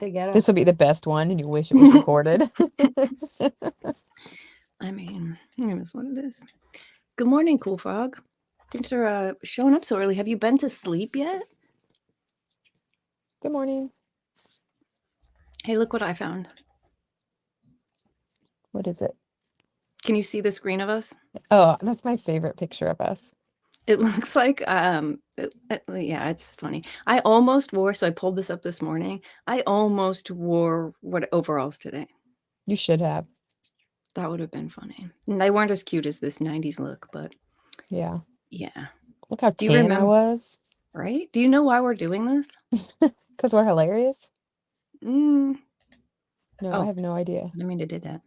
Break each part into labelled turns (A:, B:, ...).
A: This would be the best one, and you wish it was recorded.
B: I mean, that's what it is. Good morning, Cool Frog. Thanks for showing up so early. Have you been to sleep yet?
A: Good morning.
B: Hey, look what I found.
A: What is it?
B: Can you see the screen of us?
A: Oh, that's my favorite picture of us.
B: It looks like, yeah, it's funny. I almost wore, so I pulled this up this morning. I almost wore overalls today.
A: You should have.
B: That would have been funny. And they weren't as cute as this 90s look, but
A: yeah.
B: Yeah.
A: Look how tan I was.
B: Right? Do you know why we're doing this?
A: Because we're hilarious?
B: No,
A: I have no idea.
B: I didn't mean to do that.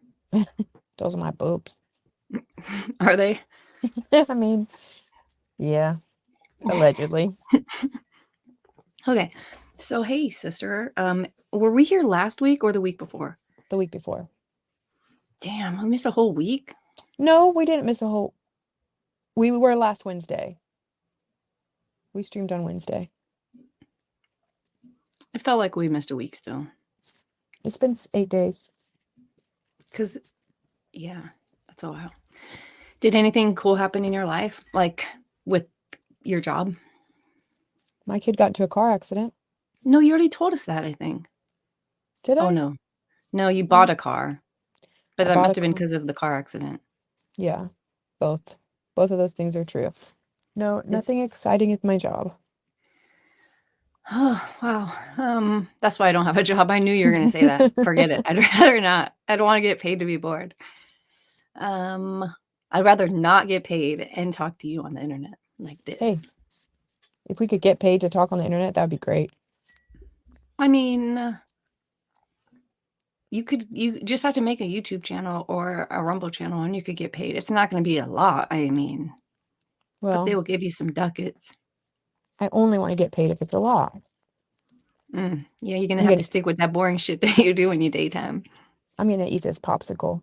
A: Those are my boobs.
B: Are they?
A: I mean, yeah. Allegedly.
B: Okay. So, hey, sister. Were we here last week or the week before?
A: The week before.
B: Damn, we missed a whole week?
A: No, we didn't miss a whole... We were last Wednesday. We streamed on Wednesday.
B: It felt like we missed a week still.
A: It's been 8 days.
B: Because, yeah, that's a while. Did anything cool happen in your life? Like with your job?
A: My kid got into a car accident.
B: No, you already told us that, I think.
A: Did I?
B: Oh, no. No, you bought a car. But that must have been because of the car accident.
A: Yeah, both. Both of those things are true. No, nothing exciting at my job.
B: Oh, wow. That's why I don't have a job. I knew you were going to say that. Forget it. I'd rather not. I don't want to get paid to be bored. I'd rather not get paid and talk to you on the internet like this.
A: Hey, if we could get paid to talk on the internet, that would be great.
B: I mean, you just have to make a YouTube channel or a Rumble channel and you could get paid. It's not going to be a lot. I mean, but they will give you some ducats.
A: I only want to get paid if it's a lot.
B: Yeah, you're going to have to stick with that boring shit that you do in your daytime.
A: I'm going to eat this popsicle.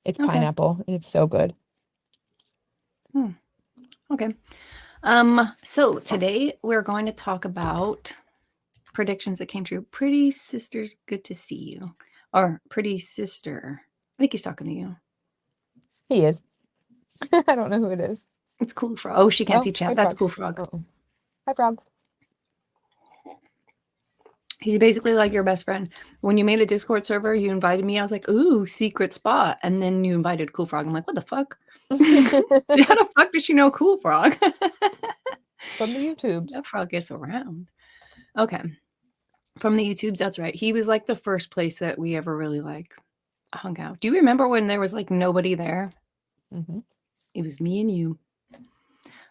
A: It's pineapple, and it's so good.
B: Okay. So today we're going to talk about predictions that came true. Pretty sisters, good to see you. Or pretty sister. I think he's talking to you.
A: He is. I don't know who it is.
B: It's Cool Frog. Oh, she can't see chat. That's Cool Frog.
A: Hi, Frog.
B: He's basically like your best friend. When you made a Discord server, you invited me. I was like, ooh, secret spot. And then you invited Cool Frog. I'm like, what the fuck? How the fuck does she know Cool Frog?
A: From the YouTubes.
B: That frog gets around. Okay. From the YouTubes, that's right. He was like the first place that we ever really like hung out. Do you remember when there was like nobody there?
A: Mm-hmm.
B: It was me and you.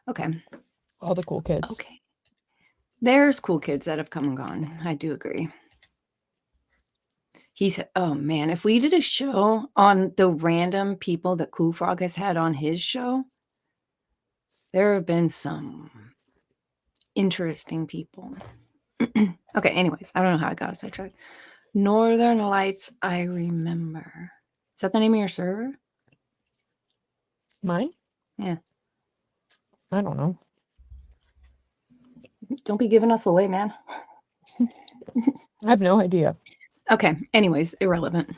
B: Okay.
A: All the cool kids.
B: Okay. There's cool kids that have come and gone. I do agree. He said, oh man, if we did a show on the random people that Cool Frog has had on his show, there have been some interesting people. Okay, anyways, I don't know how I got a sidetrack. Northern Lights, I remember. Is that the name of your server?
A: Mine?
B: Yeah.
A: I don't know.
B: Don't be giving us away, man.
A: I have no idea.
B: Okay, anyways, irrelevant.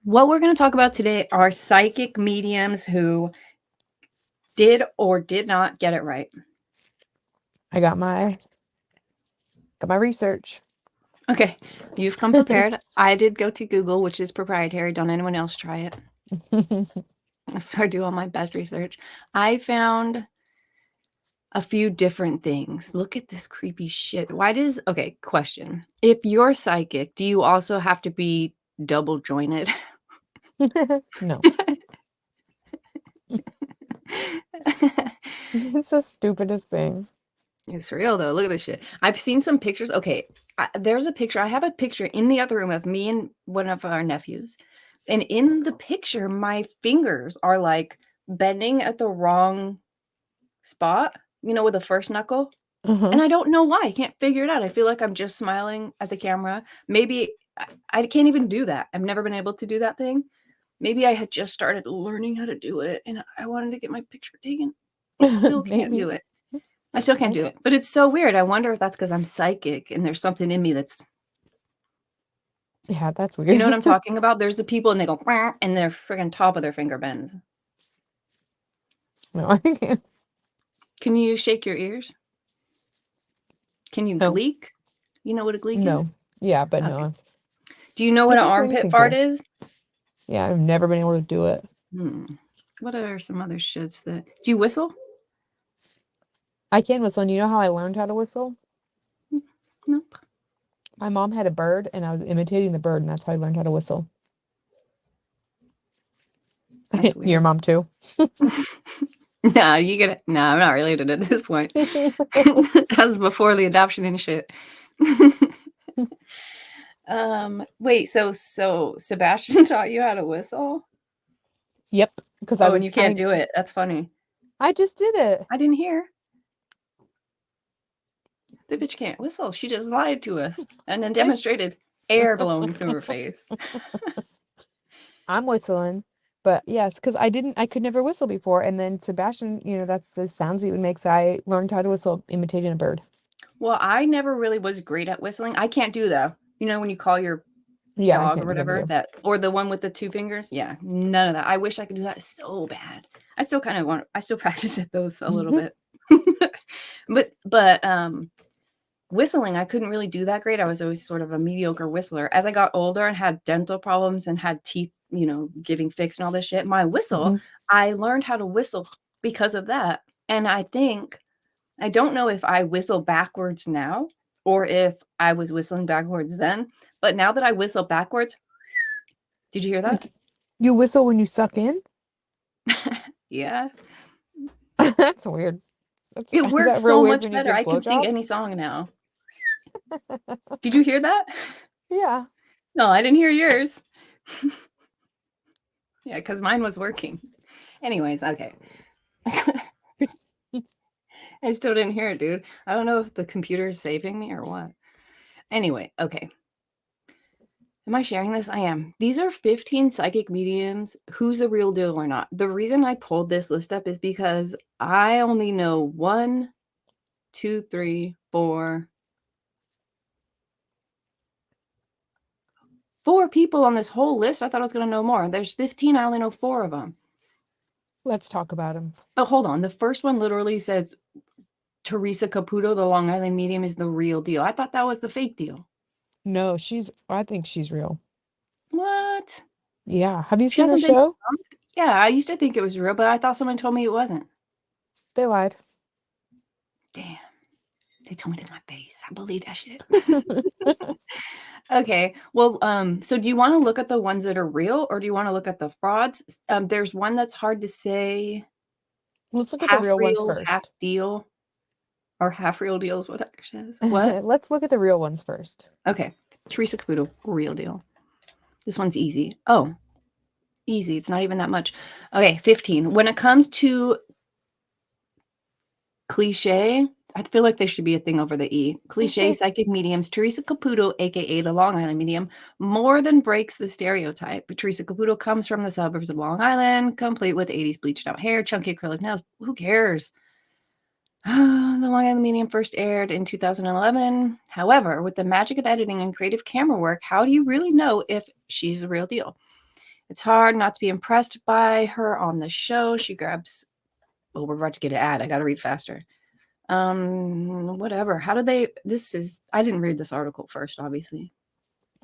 B: What we're going to talk about today are psychic mediums who did or did not get it right.
A: I got my research.
B: Okay, you've come prepared. I did go to Google, which is proprietary. Don't anyone else try it. So I do all my best research. I found a few different things. Look at this creepy shit. Okay, question. If you're psychic, do you also have to be double jointed?
A: No. It's the stupidest thing.
B: It's real though. Look at this shit. I've seen some pictures. Okay, there's a picture. I have a picture in the other room of me and one of our nephews. And in the picture, my fingers are like bending at the wrong spot, with the first knuckle. And I don't know why. I can't figure it out. I feel like I'm just smiling at the camera. Maybe I can't even do that. I've never been able to do that thing. Maybe I had just started learning how to do it and I wanted to get my picture taken. I still can't do it. I still can't do it. But it's so weird. I wonder if that's because I'm psychic and there's something in me that's
A: Yeah, that's
B: Do you know what
A: weird.
B: I'm talking about? There's the people and they go, "Wah," and their friggin' top of their finger bends.
A: No, I can't.
B: Can you shake your ears? Can you
A: No,
B: gleek? You know what a gleek is?
A: no. Yeah, but
B: Okay.
A: no.
B: Do you know
A: I
B: what an
A: can't do
B: armpit
A: anything
B: fart
A: cool.
B: is?
A: Yeah, I've never been able to do it.
B: What are some other shits that... Do you whistle?
A: I can whistle, and you know how I learned how to whistle?
B: Nope.
A: My mom had a bird, and I was imitating the bird, and that's how I learned how to whistle.
B: That's
A: Your
B: weird.
A: mom too?
B: No, you get it. No, I'm not related at this point. That was before the adoption and shit. Wait, so Sebastian taught you how to whistle?
A: Yep, because I
B: Oh, and
A: was
B: you can't
A: having.
B: do it. That's funny.
A: I just did it.
B: I didn't hear. The bitch can't whistle. She just lied to us and then demonstrated air blowing through her face.
A: I'm whistling, but yes, because I could never whistle before, and then Sebastian, that's the sounds he would make. So I learned how to whistle imitating a bird.
B: Well, I never really was great at whistling. I can't do that. You know, when you call your
A: Yeah, I
B: dog or
A: can't do that
B: whatever,
A: either.
B: that, or the one with the 2 fingers. Yeah, none of that. I wish I could do that so bad. I still practice at those a little bit. But whistling, I couldn't really do that great. I was always sort of a mediocre whistler. As I got older and had dental problems and had teeth, getting fixed and all this shit,
A: Mhm.
B: I learned how to whistle because of that. And I don't know if I whistle backwards now or if I was whistling backwards then, but now that I whistle backwards, did you hear that?
A: Like you whistle when you suck in?
B: Yeah.
A: That's weird.
B: It
A: Is
B: works
A: that real
B: so
A: weird
B: much
A: when you
B: better.
A: give
B: I can sing any
A: blowjobs?
B: song now. Did you hear that?
A: Yeah.
B: No, I didn't hear yours. Yeah, because mine was working. Anyways, okay. I still didn't hear it, dude. I don't know if the computer is saving me or what. Anyway, okay. Am I sharing this? I am. These are 15 psychic mediums. Who's the real deal or not? The reason I pulled this list up is because I only know 1, 2, 3, 4, 4 people on this whole list. I thought I was going to know more. There's 15. I only know 4 of them.
A: Let's talk about him.
B: But hold on. The first one literally says Teresa Caputo, the Long Island medium, is the real deal. I thought that was the fake deal.
A: No, I think she's real.
B: What?
A: Yeah. Have you
B: She
A: seen her
B: hasn't been
A: show?
B: debunked? Yeah, I used to think it was real, but I thought someone told me it wasn't.
A: They lied.
B: Damn. They told me to my face. I believe that shit. Okay. Well, so do you want to look at the ones that are real or do you want to look at the frauds? There's one that's hard to say,
A: Let's look at the
B: half
A: real ones
B: real, half
A: first.
B: deal, or half real deals, what that says. What?
A: Let's look at the real ones first.
B: Okay. Teresa Caputo, real deal. This one's easy. Oh, easy. It's not even that much. Okay, 15. When it comes to cliche, I feel like there should be a thing over the E. Cliche psychic mediums, Teresa Caputo, aka the Long Island medium, more than breaks the stereotype. Teresa Caputo comes from the suburbs of Long Island, complete with 80s bleached out hair, chunky acrylic nails. Who cares? The Long Island medium first aired in 2011. However, with the magic of editing and creative camera work, how do you really know if she's the real deal? It's hard not to be impressed by her on the show. She grabs... Oh, we're about to get an ad. I got to read faster. Whatever. How do they... I didn't read this article first, obviously.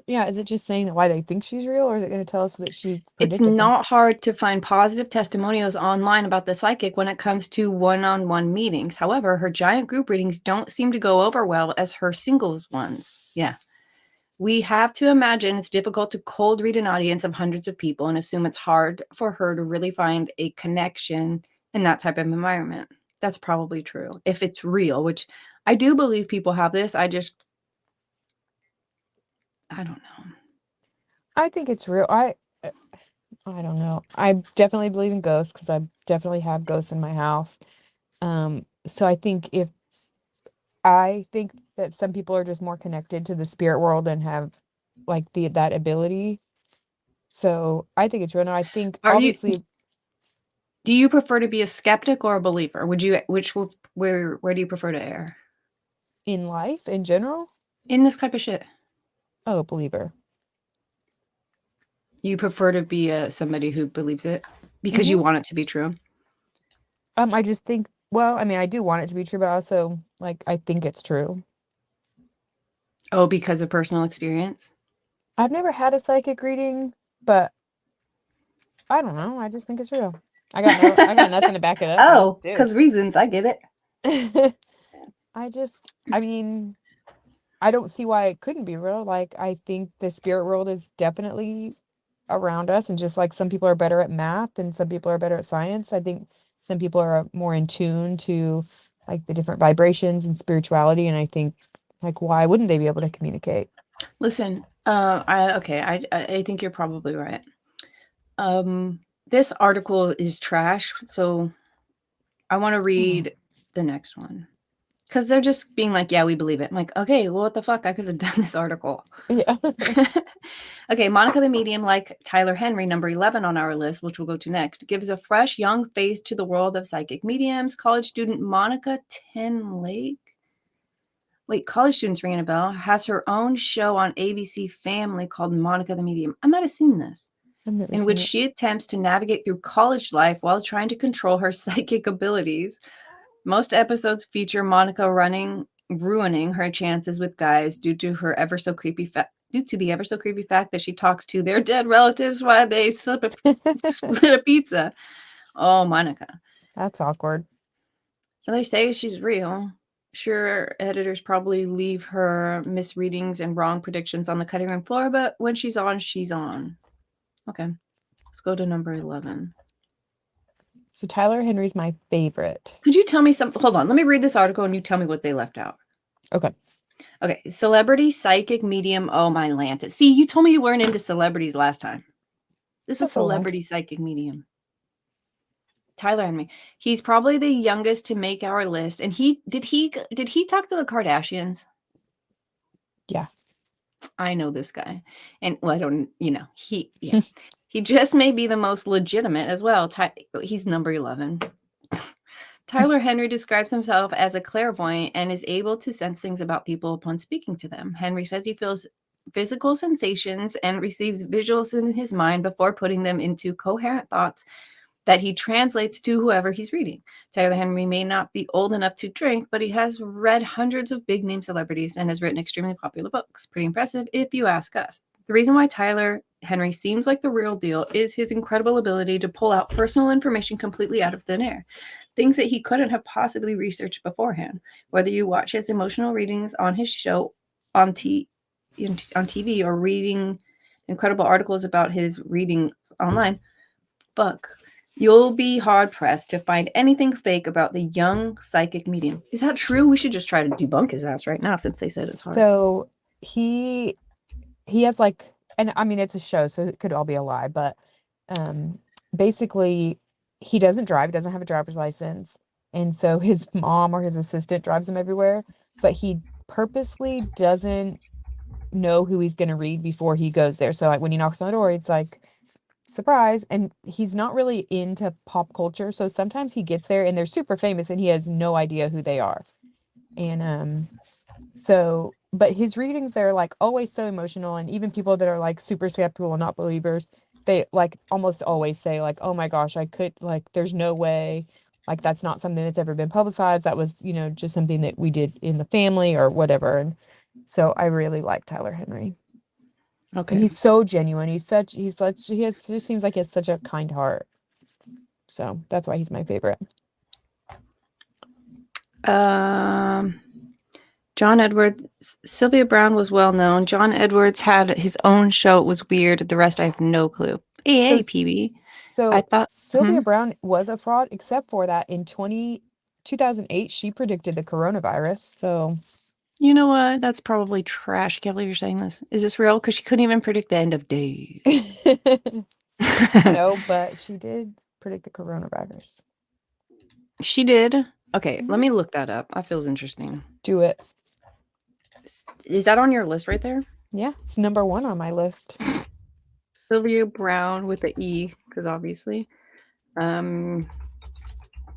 A: Yeah, is it just saying that why they think she's real, or is it going to tell us that she
B: It's
A: predicted something?
B: not hard to find positive testimonials online about the psychic when it comes to one-on-one meetings. However, her giant group readings don't seem to go over well as her singles ones. Yeah. We have to imagine it's difficult to cold read an audience of hundreds of people and assume it's hard for her to really find a connection in that type of environment. That's probably true. If it's real, which I do believe people have this. I don't know.
A: I think it's real. I don't know. I definitely believe in ghosts because I definitely have ghosts in my house. So I think that some people are just more connected to the spirit world and have like that ability. So I think it's real. Now I think obviously
B: Do you prefer to be a skeptic or a believer? Where do you prefer to err?
A: in life in general,
B: In this type of shit.
A: oh, believer.
B: You prefer to be somebody who believes it because you want it to be true?
A: I just think, well, I mean, I do want it to be true, but also, like, I think it's true.
B: Oh, because of personal experience?
A: I've never had a psychic reading, but I don't know. I just think it's real. I got nothing to back it up. I
B: Oh,
A: just do.
B: because reasons. I get it.
A: I mean, I don't see why it couldn't be real. Like, I think the spirit world is definitely around us. And just like some people are better at math and some people are better at science, I think some people are more in tune to like the different vibrations and spirituality. And I think, like, why wouldn't they be able to communicate?
B: Listen, I think you're probably right. This article is trash, so I want to
A: Oh,
B: read the next one because they're just being like, "Yeah, we believe it." I'm like, "Okay, well, what the fuck? I could have done this article."
A: yeah.
B: Okay, Monica the Medium, like Tyler Henry, number 11 on our list, which we'll go to next, gives a fresh, young face to the world of psychic mediums. College student Monica Ten Lake, wait, college students ringing a bell, has her own show on ABC Family called Monica the Medium. I might have seen this,
A: I've never
B: in
A: seen
B: which
A: it.
B: she attempts to navigate through college life while trying to control her psychic abilities. Most episodes feature Monica ruining her chances with guys due to her ever so creepy due to the ever so creepy fact that she talks to their dead relatives while they split a pizza. Oh, Monica.
A: That's awkward.
B: They say she's real. Sure, editors probably leave her misreadings and wrong predictions on the cutting room floor, but when she's on, she's on. Okay, let's go to number 11.
A: So Tyler Henry's my favorite.
B: Could you tell me some? Hold on, let me read this article and you tell me what they left out.
A: Okay.
B: Okay, celebrity psychic medium. Oh my Lanta. See, you told me you weren't into celebrities last time. This is
A: That's a lie.
B: celebrity psychic medium. Tyler Henry. He's probably the youngest to make our list. And he talk to the Kardashians?
A: Yeah.
B: I know this guy. And well, I don't, yeah. He just may be the most legitimate as well. He's number 11. Tyler Henry describes himself as a clairvoyant and is able to sense things about people upon speaking to them. Henry says he feels physical sensations and receives visuals in his mind before putting them into coherent thoughts that he translates to whoever he's reading. Tyler Henry may not be old enough to drink, but he has read hundreds of big name celebrities and has written extremely popular books. Pretty impressive if you ask us. The reason why Tyler Henry seems like the real deal is his incredible ability to pull out personal information completely out of thin air, things that he couldn't have possibly researched beforehand. Whether you watch his emotional readings on his show on TV or reading incredible articles about his readings online, fuck, you'll be hard pressed to find anything fake about the young psychic medium. Is that true? We should just try to debunk his ass right now since they said it's hard.
A: So he he has like, and I mean it's a show, so it could all be a lie, but um basically he doesn't drive, he doesn't have a driver's license. And so his mom or his assistant drives him everywhere, but he purposely doesn't know who he's gonna read before he goes there. So like when he knocks on the door, it's like surprise. And he's not really into pop culture. So sometimes he gets there and they're super famous and he has no idea who they are. And so, but his readings, they're like always so emotional. And even people that are like super skeptical and not believers, they like almost always say, like, oh my gosh, I could, like, there's no way, like, that's not something that's ever been publicized. That was, just something that we did in the family or whatever. And so I really like Tyler Henry. And
B: Okay.
A: he's so genuine. Just seems like he has such a kind heart. So that's why he's my favorite.
B: Um, John Edwards, Sylvia Brown was well known. John Edwards had his own show. It was weird. The rest, I have no clue.
A: So
B: Hey, PB. I
A: So
B: thought,
A: Sylvia Brown was a fraud, except for that in 2008, she predicted the coronavirus. So
B: you know what? That's probably trash. I can't believe you're saying this. Is this real? Because she couldn't even predict the end of days.
A: no, but she did predict the coronavirus.
B: She did. Okay, let
A: Mhm.
B: me look that up. That feels interesting.
A: Do it.
B: Is that on your list right there?
A: Yeah, it's number one on my list.
B: Sylvia Brown with the E, because obviously.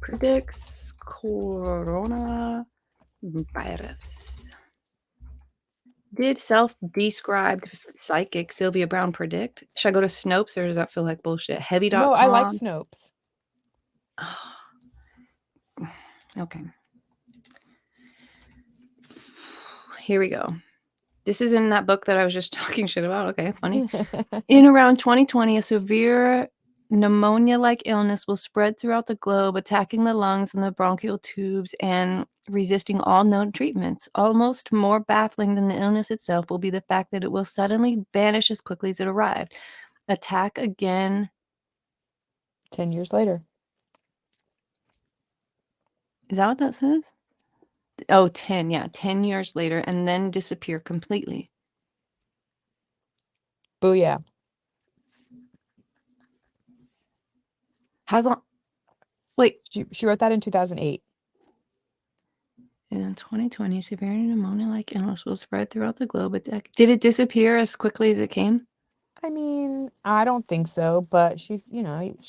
B: Predicts coronavirus. Did self-described psychic Sylvia Brown predict? Should I go to Snopes or does that feel like bullshit?
A: No, I like
B: Heavy.com.
A: Snopes.
B: Okay. Here we go. This is in that book that I was just talking shit about. Okay, funny. In around 2020, a severe pneumonia-like illness will spread throughout the globe, attacking the lungs and the bronchial tubes and resisting all known treatments. Almost more baffling than the illness itself will be the fact that it will suddenly vanish as quickly as it arrived. Attack again.
A: 10 years later.
B: Is that what that says? Oh, 10. Yeah, 10 years later, and then disappear completely.
A: Booyah.
B: How long? Wait.
A: She wrote that in 2008.
B: In 2020, severe pneumonia-like illness will spread throughout the globe. Did it disappear as quickly as it came?
A: I mean, I don't think so, but she's, she's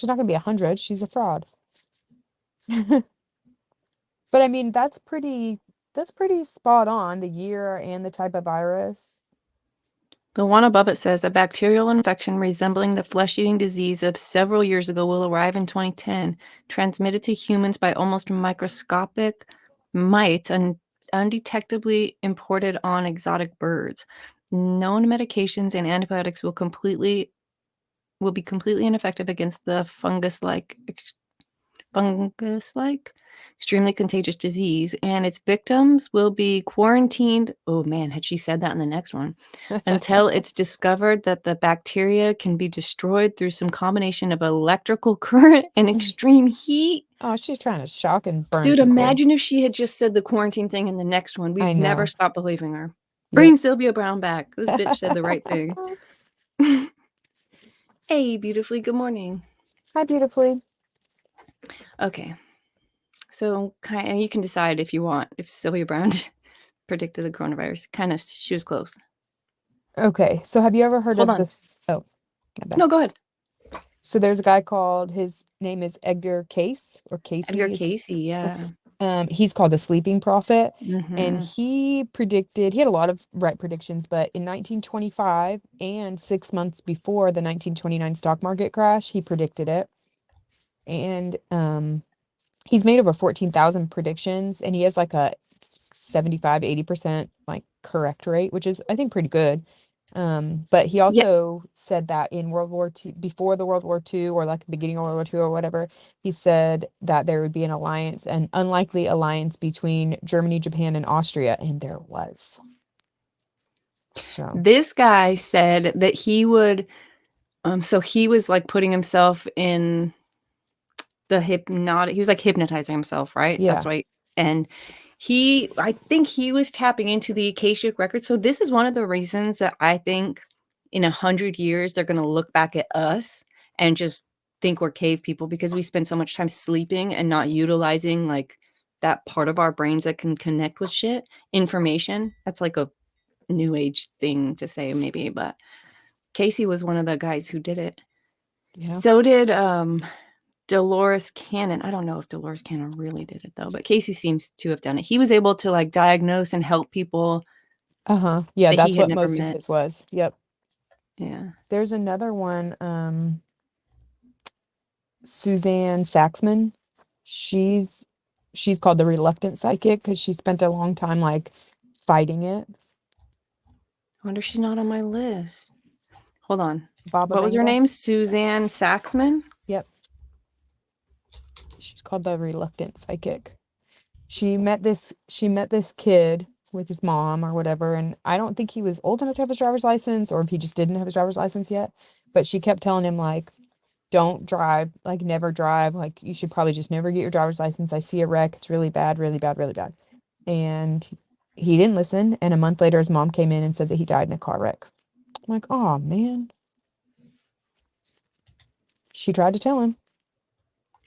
A: not going to be 100. She's a fraud. But I mean, that's pretty spot on, the year and the type of virus.
B: The one above it says a bacterial infection resembling the flesh-eating disease of several years ago will arrive in 2010, transmitted to humans by almost microscopic mites and undetectably imported on exotic birds. Known medications and antibiotics will be completely ineffective against the fungus-like, extremely contagious disease, and its victims will be quarantined. Oh man, had she said that in the next one? Until it's discovered that the bacteria can be destroyed through some combination of electrical current and extreme heat.
A: Oh, she's trying to shock and burn
B: Dude,
A: people.
B: imagine if she had just said the quarantine thing in the next one.
A: I
B: We'd
A: know.
B: never stop believing her. Bring Sylvia Brown back. This bitch said the right thing. Hey, beautifully. Good morning.
A: Hi, beautifully.
B: Okay. So you can decide if you want, if Sylvia Brown predicted the coronavirus. She was close.
A: Okay, so have you ever heard
B: Hold
A: of
B: on.
A: this? Oh,
B: No, go ahead.
A: So there's a guy called, his name is Edgar Cayce or Casey.
B: Edgar Cayce, yeah.
A: He's called the Sleeping Prophet, and
B: Mhm.
A: he had a lot of right predictions, but in 1925 and 6 months before the 1929 stock market crash, he predicted it. And he's made over 14,000 predictions, and he has like a 75-80% like correct rate, which is, I think, pretty good. But he also said that in World War II, before the World War II, or like the beginning of World War II or whatever, he said that there would be an unlikely alliance between Germany, Japan, and Austria, and there was. So
B: this guy said that he would, so he was like putting himself in the he was like hypnotizing himself, right?
A: yeah.
B: That's right. And I think he was tapping into the Akashic record. So this is one of the reasons that I think in 100 years, they're going to look back at us and just think we're cave people because we spend so much time sleeping and not utilizing like that part of our brains that can connect with shit, information. That's like a new age thing to say maybe, but Casey was one of the guys who did it.
A: Yeah.
B: So did Dolores Cannon. I don't know if Dolores Cannon really did it though, but Casey seems to have done it. He was able to like diagnose and help people.
A: Yeah,
B: that
A: that's
B: he had
A: what
B: never
A: most
B: met.
A: of his was. Yep.
B: Yeah.
A: There's another one, Suzanne Saxman. She's called the reluctant psychic because she spent a long time like fighting it.
B: I wonder if she's not on my list. Hold on.
A: Baba
B: What was her
A: Vanga?
B: name? Suzanne Saxman?
A: Yep. She's called the reluctant psychic. She met this kid with his mom or whatever, and I don't think he was old enough to have his driver's license, or if he just didn't have his driver's license yet. But she kept telling him like, don't drive, like never drive, like you should probably just never get your driver's license. I see a wreck. It's really bad, really bad, really bad. And he didn't listen. And a month later, his mom came in and said that he died in a car wreck. I'm like, oh man. She tried to tell him.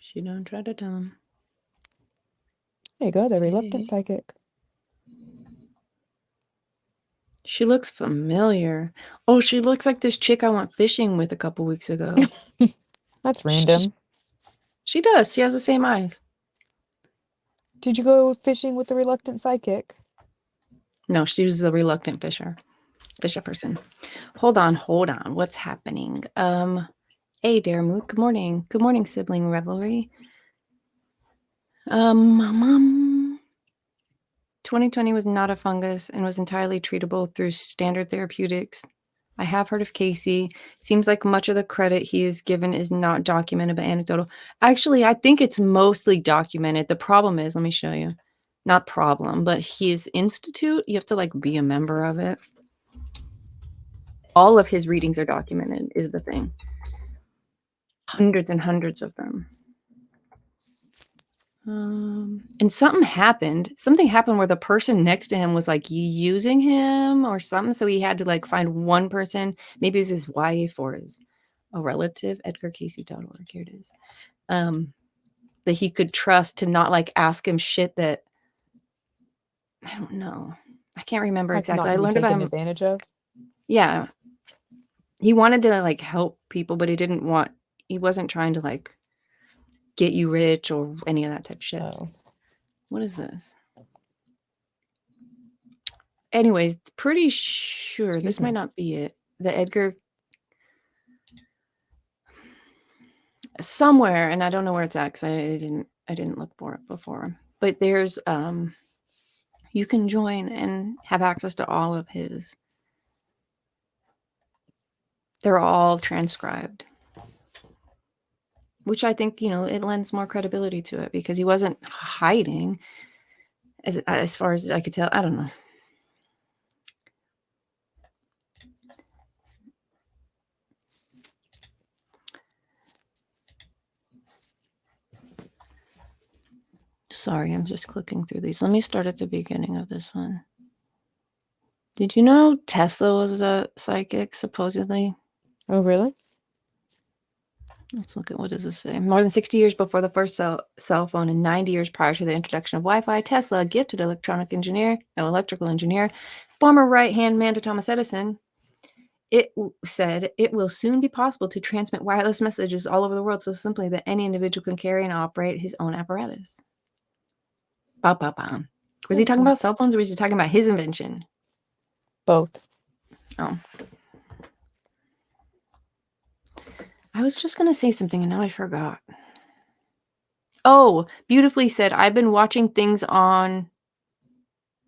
B: She don't try to tell him.
A: There you go, the reluctant psychic.
B: She looks familiar. Oh, she looks like this chick I went fishing with a couple weeks ago.
A: That's random.
B: She does. She has the same eyes.
A: Did you go fishing with the reluctant psychic?
B: No, she was the reluctant fisher. Bishop person. Hold on. What's happening? Hey, Daramoot. Good morning. Good morning, sibling revelry. 2020 was not a fungus and was entirely treatable through standard therapeutics. I have heard of Casey. Seems like much of the credit he is given is not documented but anecdotal. Actually, I think it's mostly documented. The problem is, let me show you. Not problem, but his institute, you have to like be a member of it. All of his readings are documented, is the thing. Hundreds and hundreds of them. And something happened. Something happened where the person next to him was like using him or something. So he had to like find one person. Maybe it's his wife or a relative. EdgarCasey.org. Here it is. That he could trust to not like ask him shit that I don't know. I can't remember
A: Like
B: exactly.
A: not
B: I
A: to be
B: learned about
A: taken
B: him.
A: advantage of.
B: Yeah. He wanted to like help people, but he wasn't trying to like get you rich or any of that type of shit.
A: Oh.
B: What is this? Anyways, pretty sure this might not be it. The Edgar somewhere, and I don't know where it's at because I didn't look for it before. But there's you can join and have access to all of his. They're all transcribed, which I think it lends more credibility to it because he wasn't hiding, as far as I could tell. I don't know. Sorry, I'm just clicking through these. Let me start at the beginning of this one. Did you know Tesla was a psychic, supposedly?
A: Oh, really?
B: Let's look at what does this say. More than 60 years before the first cell phone and 90 years prior to the introduction of Wi-Fi, Tesla, a gifted electrical engineer, former right-hand man to Thomas Edison, it said it will soon be possible to transmit wireless messages all over the world so simply that any individual can carry and operate his own apparatus. Ba-ba-bam. Was he talking about cell phones or was he talking about his invention?
A: Both.
B: Oh. I was just going to say something and now I forgot. Oh, beautifully said. I've been watching things on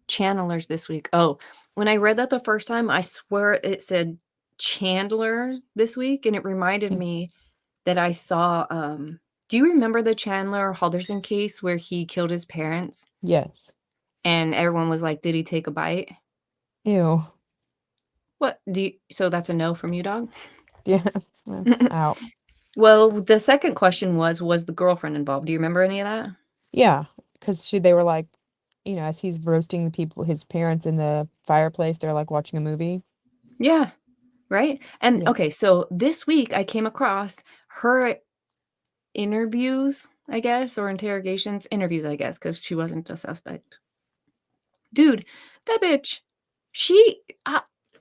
B: channelers this week. Oh, when I read that the first time, I swear it said Chandler this week. And it reminded me that I saw, do you remember the Chandler Halderson case where he killed his parents?
A: Yes.
B: And everyone was like, did he take a bite?
A: Ew.
B: What so that's a no from you, dog?
A: Yeah, that's out.
B: Well, the second question was the girlfriend involved? Do you remember any of that?
A: Yeah, because they were like, as he's roasting the people, his parents in the fireplace, they're like watching a movie.
B: Yeah, right? And
A: Yeah.
B: okay, so this week I came across her interviews, I guess, or interrogations. Interviews, I guess, because she wasn't a suspect. Dude, that bitch,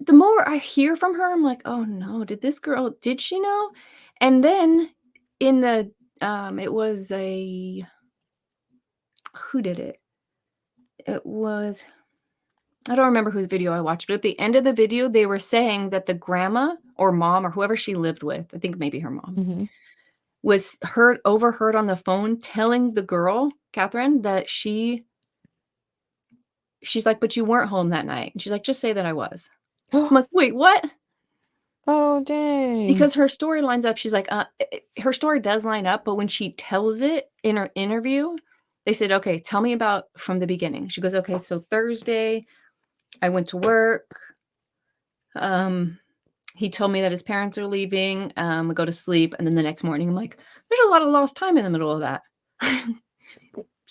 B: the more I hear from her, I'm like, oh no, did she know? And then in the, it was who did it? It was, I don't remember whose video I watched, but at the end of the video, they were saying that the grandma or mom or whoever she lived with, I think maybe her mom, was overheard on the phone telling the girl, Catherine, that she's like, but you weren't home that night. And she's like, just say that I was. I'm like, wait, what?
A: Oh, dang.
B: Because her story lines up. She's like, her story does line up, but when she tells it in her interview, they said, okay, tell me about from the beginning. She goes, okay, so Thursday, I went to work. He told me that his parents are leaving. I go to sleep. And then the next morning, I'm like, there's a lot of lost time in the middle of that.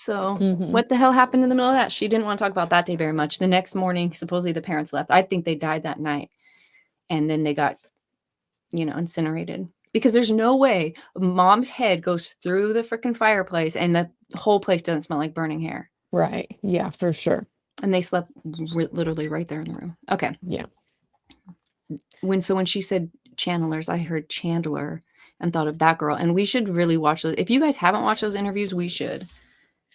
B: So what the hell happened in the middle of that? She didn't want to talk about that day very much. The next morning, supposedly the parents left. I think they died that night. And then they got, incinerated. Because there's no way mom's head goes through the freaking fireplace and the whole place doesn't smell like burning hair.
A: Right. Yeah, for sure.
B: And they slept literally right there in the room. Okay.
A: Yeah.
B: When she said channelers, I heard Chandler and thought of that girl. And we should really watch those. If you guys haven't watched those interviews, we should.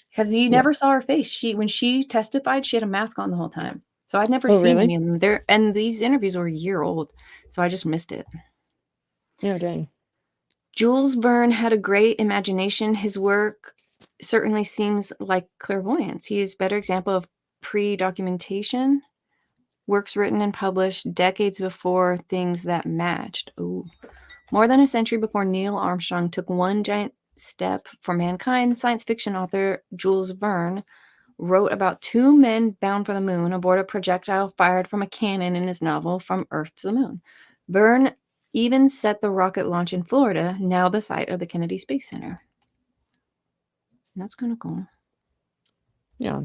B: Because you never saw her face. When she testified, she had a mask on the whole time. So I'd never
A: Oh,
B: seen
A: really?
B: any of them there. And these interviews were a year old. So I just missed it.
A: Oh, dang.
B: Jules Verne had a great imagination. His work certainly seems like clairvoyance. He is a better example of pre-documentation, works written and published decades before things that matched. Ooh. More than a century before Neil Armstrong took one giant step for mankind, science fiction author Jules Verne wrote about two men bound for the moon aboard a projectile fired from a cannon in his novel From Earth to the Moon. Verne even set the rocket launch in Florida, now the site of the Kennedy Space Center. That's kind of cool.
A: Yeah.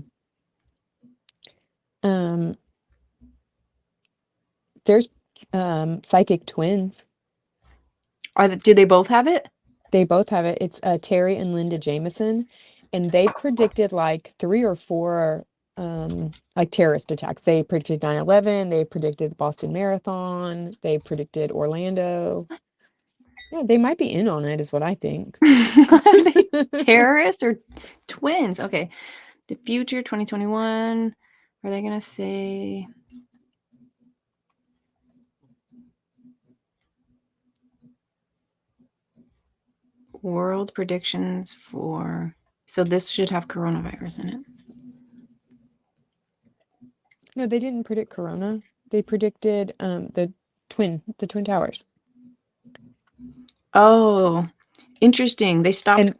A: There's psychic twins.
B: Do they both have it?
A: They both have it. It's Terry and Linda Jameson, and they've predicted like 3 or 4 like terrorist attacks. They predicted 9/11, they predicted Boston Marathon, they predicted Orlando. Yeah, they might be in on it, is what I think.
B: Are they terrorists or twins? Okay. The future 2021. Are they going to say world predictions for... So this should have coronavirus in it.
A: No, they didn't predict Corona. They predicted the Twin Towers.
B: Oh, interesting. They stopped.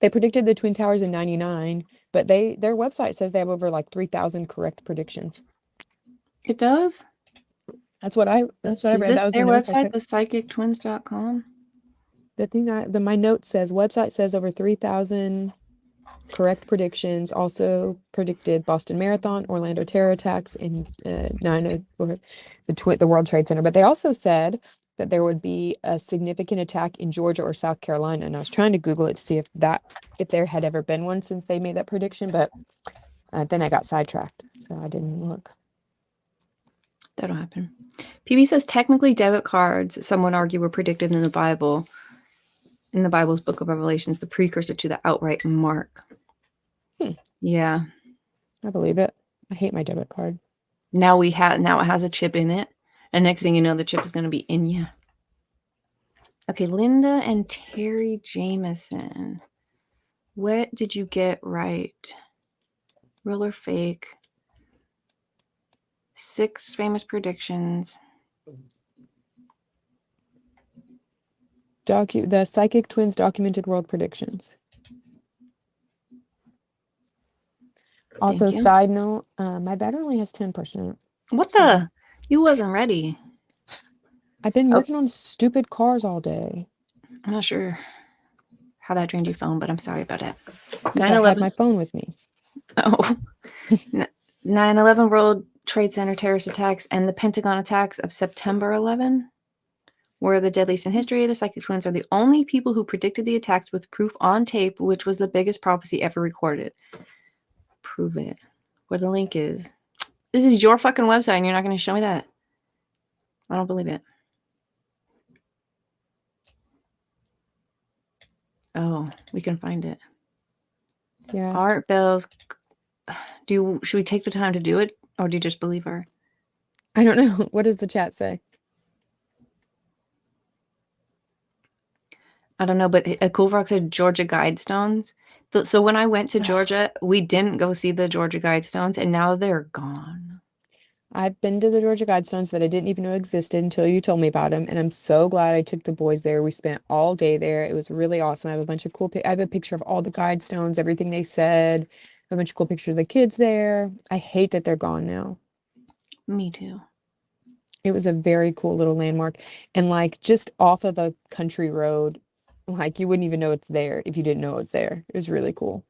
A: They predicted the Twin Towers in 99, but their website says they have over like 3,000 correct predictions.
B: It does?
A: That's what I
B: Is
A: read.
B: this
A: That was the
B: their
A: notes I
B: website,
A: took.
B: thepsychictwins.com?
A: The thing my note says website says over 3,000 correct predictions. Also predicted Boston Marathon, Orlando terror attacks, and the World Trade Center. But they also said that there would be a significant attack in Georgia or South Carolina. And I was trying to Google it to see if there had ever been one since they made that prediction, but then I got sidetracked, so I didn't look.
B: That'll happen. PB says technically debit cards, some would argue, were predicted in the Bible. In the Bible's book of Revelations, the precursor to the outright mark. Yeah.
A: I believe it. I hate my debit card.
B: Now it has a chip in it. And next thing you know, the chip is going to be in you. Okay, Linda and Terry Jameson. What did you get right? Real or fake? 6 famous predictions.
A: The Psychic Twins documented world predictions. Also, side note, my battery only has 10%.
B: What the? You wasn't ready.
A: I've been working on stupid cars all day.
B: I'm not sure how that drained your phone, but I'm sorry about it.
A: Because I had my phone with me.
B: Oh. 9/11 World Trade Center terrorist attacks and the Pentagon attacks of September 11 were the deadliest in history. The Psychic Twins are the only people who predicted the attacks with proof on tape, which was the biggest prophecy ever recorded. Prove it. Where the link is. This is your fucking website and you're not going to show me that. I don't believe it. Oh, we can find it.
A: Yeah.
B: Art Bells. Should we take the time to do it, or do you just believe her?
A: I don't know. What does the chat say?
B: I don't know, but a Cool Frog said Georgia Guidestones. So when I went to Georgia, we didn't go see the Georgia Guidestones, and now they're gone.
A: I've been to the Georgia Guidestones that I didn't even know existed until you told me about them, and I'm so glad I took the boys there. We spent all day there. It was really awesome. I have a bunch of cool I have a picture of all the Guidestones, everything they said. A bunch of cool pictures of the kids there. I hate that they're gone now.
B: Me too.
A: It was a very cool little landmark, and like just off of a country road, like you wouldn't even know it's there if you didn't know it's there. It was really cool.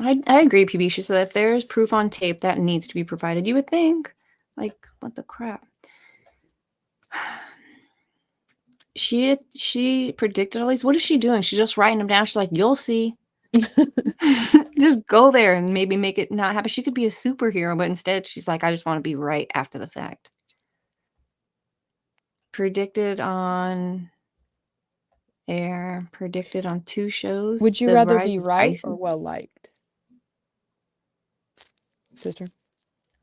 B: I agree, PB. She said if there is proof on tape, that needs to be provided. You would think, like, what the crap? She predicted all these. What is she doing? She's just writing them down. She's like, you'll see. Just go there and maybe make it not happen. She could be a superhero, but instead she's like, I just want to be right after the fact. Predicted on air, predicted on 2 shows.
A: Would you rather be right or well liked? sister.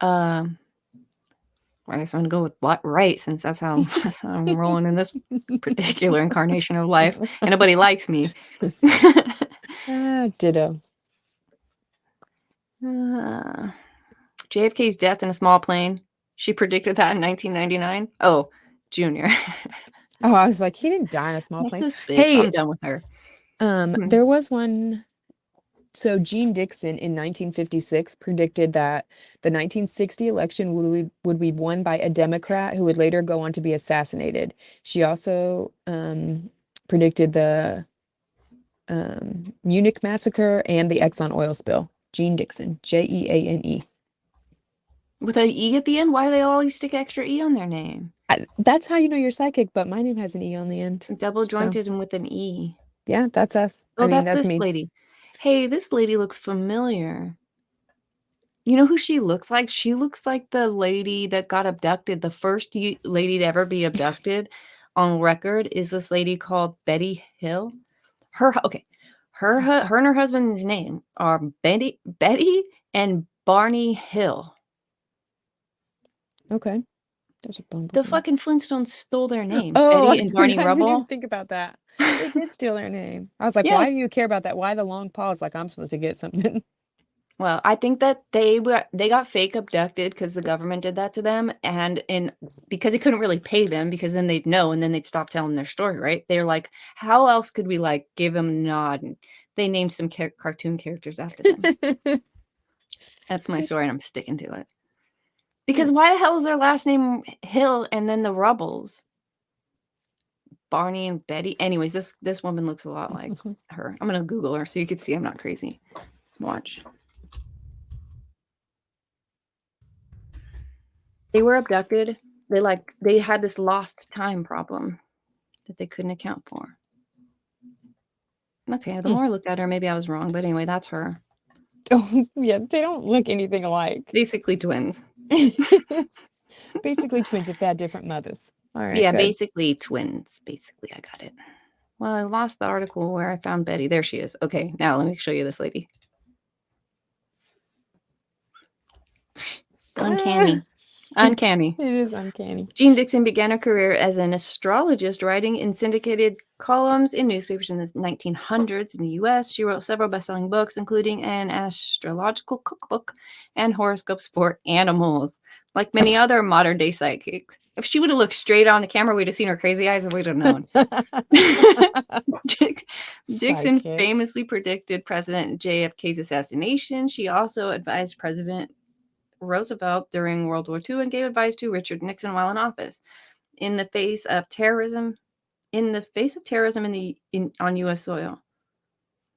B: I guess I'm gonna go with right, since that's how I'm rolling in this particular incarnation of life, and nobody likes me.
A: Ditto.
B: JFK's death in a small plane. She predicted that in 1999. Oh, Junior.
A: Oh, I was like, he didn't die in a small
B: Like
A: plane.
B: this bitch.
A: Hey,
B: I'm done with her.
A: there was one. So Jean Dixon in 1956 predicted that the 1960 election would be won by a Democrat who would later go on to be assassinated. She also predicted the Munich massacre and the Exxon oil spill. Jean Dixon, Jeane.
B: With an E at the end? Why do they always stick extra E on their name?
A: That's how you know you're psychic, but my name has an E on the end.
B: Double
A: So,
B: jointed and with an E.
A: yeah, that's us.
B: Oh,
A: I mean,
B: that's
A: that's
B: this
A: me.
B: lady. Hey, this lady looks familiar. You know who she looks like? She looks like the lady that got abducted. The first lady to ever be abducted on record is this lady called Betty Hill. Her and her husband's name are Betty and Barney Hill.
A: Okay. There's a
B: The
A: bumblebee.
B: fucking Flintstones stole their name.
A: Oh,
B: Betty and Barney
A: I didn't
B: Rubble.
A: even think about that. They did steal their name. I was like,
B: Yeah.
A: why do you care about that? Why the long pause? Like I'm supposed to get something.
B: Well, I think that they got fake abducted because the government did that to them, and because they couldn't really pay them, because then they'd know and then they'd stop telling their story, right? They're like, how else could we like give them a nod? And they named some cartoon characters after them. That's my story, and I'm sticking to it. Because why the hell is their last name Hill and then the Rubbles? Barney and Betty. Anyways, this woman looks a lot like her. I'm gonna Google her so you can see I'm not crazy. Watch. They were abducted. They had this lost time problem that they couldn't account for. Okay, the more I looked at her, maybe I was wrong, but anyway, that's her.
A: Yeah, they don't look anything alike.
B: Basically twins.
A: Basically twins if they had different mothers. All right.
B: Yeah,
A: Good.
B: basically twins. Basically, I got it. Well, I lost the article where I found Betty. There she is. Okay, now let me show you this lady. Uncanny. Uncanny.
A: It is uncanny.
B: Jean Dixon began her career as an astrologist, writing in syndicated columns in newspapers in the 1900s in the U.S. She wrote several best-selling books, including an astrological cookbook and horoscopes for animals. Like many other modern-day psychics, if she would have looked straight on the camera, we'd have seen her crazy eyes and we'd have known. Dixon famously predicted President JFK's assassination. She also advised President Roosevelt during World War II and gave advice to Richard Nixon while in office. In the face of terrorism on U.S. soil.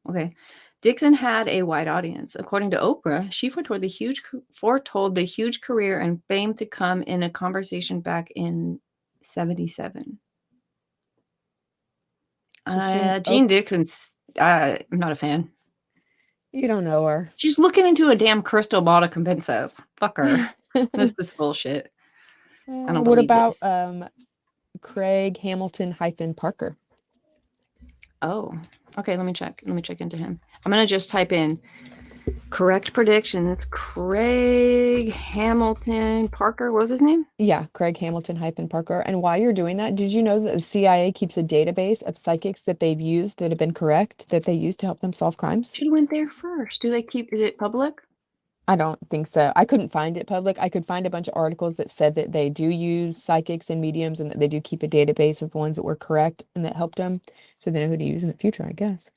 B: Okay. Dixon had a wide audience. According to Oprah, she foretold the huge career and fame to come in a conversation back in 1977. Jean Dixon's, I'm not a fan.
A: You don't know her.
B: She's looking into a damn crystal ball to convince us. Fuck her. This is bullshit. I don't
A: What
B: believe
A: about
B: this.
A: Craig Hamilton Parker?
B: Oh, okay. Let me check. Let me check into him. I'm going to just type in correct predictions. Craig Hamilton Parker. What was his name?
A: Yeah, Craig Hamilton Parker. And while you're doing that, did you know that the CIA keeps a database of psychics that they've used that have been correct, that they use to help them solve crimes?
B: Should have went there first. Is it public?
A: I don't think so. I couldn't find it public. I could find a bunch of articles that said that they do use psychics and mediums and that they do keep a database of the ones that were correct and that helped them so they know who to use in the future, I guess.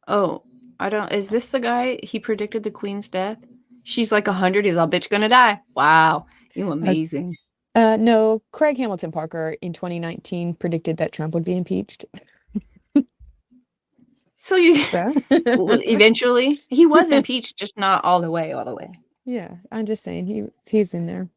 B: Oh, is this the guy? He predicted the Queen's death? She's like 100. He's all, bitch gonna die. Wow. You amazing.
A: No, Craig Hamilton Parker in 2019 predicted that Trump would be impeached.
B: So eventually he was impeached, just not all the way.
A: Yeah, I'm just saying he's in there.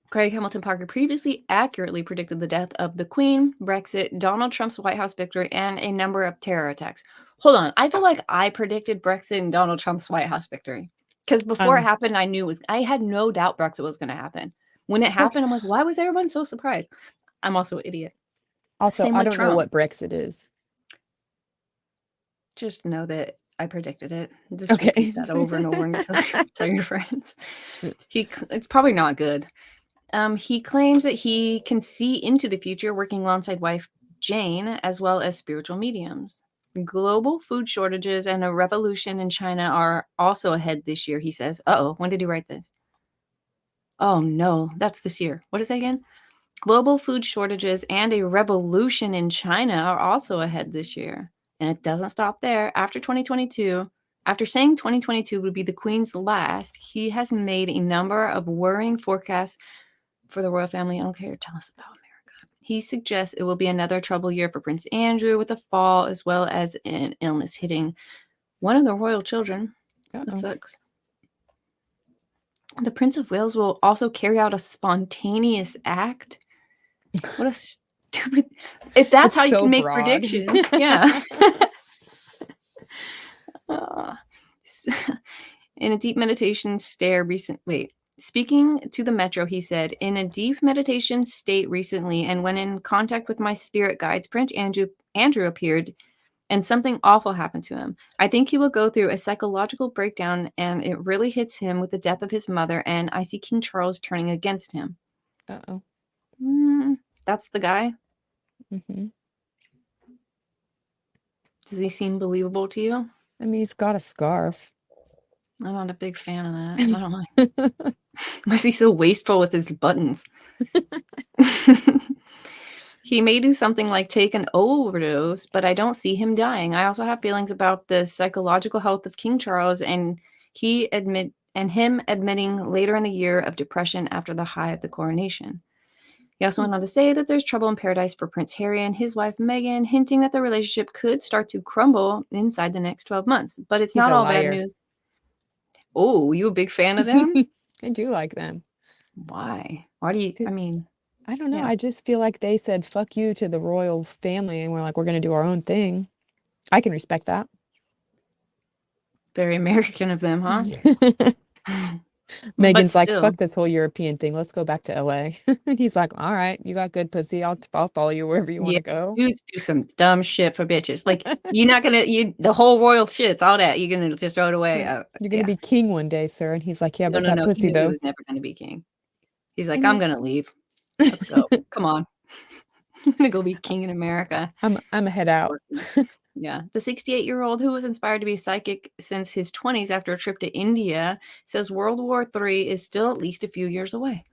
B: Craig Hamilton Parker previously accurately predicted the death of the Queen, Brexit, Donald Trump's White House victory, and a number of terror attacks. Hold on. I feel like I predicted Brexit and Donald Trump's White House victory. Because before it happened, I had no doubt Brexit was going to happen. When it happened, I'm like, why was everyone so surprised? I'm also an idiot.
A: Also, I don't know what Brexit is.
B: Just know that I predicted it. Just
A: Okay.
B: repeat that over and over and tell your friends. It's probably not good. He claims that he can see into the future working alongside wife Jane, as well as spiritual mediums. Global food shortages and a revolution in China are also ahead this year, he says. Uh-oh, when did he write this? Oh, no, that's this year. What is that again? Global food shortages and a revolution in China are also ahead this year. And it doesn't stop there. After saying 2022 would be the Queen's last, he has made a number of worrying forecasts for the royal family. Okay, tell us about America. He suggests it will be another troubled year for Prince Andrew with a fall, as well as an illness hitting one of the royal children. That sucks. The Prince of Wales will also carry out a spontaneous act. What a stupid... If that's how you can make predictions. Yeah. In a deep meditation speaking to the Metro, he said, in a deep meditation state recently, and when in contact with my spirit guides, Prince Andrew appeared, and something awful happened to him. I think he will go through a psychological breakdown, and it really hits him with the death of his mother, and I see King Charles turning against him.
A: Uh-oh.
B: That's the guy?
A: Mm-hmm.
B: Does he seem believable to you?
A: I mean, he's got a scarf.
B: I'm not a big fan of that. I don't like. Why is he so wasteful with his buttons? He may do something like take an overdose, but I don't see him dying. I also have feelings about the psychological health of King Charles and him admitting later in the year of depression after the high of the coronation. He also went on to say that there's trouble in paradise for Prince Harry and his wife Meghan, hinting that the relationship could start to crumble inside the next 12 months. But it's not all bad news. Oh, you a big fan of them?
A: I do like them.
B: Why? Why do you, I mean...
A: I don't know. Yeah. I just feel like they said, fuck you to the royal family. And we're like, we're going to do our own thing. I can respect that. Very
B: American of them, huh?
A: Meghan's like, fuck this whole European thing. Let's go back to LA. He's like, all right, you got good pussy. I'll follow you wherever you want to go.
B: You do some dumb shit for bitches. Like, you're not going to, the whole royal shit's all that. You're going to just throw it away.
A: You're going to be king one day, sir. And he's like, yeah, but that pussy, though.
B: He was never going to be king. He's like, I'm going to leave. Let's go. Come on. I'm going to go be king in America.
A: I'm a head out.
B: Yeah. The 68-year-old who was inspired to be a psychic since his 20s after a trip to India says World War III is still at least a few years away.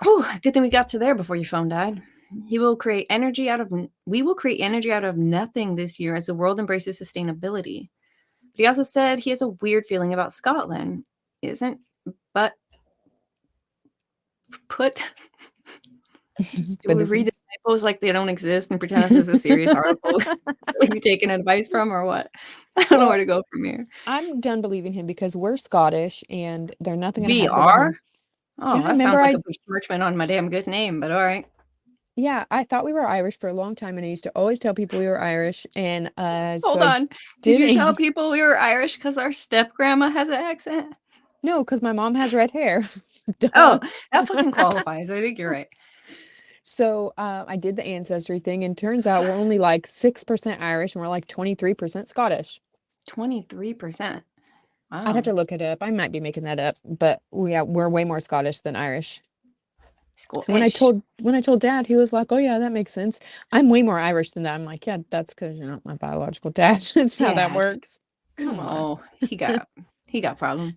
B: Whew, good thing we got to there before your phone died. We will create energy out of nothing this year as the world embraces sustainability. But he also said he has a weird feeling about Scotland. Do we read the typos like they don't exist and pretend this is a serious article like you taking advice from or what? I don't know where to go from here.
A: I'm done believing him because we're Scottish and they're nothing gonna
B: happen. We are? Oh, that sounds like a besmirchment on my damn good name, but all right.
A: Yeah, I thought we were Irish for a long time, and I used to always tell people we were Irish. And
B: hold on, did you tell people we were Irish because our step grandma has an accent?
A: No, because my mom has red hair.
B: Oh, that fucking qualifies. I think you're right.
A: So I did the ancestry thing, and turns out we're only like 6% Irish, and we're like 23% Scottish.
B: 23%. Wow.
A: I'd have to look it up. I might be making that up, but we're way more Scottish than Irish. When I told Dad, he was like, "Oh yeah, that makes sense." I'm way more Irish than that. I'm like, "Yeah, that's because you're not my biological dad." That's how that works.
B: Come on, he got problem.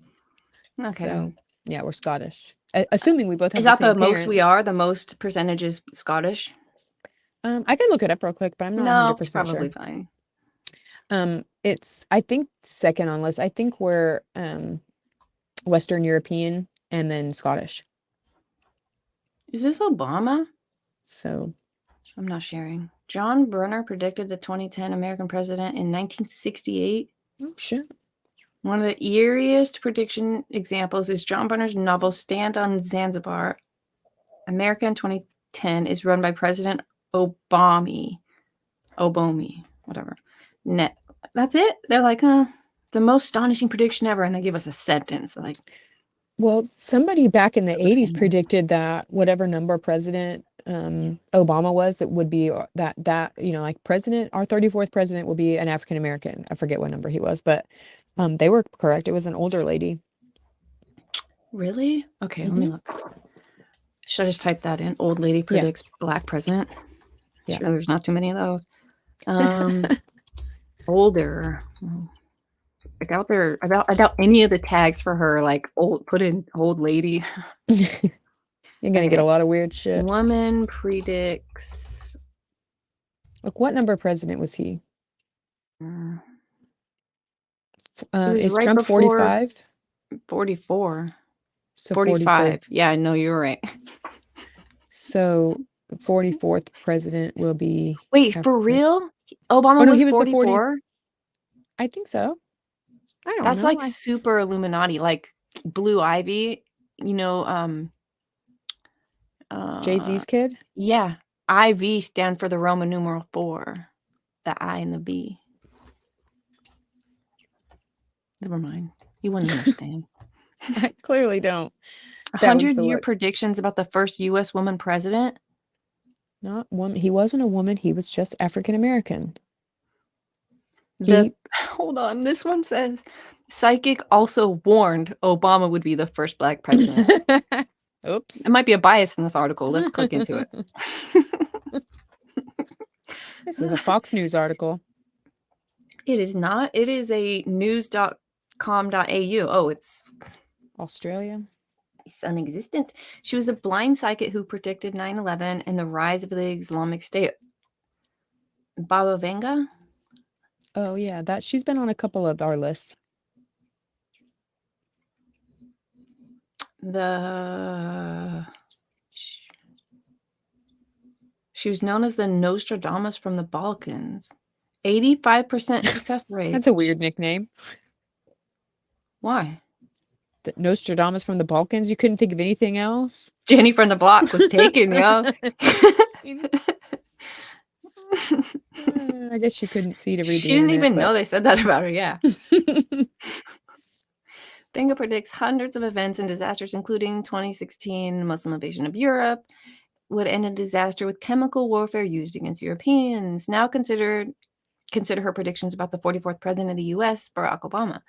B: Okay.
A: So yeah, we're Scottish. Assuming we both have.
B: Is that the most we are? The most percentage is Scottish.
A: I can look it up real quick, but I'm not 100%
B: probably
A: sure.
B: Fine.
A: It's I think second on list. I think we're Western European and then Scottish.
B: Is this Obama?
A: So
B: I'm not sharing. John Brunner predicted the 2010 American president in 1968.
A: Oh shit.
B: One of the eeriest prediction examples is John Brunner's novel Stand on Zanzibar. America in 2010 is run by President Obomi, whatever. That's it. They're like, the most astonishing prediction ever, and they give us a sentence. Like,
A: well, somebody back in the 80s predicted that whatever number president Obama was, it would be that like president, our 34th president will be an African American. I forget what number he was, but they were correct. It was an older lady.
B: Really? Okay, let me look. Should I just type that in? Old lady predicts black president.
A: Yeah.
B: Sure, there's not too many of those. Older. I doubt any of the tags for her, like put in old lady.
A: You're gonna get a lot of weird shit.
B: Woman predicts.
A: Like, what number president was he? Is
B: right
A: Trump 45?
B: 44.
A: So
B: 45. Yeah, I know you're right.
A: So 44th president will be.
B: Wait, for real? Obama was 44?
A: I think so. I don't know.
B: That's like super Illuminati, like Blue Ivy,
A: Jay-Z's kid?
B: Yeah. IV stand for the Roman numeral 4. The I and the B. Never mind. You wouldn't understand.
A: I clearly don't.
B: 100-year predictions about the first U.S. woman president?
A: Not woman. He wasn't a woman. He was just African American.
B: Hold on. This one says, psychic also warned Obama would be the first black president.
A: Oops.
B: It might be a bias in this article. Let's click into it.
A: This is a Fox News article.
B: It is not. It is a news.com.au. Oh, it's
A: Australia.
B: It's unexistent. She was a blind psychic who predicted 9/11 and the rise of the Islamic State. Baba Vanga?
A: Oh, yeah. She's been on a couple of our lists.
B: She was known as the Nostradamus from the Balkans. 85% success rate.
A: That's a weird nickname.
B: Why?
A: The Nostradamus from the Balkans? You couldn't think of anything else?
B: Jenny from the block was taken, yo.
A: I guess she couldn't see to read
B: She didn't even know they said that about her, yeah. Vanga predicts hundreds of events and disasters, including 2016 Muslim invasion of Europe, would end in disaster with chemical warfare used against Europeans. Now consider her predictions about the 44th president of the U.S., Barack Obama.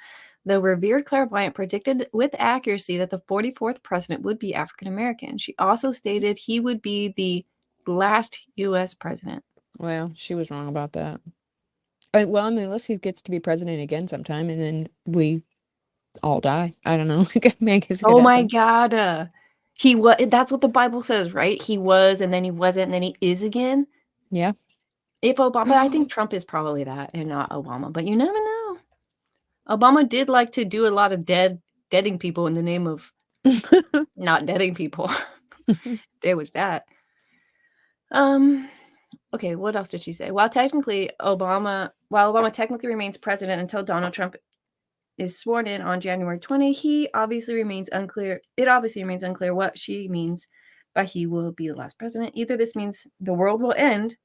B: The revered clairvoyant predicted with accuracy that the 44th president would be African American. She also stated he would be the last U.S. president. Well,
A: she was wrong about that. Well, I mean, unless he gets to be president again sometime, and then we all die. I don't know.
B: Oh my God. He was. That's what the Bible says, right? He was, and then he wasn't, and then he is again.
A: Yeah.
B: If Obama, I think Trump is probably that, and not Obama. But you never know. Obama did like to do a lot of deading people in the name of not deading people. There was that. Okay, what else did she say? While Obama technically remains president until Donald Trump is sworn in on January 20, it obviously remains unclear what she means by he will be the last president. Either this means the world will end,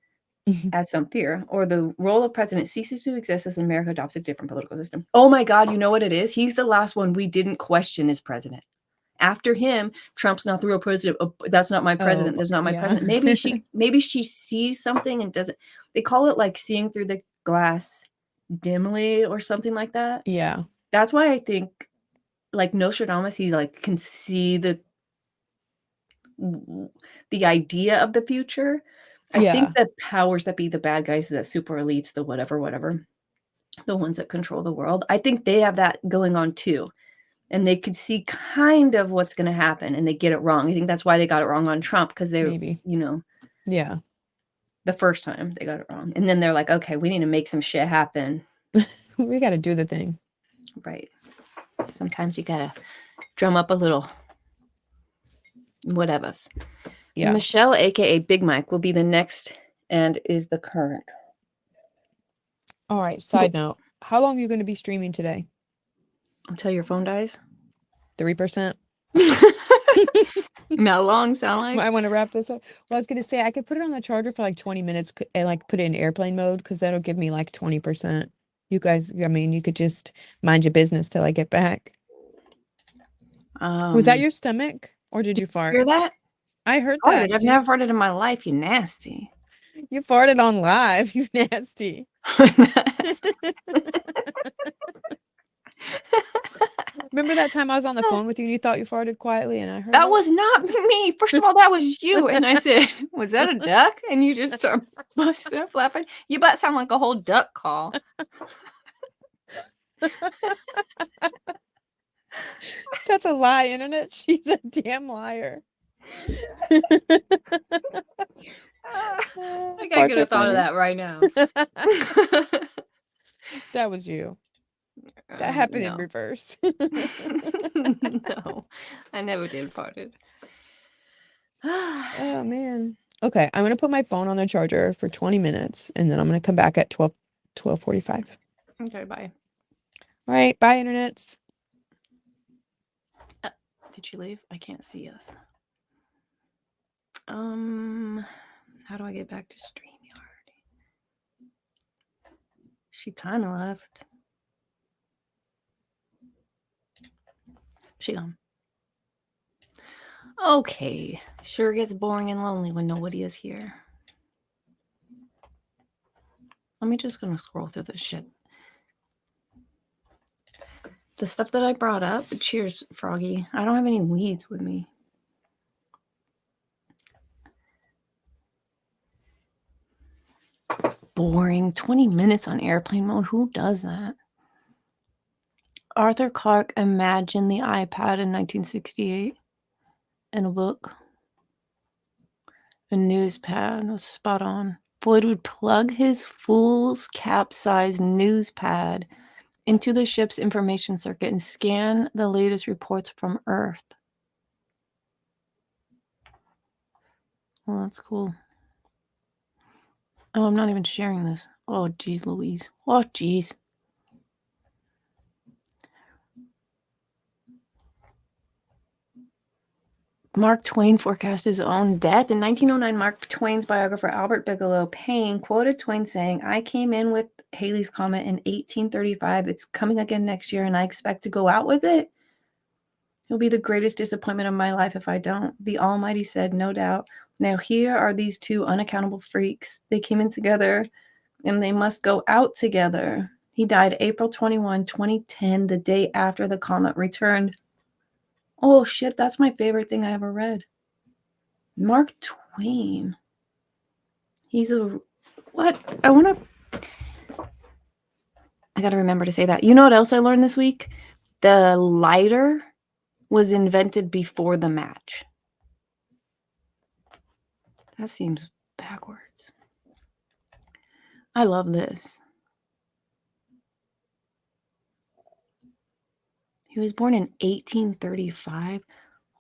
B: as some fear, or the role of president ceases to exist as America adopts a different political system. Oh my God, you know what it is? He's the last one we didn't question as president. After him, Trump's not the real president. Oh, that's not my president. There's not my president. Maybe she sees something and doesn't. They call it like seeing through the glass dimly or something like that.
A: Yeah.
B: That's why I think like Nostradamus, he like can see the idea of the future. I think the powers that be, the bad guys, the super elites, the whatever, the ones that control the world, I think they have that going on too. And they could see kind of what's going to happen and they get it wrong. I think that's why they got it wrong on Trump, because they,
A: yeah,
B: the first time they got it wrong. And then they're like, okay, we need to make some shit happen.
A: We got to do the thing.
B: Right. Sometimes you got to drum up a little whatever. Yeah. Michelle, aka Big Mike, will be the next and is the current.
A: All right. Side note. How long are you going to be streaming today?
B: Until your phone dies.
A: 3%.
B: How long sound like?
A: I want to wrap this up. Well, I was going to say I could put it on the charger for like 20 minutes and like put it in airplane mode because that'll give me like 20%. You guys, I mean, you could just mind your business till I get back. Was that your stomach or did you fart?
B: Hear that?
A: I heard
B: Farted.
A: that.
B: I've never farted in my life, you nasty.
A: You farted on live, you nasty. Remember that time I was on the phone with you and you thought you farted quietly and I heard
B: That
A: it?
B: was not me. First of all, that was you. And I said, was that a duck? And you just started busting up laughing. You about sound like a whole duck call.
A: That's a lie, internet. She's a damn liar.
B: I think I
A: Farts
B: could
A: are
B: have thought of
A: funny.
B: that right now.
A: That was you. That happened in
B: No.
A: reverse.
B: No, I never did farted.
A: Oh man. Okay, I'm gonna put my phone on the charger for 20 minutes and then I'm gonna come back at 12:45.
B: Okay, bye.
A: All right, bye, internets.
B: Did she leave? I can't see us. How do I get back to StreamYard? She kind of left. She gone. Okay, sure gets boring and lonely when nobody is here. I'm just gonna scroll through this shit. The stuff that I brought up, cheers, Froggy. I don't have any weeds with me. Boring. 20 minutes on airplane mode. Who does that? Arthur Clarke imagined the iPad in 1968 in a book. A news pad was spot on. Floyd would plug his fool's cap-sized news pad into the ship's information circuit and scan the latest reports from Earth. Well, that's cool. Oh, I'm not even sharing this. Oh, geez, Louise. Oh, geez. Mark Twain forecast his own death. In 1909, Mark Twain's biographer Albert Bigelow Paine quoted Twain saying, "I came in with Halley's Comet in 1835. It's coming again next year, and I expect to go out with it. It'll be the greatest disappointment of my life if I don't." The Almighty said, "No doubt. Now here are these two unaccountable freaks. They came in together, and they must go out together." He died April 21, 2010, the day after the comet returned. Oh, shit, that's my favorite thing I ever read. Mark Twain. He's a... What? I got to remember to say that. You know what else I learned this week? The lighter was invented before the match. That seems backwards. I love this. He was born in 1835.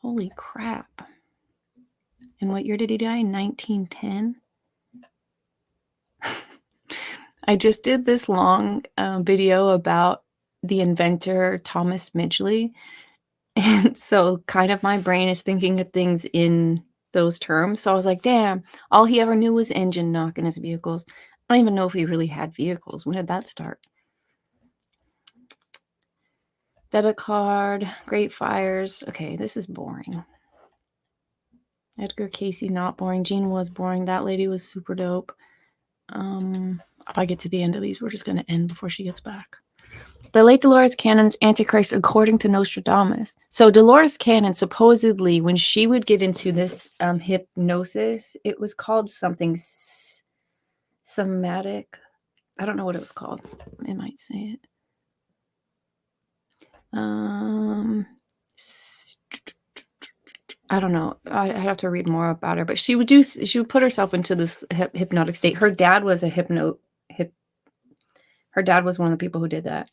B: Holy crap. And what year did he die? 1910? I just did this long video about the inventor Thomas Midgley. And so kind of my brain is thinking of things in those terms. So I was like, damn, all he ever knew was engine knock in his vehicles. I don't even know if he really had vehicles. When did that start? Debit card, Great Fires. Okay, this is boring. Edgar Casey, not boring. Jean was boring. That lady was super dope. If I get to the end of these, we're just going to end before she gets back. The late Dolores Cannon's Antichrist, according to Nostradamus. So Dolores Cannon, supposedly, when she would get into this hypnosis, it was called something somatic. I don't know what it was called. I might say it. I don't know. I'd have to read more about her, but she would put herself into this hypnotic state. Her dad was her dad was one of the people who did that.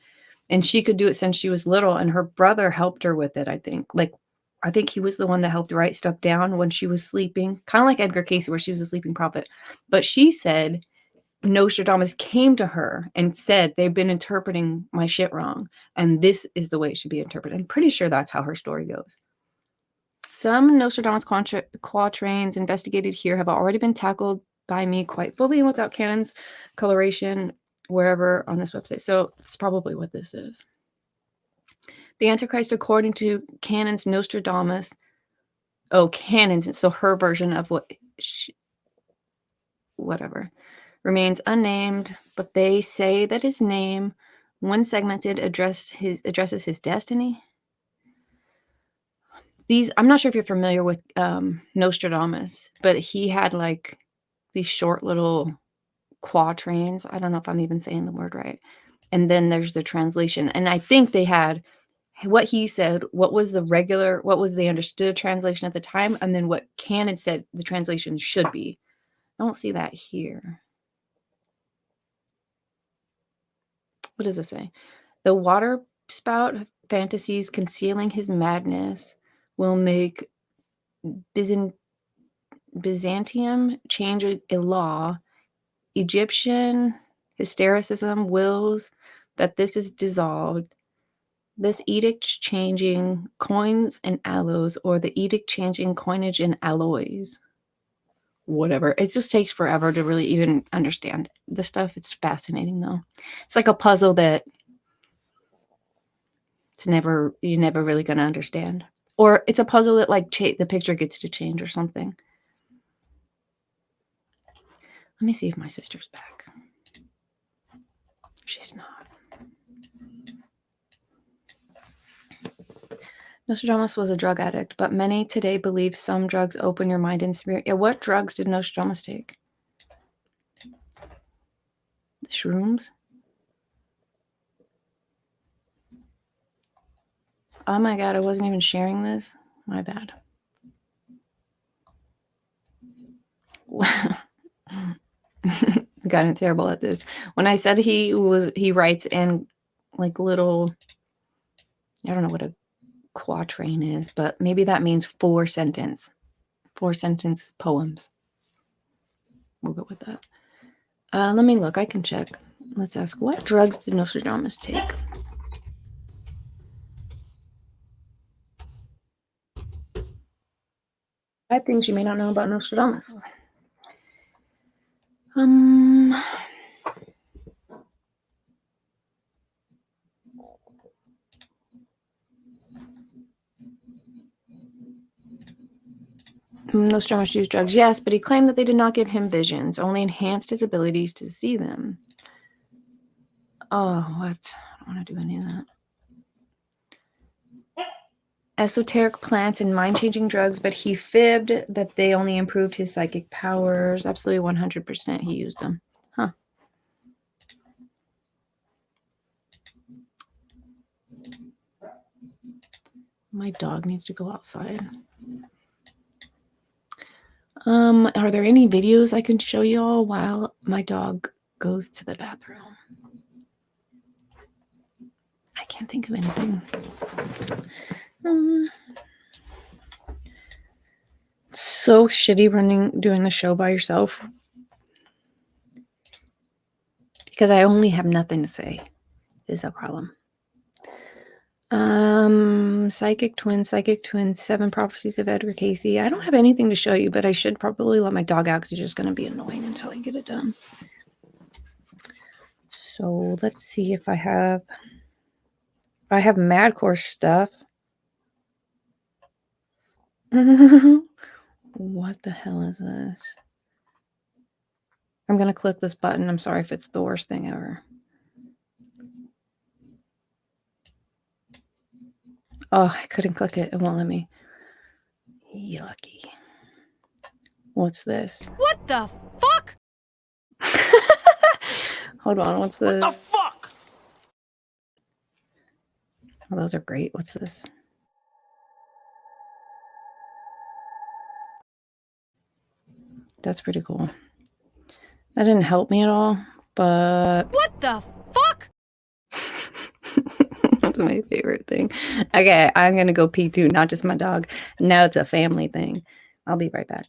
B: And she could do it since she was little, and her brother helped her with it, I think. Like, I think he was the one that helped write stuff down when she was sleeping, kind of like Edgar Casey, where she was a sleeping prophet. But she said Nostradamus came to her and said, "They've been interpreting my shit wrong, and this is the way it should be interpreted." I'm pretty sure that's how her story goes. Some Nostradamus quatrains investigated here have already been tackled by me quite fully and without Cannon's coloration wherever on this website. So it's probably what this is. The Antichrist, according to Cannon's Nostradamus, Oh, canons. So her version of what whatever remains unnamed, but they say that his name, when segmented, addresses his destiny. I'm not sure if you're familiar with Nostradamus, but he had like these short little quatrains. I don't know if I'm even saying the word right. And then there's the translation. And I think they had what he said, what was the understood translation at the time, and then what canon said the translation should be. I don't see that here. What does it say? The water spout fantasies concealing his madness will make Byzantium change a law. Egyptian hystericism wills that this is dissolved. This edict changing coins and alloys, or the edict changing coinage and alloys. Whatever. It just takes forever to really even understand the stuff. It's fascinating though. It's like a puzzle that you're never really going to understand. Or it's a puzzle that like the picture gets to change or something. Let me see if my sister's back. She's not. Nostradamus was a drug addict, but many today believe some drugs open your mind and spirit. Yeah, what drugs did Nostradamus take? The shrooms? Oh my god, I wasn't even sharing this. My bad. Gotten terrible at this. When I said he writes in like little, I don't know what a quatrain is, but maybe that means 4-sentence poems. We'll go with that. Let me look. I can check. Let's ask, what drugs did Nostradamus take? 5 things you may not know about Nostradamus. Nostradamus used drugs, yes, but he claimed that they did not give him visions, only enhanced his abilities to see them. Oh, what? I don't want to do any of that. Esoteric plants and mind-changing drugs, but he fibbed that they only improved his psychic powers. Absolutely 100% he used them. Huh. My dog needs to go outside. Are there any videos I can show you all while my dog goes to the bathroom? I can't think of anything. So shitty doing the show by yourself because I only have nothing to say is a problem. Psychic twins, 7 prophecies of Edgar Casey. I don't have anything to show you, but I should probably let my dog out because he's just going to be annoying until I get it done. So let's see if I have Madcore stuff. What the hell is this? I'm going to click this button. I'm sorry if it's the worst thing ever. Oh, I couldn't click it. It won't let me. Yucky. What's this?
C: What the fuck?
B: Hold on. What's this?
C: What the fuck?
B: Oh, those are great. What's this? That's pretty cool. That didn't help me at all, but
C: What the fuck?
B: that's my favorite thing. Okay, I'm gonna go pee too, not just my dog. Now it's a family thing. I'll be right back.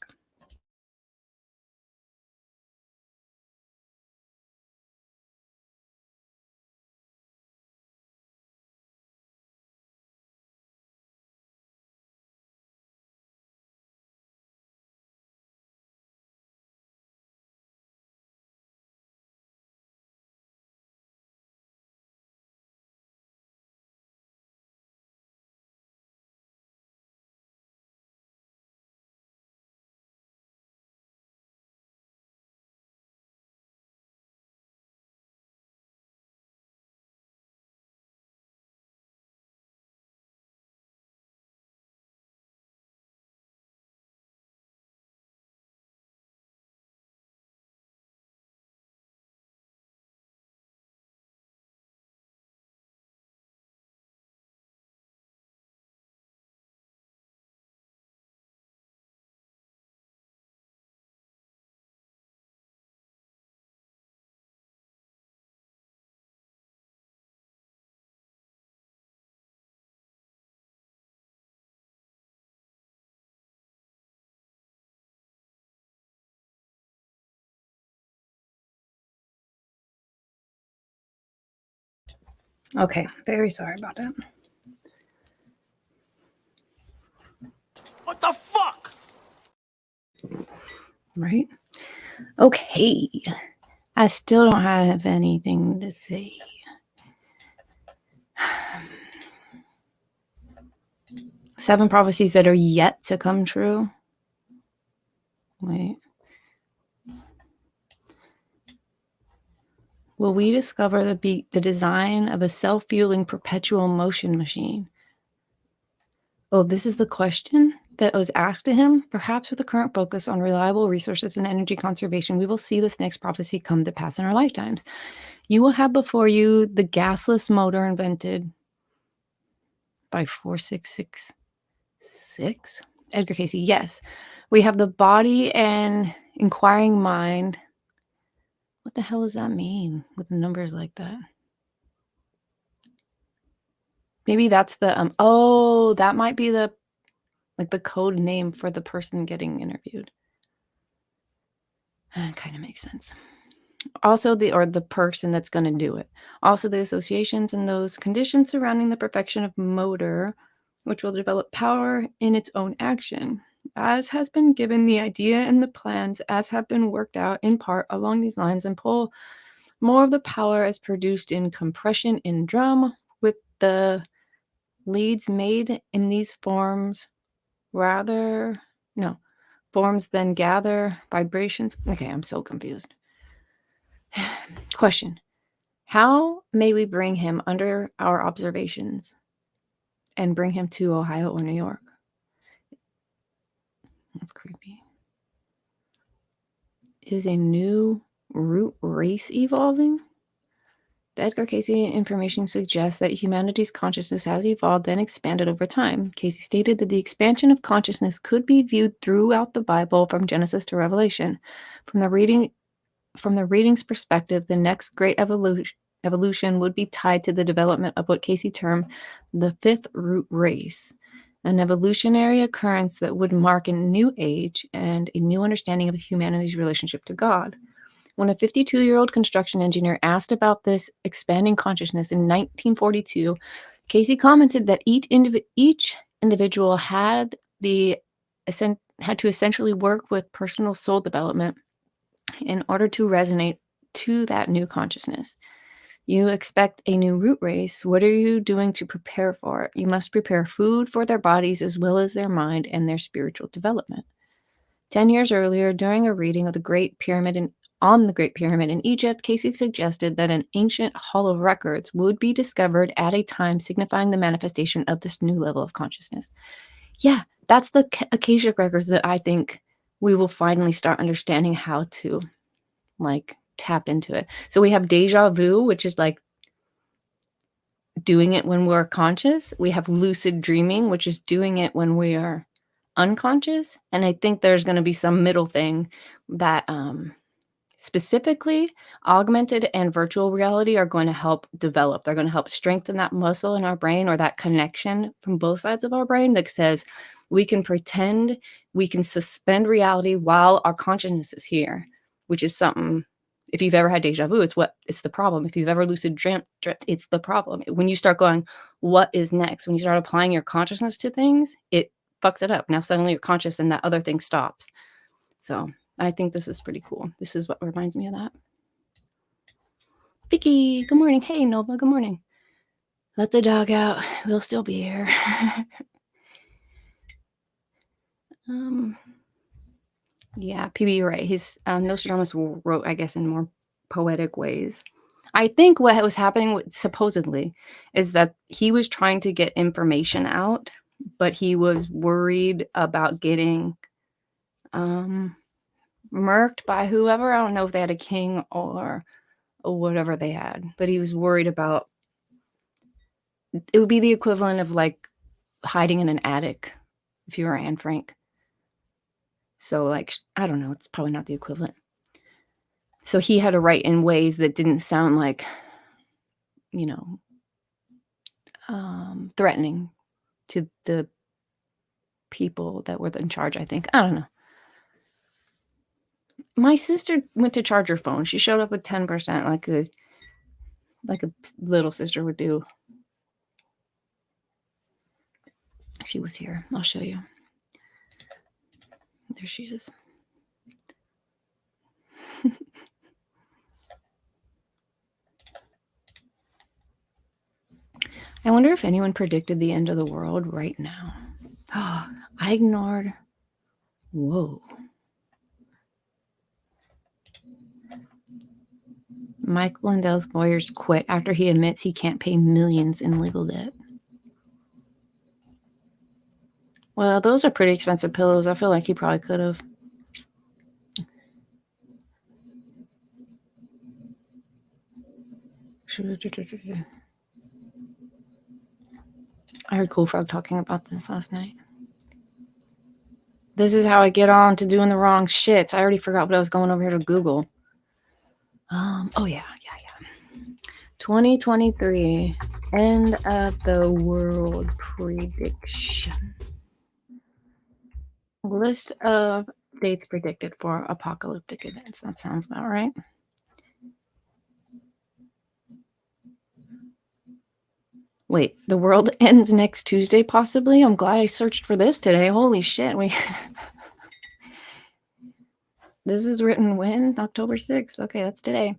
B: Okay, very sorry about that.
D: What the fuck?
B: Right? Okay. I still don't have anything to say. Seven prophecies that are yet to come true. Wait. Will we discover the design of a self-fueling perpetual motion machine? Oh, this is the question that was asked to him. Perhaps with the current focus on reliable resources and energy conservation, we will see this next prophecy come to pass in our lifetimes. You will have before you the gasless motor invented by 4666. Edgar Casey, yes. We have the body and inquiring mind. What the hell does that mean with the numbers like that? Maybe that's the oh, that might be the code name for the person getting interviewed. Kind of makes sense. Also the person that's going to do it. Also the associations and those conditions surrounding the perfection of motor, which will develop power in its own action. As has been given the idea and the plans as have been worked out in part along these lines and pull more of the power as produced in compression in drum with the leads made in these forms forms then gather vibrations. Okay, I'm so confused. Question. How may we bring him under our observations and bring him to Ohio or New York? That's creepy. Is a new root race evolving? The Edgar Casey information suggests that humanity's consciousness has evolved and expanded over time. Casey stated that the expansion of consciousness could be viewed throughout the Bible from Genesis to Revelation. From the reading's perspective, the next great evolution would be tied to the development of what Casey termed the fifth root race, an evolutionary occurrence that would mark a new age and a new understanding of humanity's relationship to God. When a 52-year-old construction engineer asked about this expanding consciousness in 1942, Casey commented that each individual had to essentially work with personal soul development in order to resonate to that new consciousness. You expect a new root race. What are you doing to prepare for it? You must prepare food for their bodies as well as their mind and their spiritual development. 10 years earlier, during a reading of the Great Pyramid in Egypt, Casey suggested that an ancient hall of records would be discovered at a time signifying the manifestation of this new level of consciousness. Yeah, that's the Akashic records that I think we will finally start understanding how to tap into it. So we have deja vu, which is doing it when we're conscious. We have lucid dreaming, which is doing it when we are unconscious. And I think there's going to be some middle thing that specifically augmented and virtual reality are going to help develop. They're going to help strengthen that muscle in our brain, or that connection from both sides of our brain that says we can pretend, we can suspend reality while our consciousness is here, which is something. If you've ever had deja vu, it's the problem. If you've ever lucid dreamt, it's the problem. When you start going, what is next? When you start applying your consciousness to things, it fucks it up. Now suddenly you're conscious and that other thing stops. So I think this is pretty cool. This is what reminds me of that. Vicky, good morning. Hey, Nova, good morning. Let the dog out. We'll still be here. Yeah, PB, you're right. He's Nostradamus wrote, I guess, in more poetic ways. I think what was happening supposedly is that he was trying to get information out, but he was worried about getting murked by whoever. I don't know if they had a king or whatever they had, but he was worried about it would be the equivalent of hiding in an attic if you were Anne Frank. So I don't know, it's probably not the equivalent. So he had to write in ways that didn't sound like, threatening to the people that were in charge, I think. I don't know. My sister went to charge her phone. She showed up with 10%, like a little sister would do. She was here. I'll show you. There she is. I wonder if anyone predicted the end of the world right now. I ignored. Whoa. Mike Lindell's lawyers quit after he admits he can't pay millions in legal debt. Well, those are pretty expensive pillows. I feel like he probably could have. I heard Cool Frog talking about this last night. This is how I get on to doing the wrong shit. I already forgot what I was going over here to Google. Oh yeah. 2023, end of the world prediction. List of dates predicted for apocalyptic events. That sounds about right. Wait, the world ends next Tuesday, possibly? I'm glad I searched for this today. Holy shit. This is written when? October 6th. Okay, that's today.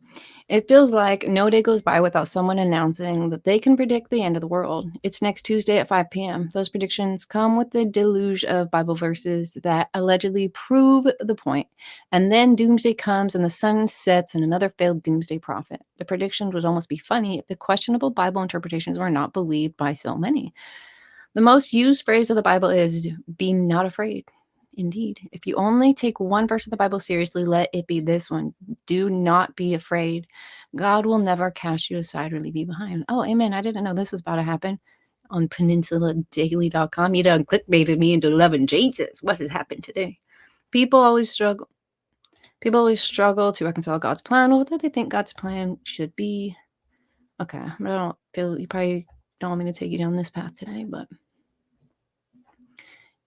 B: It feels like no day goes by without someone announcing that they can predict the end of the world. It's next Tuesday at 5 p.m. Those predictions come with the deluge of Bible verses that allegedly prove the point. And then doomsday comes and the sun sets and another failed doomsday prophet. The predictions would almost be funny if the questionable Bible interpretations were not believed by so many. The most used phrase of the Bible is, "Be not afraid." Indeed. If you only take one verse of the Bible seriously, let it be this one. Do not be afraid. God will never cast you aside or leave you behind. Oh, amen. I didn't know this was about to happen on PeninsulaDaily.com. You done clickbaited me into loving Jesus. What has happened today? People always struggle to reconcile God's plan with what they think God's plan should be. Okay. I don't feel you probably don't want me to take you down this path today, but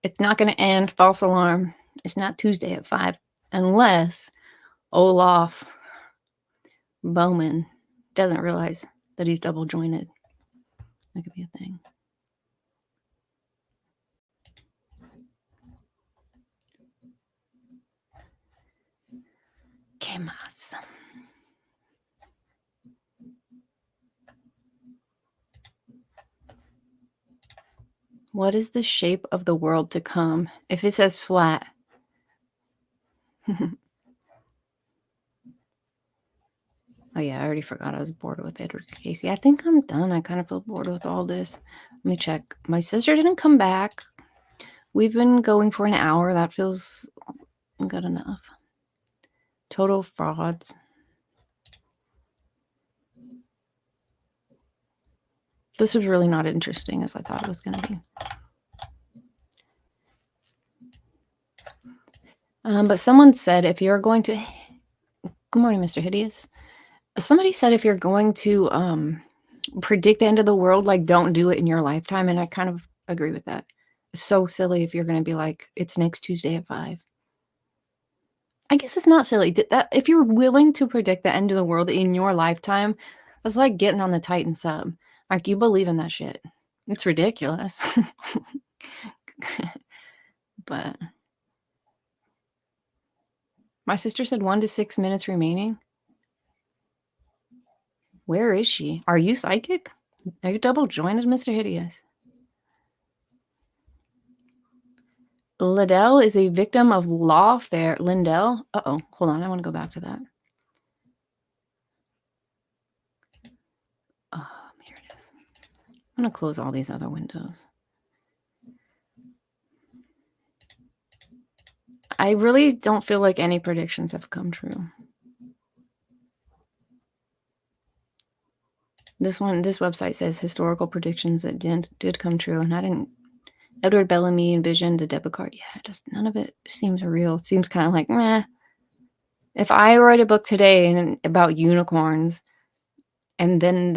B: it's not going to end. False alarm. It's not Tuesday at 5 unless Olaf Bowman doesn't realize that he's double jointed. That could be a thing. ¿Qué más? What is the shape of the world to come? If it says flat. Oh yeah, I already forgot I was bored with Edward Casey. I think I'm done. I kind of feel bored with all this. Let me check. My sister didn't come back. We've been going for an hour. That feels good enough. Total frauds. This was really not interesting as I thought it was going to be. But someone said if you're going to... Good morning, Mr. Hideous. Somebody said if you're going to predict the end of the world, like don't do it in your lifetime. And I kind of agree with that. It's so silly if you're going to be like, it's next Tuesday at 5. I guess it's not silly. That if you're willing to predict the end of the world in your lifetime, that's like getting on the Titan sub. Like you believe in that shit. It's ridiculous. But my sister said 1 to 6 minutes remaining. Where is she? Are you psychic? Are you double jointed, Mr. Hideous? Liddell is a victim of lawfare. Lindell? Uh-oh. Hold on. I want to go back to that. Here it is. I'm going to close all these other windows. I really don't feel like any predictions have come true. This website says historical predictions that did come true, and I didn't. Edward Bellamy envisioned a debit card. Yeah, just none of it seems real. It seems kind of like, meh. If I write a book today about unicorns, and then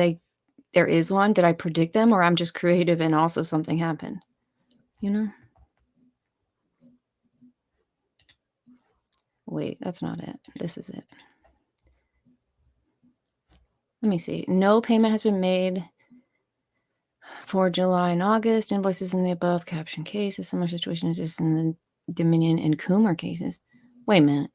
B: there is one, did I predict them, or I'm just creative and also something happened? You know? Wait, that's not it. This is it. Let me see. No payment has been made for July and August. Invoices in the above caption cases. Similar situation exists in the Dominion and Coomer cases. Wait a minute.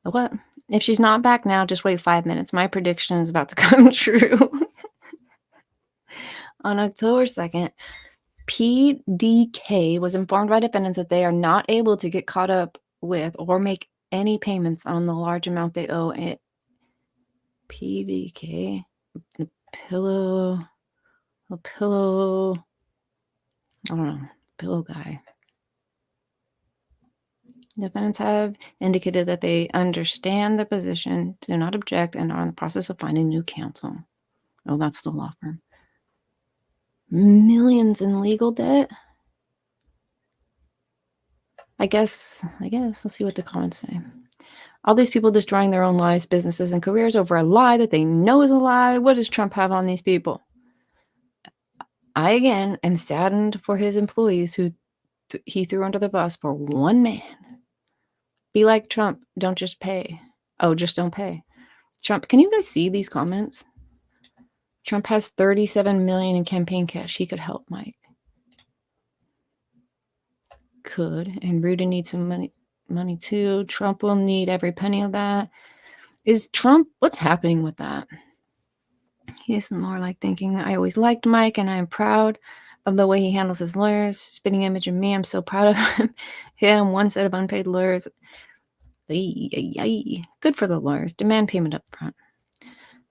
B: What? If she's not back now, just wait 5 minutes. My prediction is about to come true. On October 2nd, PDK was informed by defendants that they are not able to get caught up with or make any payments on the large amount they owe it. PDK, the pillow, I don't know, pillow guy. Defendants have indicated that they understand their position, do not object, and are in the process of finding new counsel. Oh, that's the law firm. Millions in legal debt. I guess. Let's see what the comments say. All these people destroying their own lives, businesses, and careers over a lie that they know is a lie. What does Trump have on these people? I, again, am saddened for his employees who he threw under the bus for one man. Be like Trump. Don't just pay. Oh, just don't pay. Trump, can you guys see these comments? Trump has $37 million in campaign cash. He could help Mike. Could. And Rudy needs some money too. Trump will need every penny of that. Is Trump, what's happening with that? He's more like thinking, I always liked Mike and I'm proud of the way he handles his lawyers. Spitting image of me, I'm so proud of him. Him, one set of unpaid lawyers. Good for the lawyers. Demand payment up front.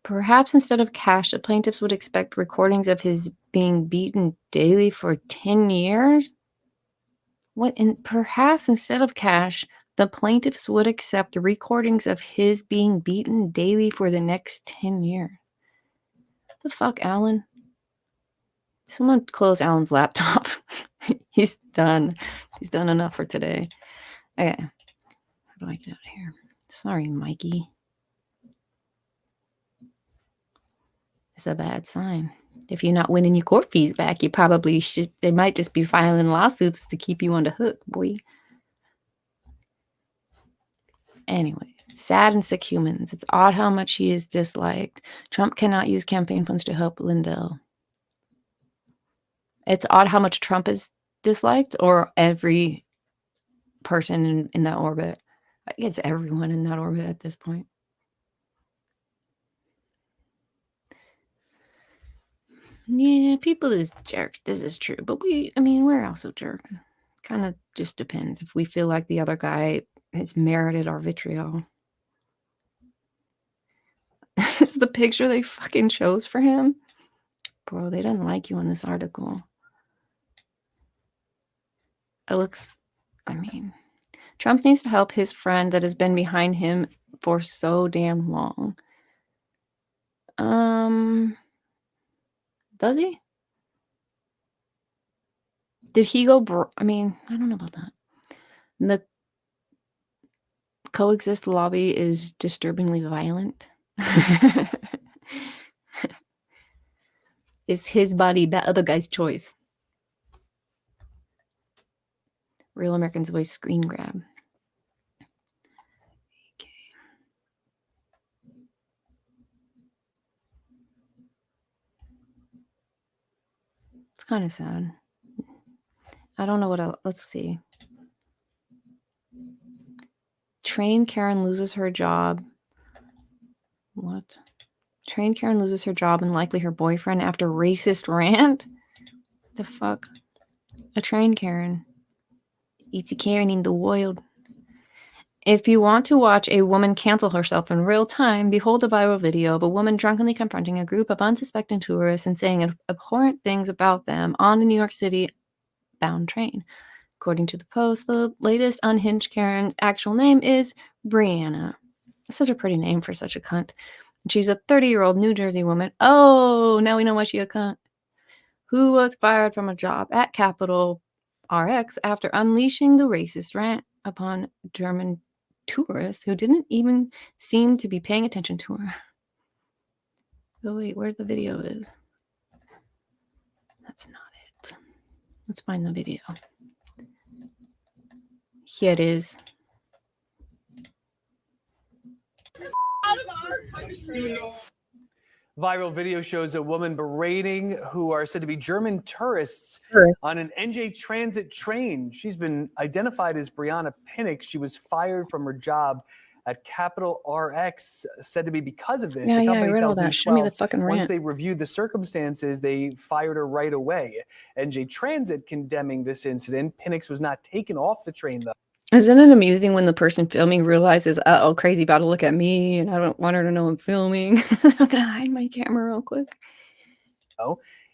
B: Perhaps instead of cash, the plaintiffs would expect recordings of his being beaten daily for 10 years? What? And perhaps instead of cash, the plaintiffs would accept recordings of his being beaten daily for the next 10 years. The fuck, Alan? Someone close Alan's laptop. He's done. He's done enough for today. Okay. How do I get out of here? Sorry, Mikey. It's a bad sign. If you're not winning your court fees back, you probably should. They might just be filing lawsuits to keep you on the hook, boy. Anyways, sad and sick humans. It's odd how much he is disliked. Trump cannot use campaign funds to help Lindell. It's odd how much Trump is disliked, or every person in that orbit. I think it's everyone in that orbit at this point. Yeah, people is jerks. This is true. But we're also jerks. Kind of just depends if we feel like the other guy has merited our vitriol. This is the picture they fucking chose for him. Bro, they didn't like you in this article. It looks, Trump needs to help his friend that has been behind him for so damn long. Does he? Did he go I don't know about that. The coexist lobby is disturbingly violent. Is his body that other guy's choice? Real Americans Voice screen grab. Okay. It's kind of sad. I don't know what else. Let's see. Train Karen loses her job. What? Train Karen loses her job and likely her boyfriend after racist rant? The fuck? A train Karen. It's a Karen in the wild. If you want to watch a woman cancel herself in real time, behold a viral video of a woman drunkenly confronting a group of unsuspecting tourists and saying abhorrent things about them on the New York City bound train. According to the Post, the latest unhinged Karen's actual name is Brianna. Such a pretty name for such a cunt. She's a 30-year-old New Jersey woman. Oh, now we know why she's a cunt. Who was fired from a job at Capitol RX after unleashing the racist rant upon German tourists who didn't even seem to be paying attention to her. Oh, wait, where the video is? That's not it. Let's find the video. Here it is.
E: Viral video shows a woman berating who are said to be German tourists on an NJ Transit train. She's been identified as Brianna Pinnock. She was fired from her job at Capital RX, said to be because of this.
B: Yeah,
E: The
B: yeah, I
E: company
B: read all
E: tells
B: that.
E: News
B: Show me the
E: 12
B: fucking
E: once
B: rant.
E: they reviewed the circumstances, they fired her right away. NJ Transit condemning this incident. Pinnock was not taken off the train, though.
B: Isn't it amusing when the person filming realizes, uh-oh, crazy about to look at me, and I don't want her to know I'm filming. I'm gonna hide my camera real quick.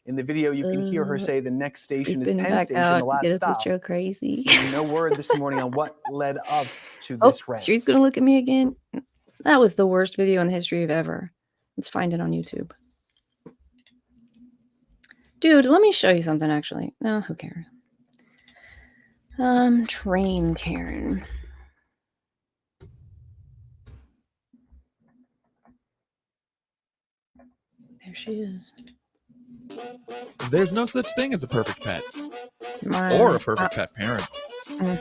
E: In the video, you can hear her say the next station is
B: Creeping
E: Penn
B: back
E: Station,
B: out
E: the
B: to
E: last
B: get a
E: stop.
B: picture of crazy.
E: No word this morning on what led up to
B: Oh,
E: this rant.
B: she's gonna look at me again. That was the worst video in the history of ever. Let's find it on YouTube. Dude, let me show you something, actually. No, who cares? Train Karen. There she is.
F: There's no such thing as a perfect pet
B: My
F: or a perfect pet parent.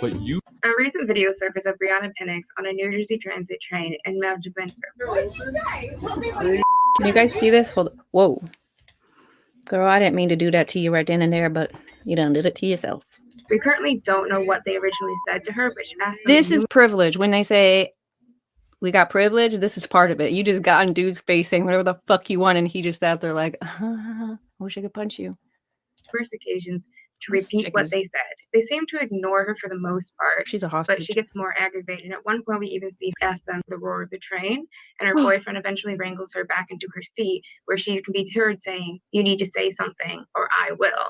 F: But you.
G: A recent video surfaced of Brianna Pinnock on a New Jersey Transit train in Mount Venture.
B: Can you guys see this? Hold on. Whoa. Girl, I didn't mean to do that to you right then and there, but you done did it to yourself.
G: We currently don't know what they originally said to her, but she asked them.
B: This is privilege. When they say we got privilege, this is part of it. You just got in dude's face saying whatever the fuck you want, and he just sat there like, I wish I could punch you.
G: First occasions to
B: This
G: repeat
B: chick
G: what
B: is-
G: they said. They seem to ignore her for the most part,
B: She's a
G: but
B: hostage.
G: she gets more aggravated. At one point, we even see ask them the roar of the train, and her boyfriend eventually wrangles her back into her seat, where she can be heard saying, "You need to say something, or I will."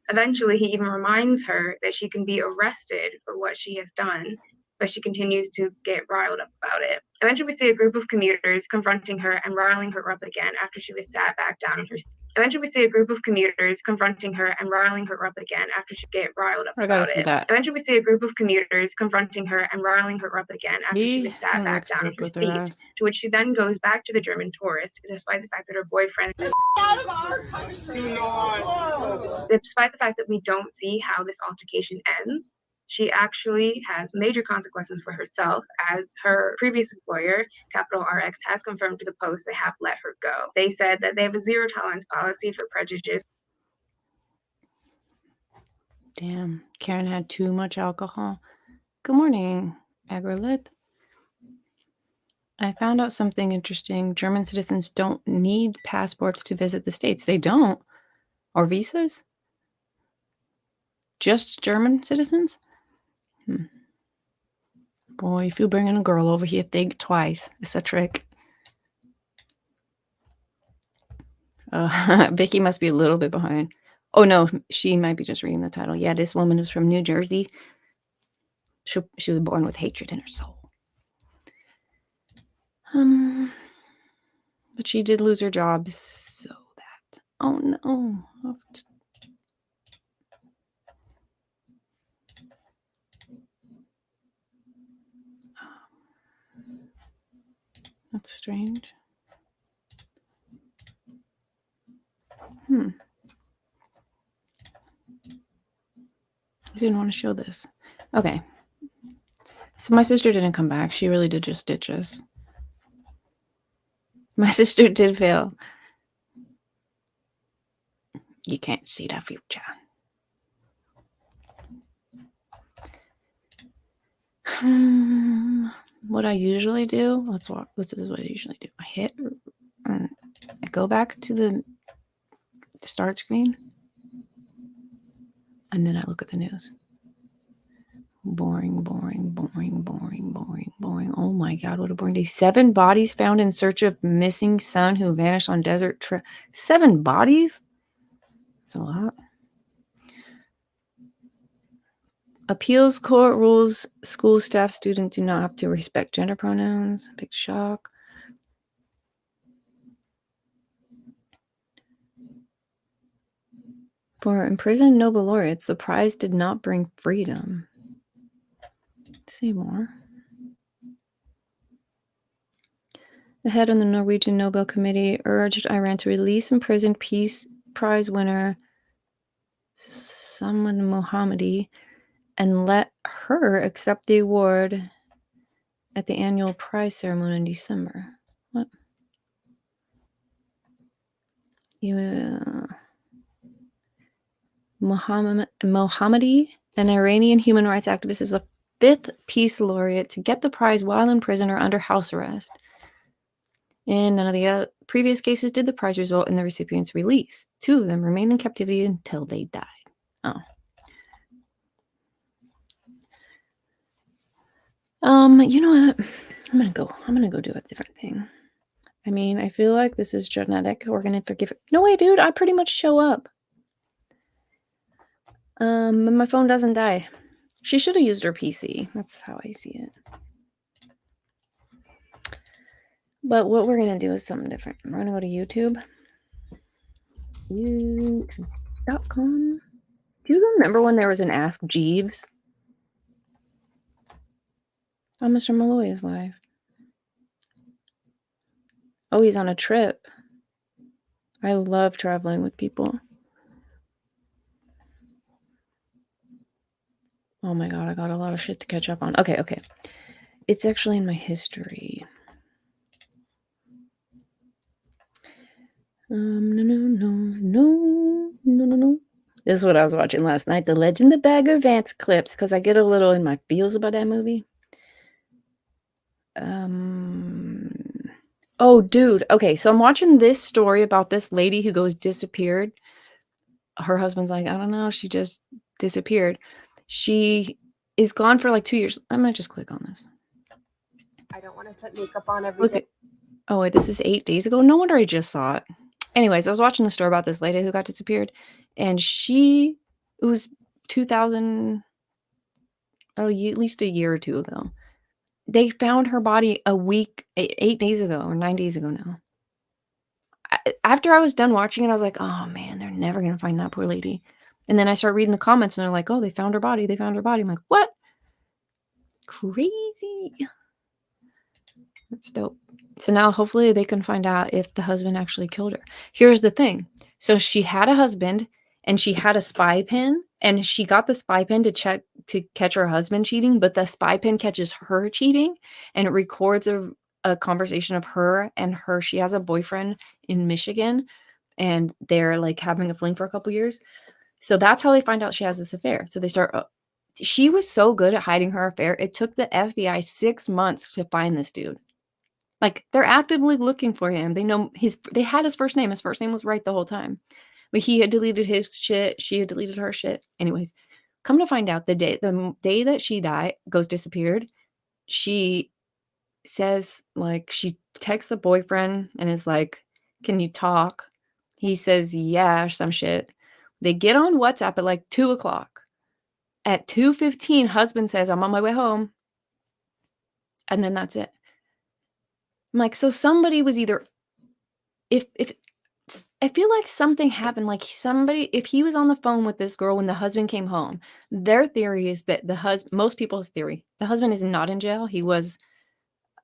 G: Eventually, he even reminds her that she can be arrested for what she has done, but she continues to get riled up about it. Eventually, we see a group of commuters confronting her and riling her up again after she was sat back down in her seat. Eventually, we see a group of commuters confronting her and riling her up again after she get riled up
B: I gotta
G: about
B: see
G: it.
B: that.
G: Eventually, we see a group of commuters confronting her and riling her up again after she was sat
B: Yeah,
G: back down in
B: up
G: her
B: with her
G: seat,
B: ass.
G: to which she then goes back to the German tourist, despite the fact that her boyfriend despite the fact that we don't see how this altercation ends. She actually has major consequences for herself, as her previous employer, Capital RX, has confirmed to the Post they have let her go. They said that they have a zero tolerance policy for prejudice.
B: Damn, Karen had too much alcohol. Good morning, Agrilith. I found out something interesting. German citizens don't need passports to visit the States. They don't. Or visas? Just German citizens? Boy, if you bring in a girl over here, think twice. It's a trick. Vicky must be a little bit behind. Oh, no, she might be just reading the title. Yeah, this woman is from New Jersey. She was born with hatred in her soul. But she did lose her job, so that... Oh, no. That's strange. I didn't want to show this. Okay. So my sister didn't come back. She really did just ditch us. My sister did fail. You can't see the future. What I usually do, this is what I usually do. I go back to the start screen, and then I look at the news. Boring, boring, boring, boring, boring, boring. Oh my God, what a boring day. 7 bodies found in search of missing son who vanished on desert trip. 7 bodies? That's a lot. Appeals court rules school staff students do not have to respect gender pronouns. Big shock. For imprisoned Nobel laureates, the prize did not bring freedom. Let's see more. The head of the Norwegian Nobel Committee urged Iran to release imprisoned Peace Prize winner Salman Mohammadi and let her accept the award at the annual prize ceremony in December. What? Mohammadi, an Iranian human rights activist, is the 5th Peace Laureate to get the prize while in prison or under house arrest. In none of the previous cases did the prize result in the recipient's release. 2 of them remained in captivity until they died. Oh. You know what? I'm gonna go do a different thing. I mean, I feel like this is genetic. We're gonna forgive it. No way, dude. I pretty much show up. My phone doesn't die. She should have used her PC. That's how I see it. But what we're gonna do is something different. We're gonna go to YouTube. YouTube.com. Do you remember when there was an Ask Jeeves? Oh, Mr. Malloy is live. Oh, he's on a trip. I love traveling with people. Oh my god, I got a lot of shit to catch up on. Okay. It's actually in my history. No. This is what I was watching last night. The Legend of Bagger Vance clips, because I get a little in my feels about that movie. Oh, dude. Okay, so I'm watching this story about this lady who goes disappeared. Her husband's like, I don't know, she just disappeared. She is gone for like 2 years. I'm gonna just click on this.
H: I don't want to put makeup on every day.
B: Oh, wait, this is 8 days ago. No wonder I just saw it. Anyways, I was watching the story about this lady who got disappeared, and it was 2000, at least a year or 2 ago. They found her body 8 days ago or 9 days ago now. After I was done watching it, I was like, oh man, they're never going to find that poor lady. And then I start reading the comments and they're like, oh, they found her body. They found her body. I'm like, what? Crazy. That's dope. So now hopefully they can find out if the husband actually killed her. Here's the thing. So she had a husband and she had a spy pin, and she got the spy pin to catch her husband cheating, but the spy pin catches her cheating and it records a conversation of her and her. She has a boyfriend in Michigan and they're like having a fling for a couple years. So that's how they find out she has this affair. So they start. She was so good at hiding her affair. It took the FBI 6 months to find this dude. Like, they're actively looking for him. They know they had his first name. His first name was right the whole time. But he had deleted his shit. She had deleted her shit. Anyways, come to find out the day that she disappeared, she says, like, she texts a boyfriend and is like, can you talk? He says, yeah, or some shit. They get on WhatsApp at like 2 o'clock. At 2:15, husband says, I'm on my way home. And then that's it. I'm like, so somebody was either, if I feel like something happened, like if he was on the phone with this girl when the husband came home, their theory is that most people's theory, the husband is not in jail.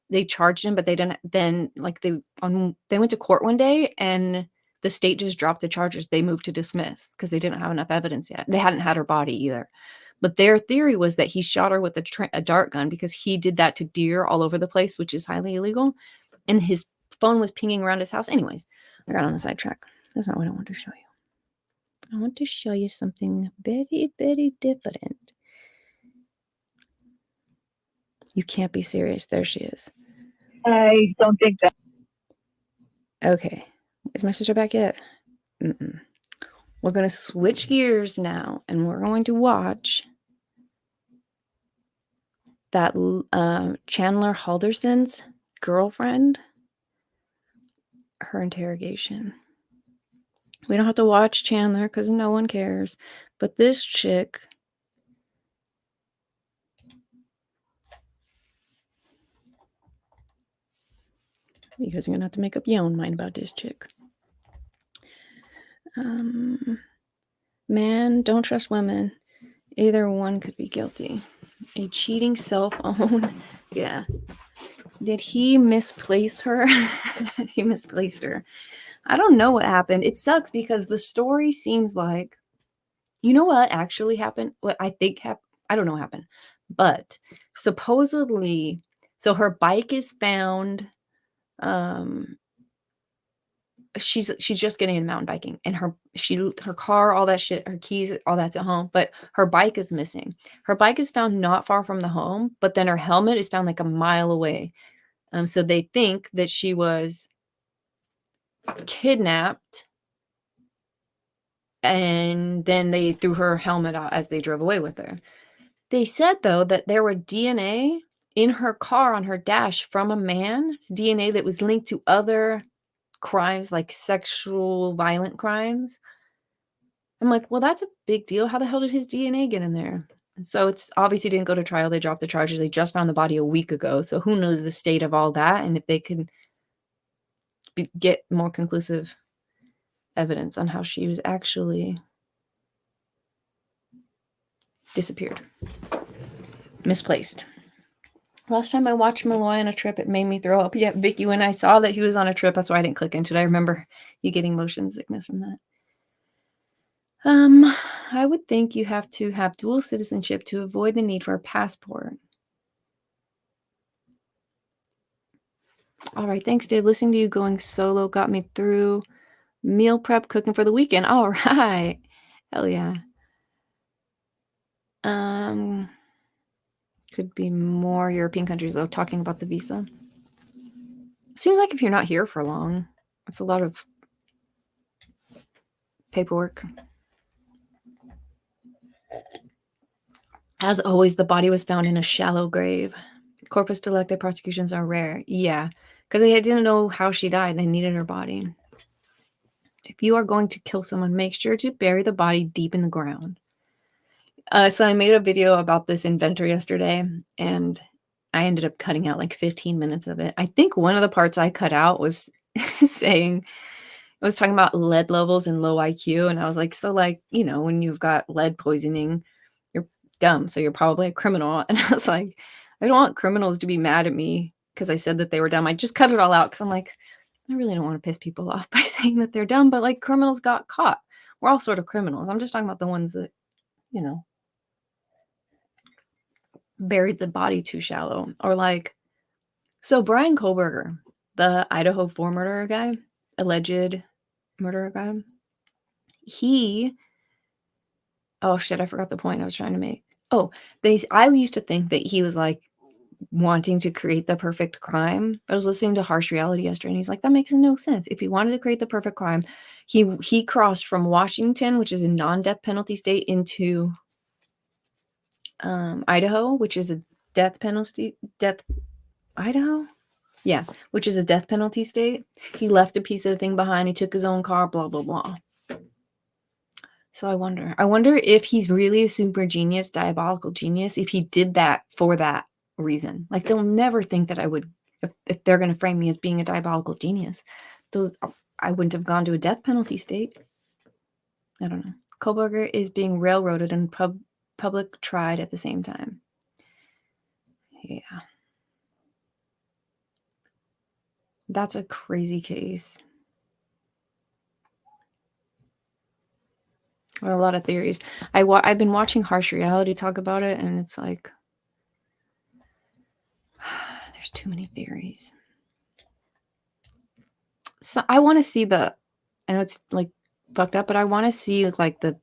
B: They charged him, but they didn't, then like they went to court one day and the state just dropped the charges. They moved to dismiss because they didn't have enough evidence yet. They hadn't had her body either. But their theory was that he shot her with a dart gun because he did that to deer all over the place, which is highly illegal. And his phone was pinging around his house. Anyways, I got on the sidetrack. That's not what I want to show you. I want to show you something very, very different. You can't be serious. There she is.
I: I don't think that.
B: Okay. Is my sister back yet? Mm-mm. We're going to switch gears now, and we're going to watch that Chandler Halderson's girlfriend, her interrogation. We don't have to watch Chandler because no one cares. But this chick, you guys are going to have to make up your own mind about this chick. Man, don't trust women. Either one could be guilty. A cheating cell phone. Yeah. Did he misplace her? He misplaced her. I don't know what happened. It sucks because the story seems like, you know what actually happened? What I think happened? I don't know what happened. But supposedly, so her bike is found she's just getting into mountain biking, and her car, all that shit, her keys, all that's at home, but her bike is missing. Her bike is found not far from the home, but then her helmet is found like a mile away. So they think that she was kidnapped, and then they threw her helmet out as they drove away with her. They said, though, that there were DNA in her car on her dash from a man's DNA that was linked to other crimes, like sexual violent crimes. I'm like, well, that's a big deal. How the hell did his DNA get in there? And so it's obviously didn't go to trial. They dropped the charges. They just found the body a week ago. So who knows the state of all that, and if they could get more conclusive evidence on how she was actually disappeared, misplaced. Last time I watched Malloy on a trip, it made me throw up. Yeah, Vicky, when I saw that he was on a trip, that's why I didn't click into it. I remember you getting motion sickness from that. I would think you have to have dual citizenship to avoid the need for a passport. All right, thanks, Dave. Listening to you going solo got me through meal prep, cooking for the weekend. All right. Hell yeah. Could be more European countries, though, talking about the visa. Seems like if you're not here for long, it's a lot of paperwork. As always, the body was found in a shallow grave. Corpus delicti prosecutions are rare. Yeah, because they didn't know how she died. They needed her body. If you are going to kill someone, make sure to bury the body deep in the ground. So I made a video about this inventor yesterday, and I ended up cutting out like 15 minutes of it. I think one of the parts I cut out was saying, I was talking about lead levels and low IQ. And I was like, so like, you know, when you've got lead poisoning, you're dumb. So you're probably a criminal. And I was like, I don't want criminals to be mad at me because I said that they were dumb. I just cut it all out because I'm like, I really don't want to piss people off by saying that they're dumb. But like criminals got caught. We're all sort of criminals. I'm just talking about the ones that, you know, buried the body too shallow. Or like, so Brian Kohlberger, the Idaho 4 murderer guy, alleged murderer guy, oh shit, I forgot the point I was trying to make. Oh, I used to think that he was like wanting to create the perfect crime. I was listening to Harsh Reality yesterday, and he's like, that makes no sense. If he wanted to create the perfect crime, he crossed from Washington, which is a non-death penalty state, into Idaho, which is a Idaho? Yeah, which is a death penalty state. He left a piece of the thing behind. He took his own car, blah, blah, blah. So I wonder if he's really a super genius, diabolical genius, if he did that for that reason. Like, they'll never think that I would, if they're going to frame me as being a diabolical genius, I wouldn't have gone to a death penalty state. I don't know. Kohlberger is being railroaded and public tried at the same time. Yeah. That's a crazy case. There are a lot of theories. I've been watching Harsh Reality talk about it, and it's like, there's too many theories. So I want to see I know it's like fucked up, but I want to see like the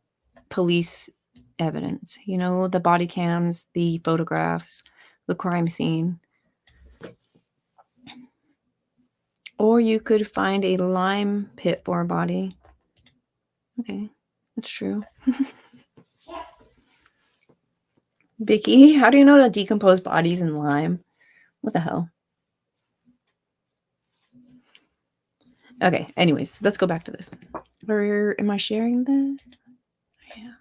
B: police evidence, you know, the body cams, the photographs, the crime scene. Or you could find a lime pit for a body. Okay, that's true. Vicky, how do you know to decompose bodies in lime? What the hell? Okay, anyways, let's go back to this. Where am I sharing this? Yeah.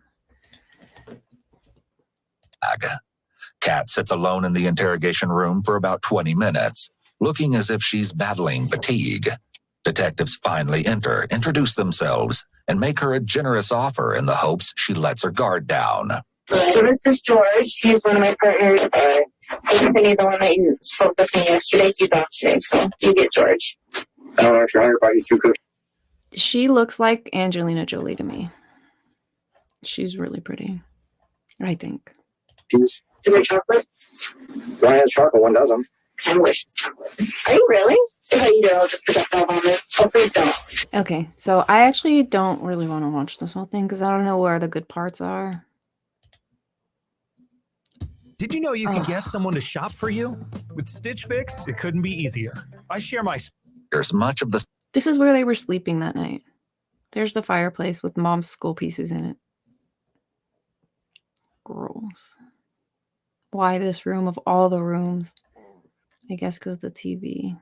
J: Kat sits alone in the interrogation room for about 20 minutes, looking as if she's battling fatigue. Detectives finally enter, introduce themselves, and make her a generous offer in the hopes she lets her guard down.
I: So this is George. He's one of my partners. Anthony, the one that you spoke with me yesterday, he's off today, so you get George. I don't know if you're on your body too good.
B: She looks like Angelina Jolie to me. She's really pretty, I think.
I: Is it chocolate? One has chocolate, one doesn't. I wish it's not. Are you really? I thought you do. I'll just protect all on this. Oh, please don't.
B: Okay, so I actually don't really want to watch this whole thing because I don't know where the good parts are.
K: Did you know you can get someone to shop for you? With Stitch Fix, it couldn't be easier. I share my...
J: There's much of the
B: This is where they were sleeping that night. There's the fireplace with mom's skull pieces in it. Gross. Why this room of all the rooms? I guess because the TV.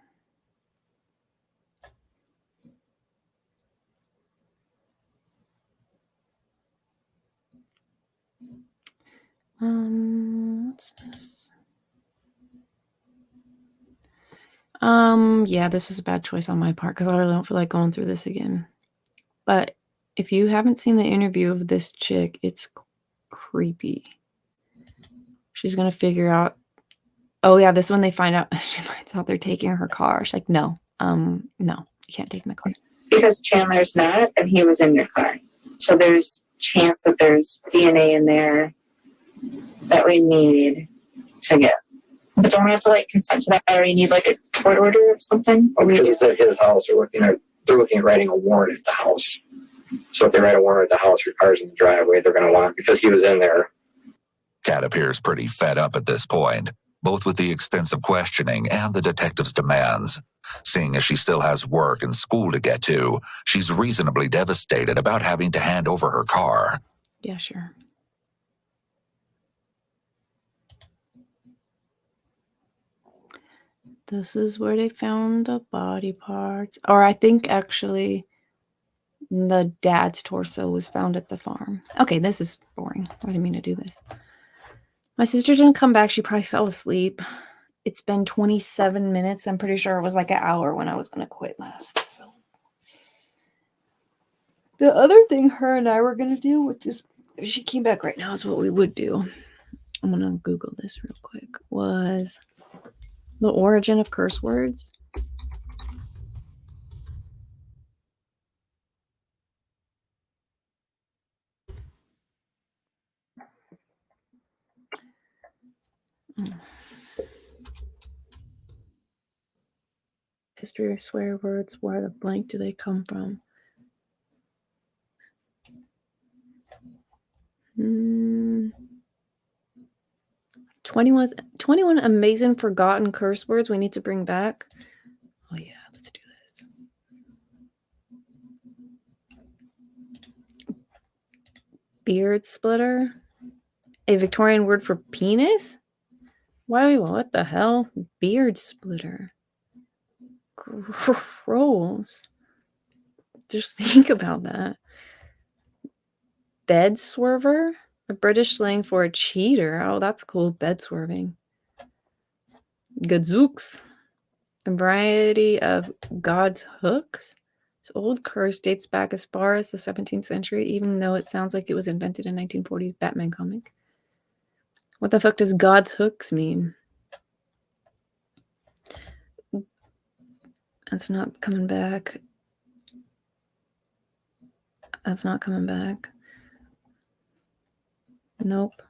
B: What's this? Yeah, this was a bad choice on my part because I really don't feel like going through this again. But if you haven't seen the interview of this chick, it's creepy. She's gonna figure out. Oh yeah, this one they find out. She finds out they're taking her car. She's like, no, you can't take my car.
I: Because Chandler's not, and he was in your car. So there's chance that there's DNA in there that we need to get. But don't we have to like consent to that, or you need like a court order or something?
L: Or because it's at his house, they're looking at writing a warrant at the house. So if they write a warrant at the house, your car's in the driveway, they're going to want, because he was in there.
J: Cat appears pretty fed up at this point, both with the extensive questioning and the detective's demands. Seeing as she still has work and school to get to, she's reasonably devastated about having to hand over her car.
B: Yeah, sure. This is where they found the body parts. Or I think actually the dad's torso was found at the farm. Okay, this is boring. I didn't mean to do this. My sister didn't come back. She probably fell asleep. It's been 27 minutes. I'm pretty sure it was like an hour when I was going to quit last. So the other thing her and I were going to do, which is if she came back right now, is what we would do. I'm going to Google this real quick. Was the origin of curse words. History of swear words. Where the blank do they come from? 21 amazing forgotten curse words we need to bring back. Oh yeah, let's do this. Beard splitter. A Victorian word for penis? Why? What the hell? Beard splitter. Gross. Just think about that. Bed swerver? A British slang for a cheater. Oh, that's cool. Bed swerving. Gadzooks. A variety of God's hooks. This old curse dates back as far as the 17th century, even though it sounds like it was invented in 1940's Batman comic. What the fuck does God's hooks mean? That's not coming back. That's not coming back. Nope.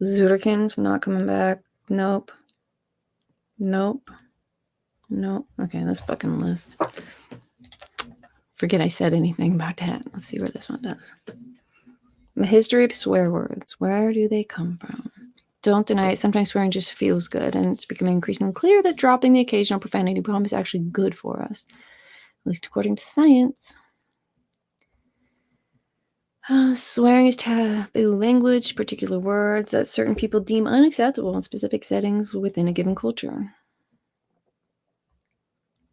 B: Zurikins, not coming back. Nope. Nope. Nope. Okay, this fucking list. Forget I said anything about that. Let's see where this one does. The history of swear words. Where do they come from? Don't deny it. Sometimes swearing just feels good, and it's becoming increasingly clear that dropping the occasional profanity bomb is actually good for us, at least according to science. Swearing is taboo language, particular words that certain people deem unacceptable in specific settings within a given culture.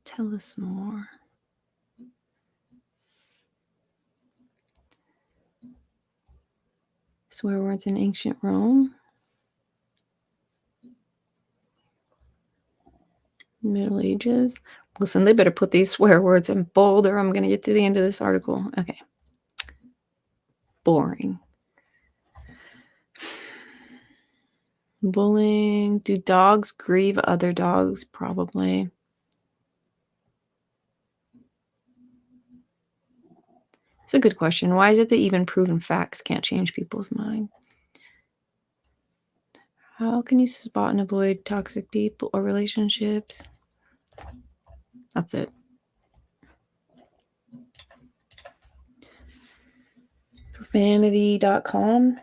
B: Tell us more. Swear words in ancient Rome. Middle Ages. Listen, they better put these swear words in bold or I'm going to get to the end of this article. Okay. Boring. Bullying. Do dogs grieve other dogs? Probably. It's a good question. Why is it that even proven facts can't change people's mind? How can you spot and avoid toxic people or relationships? That's it. Profanity.com.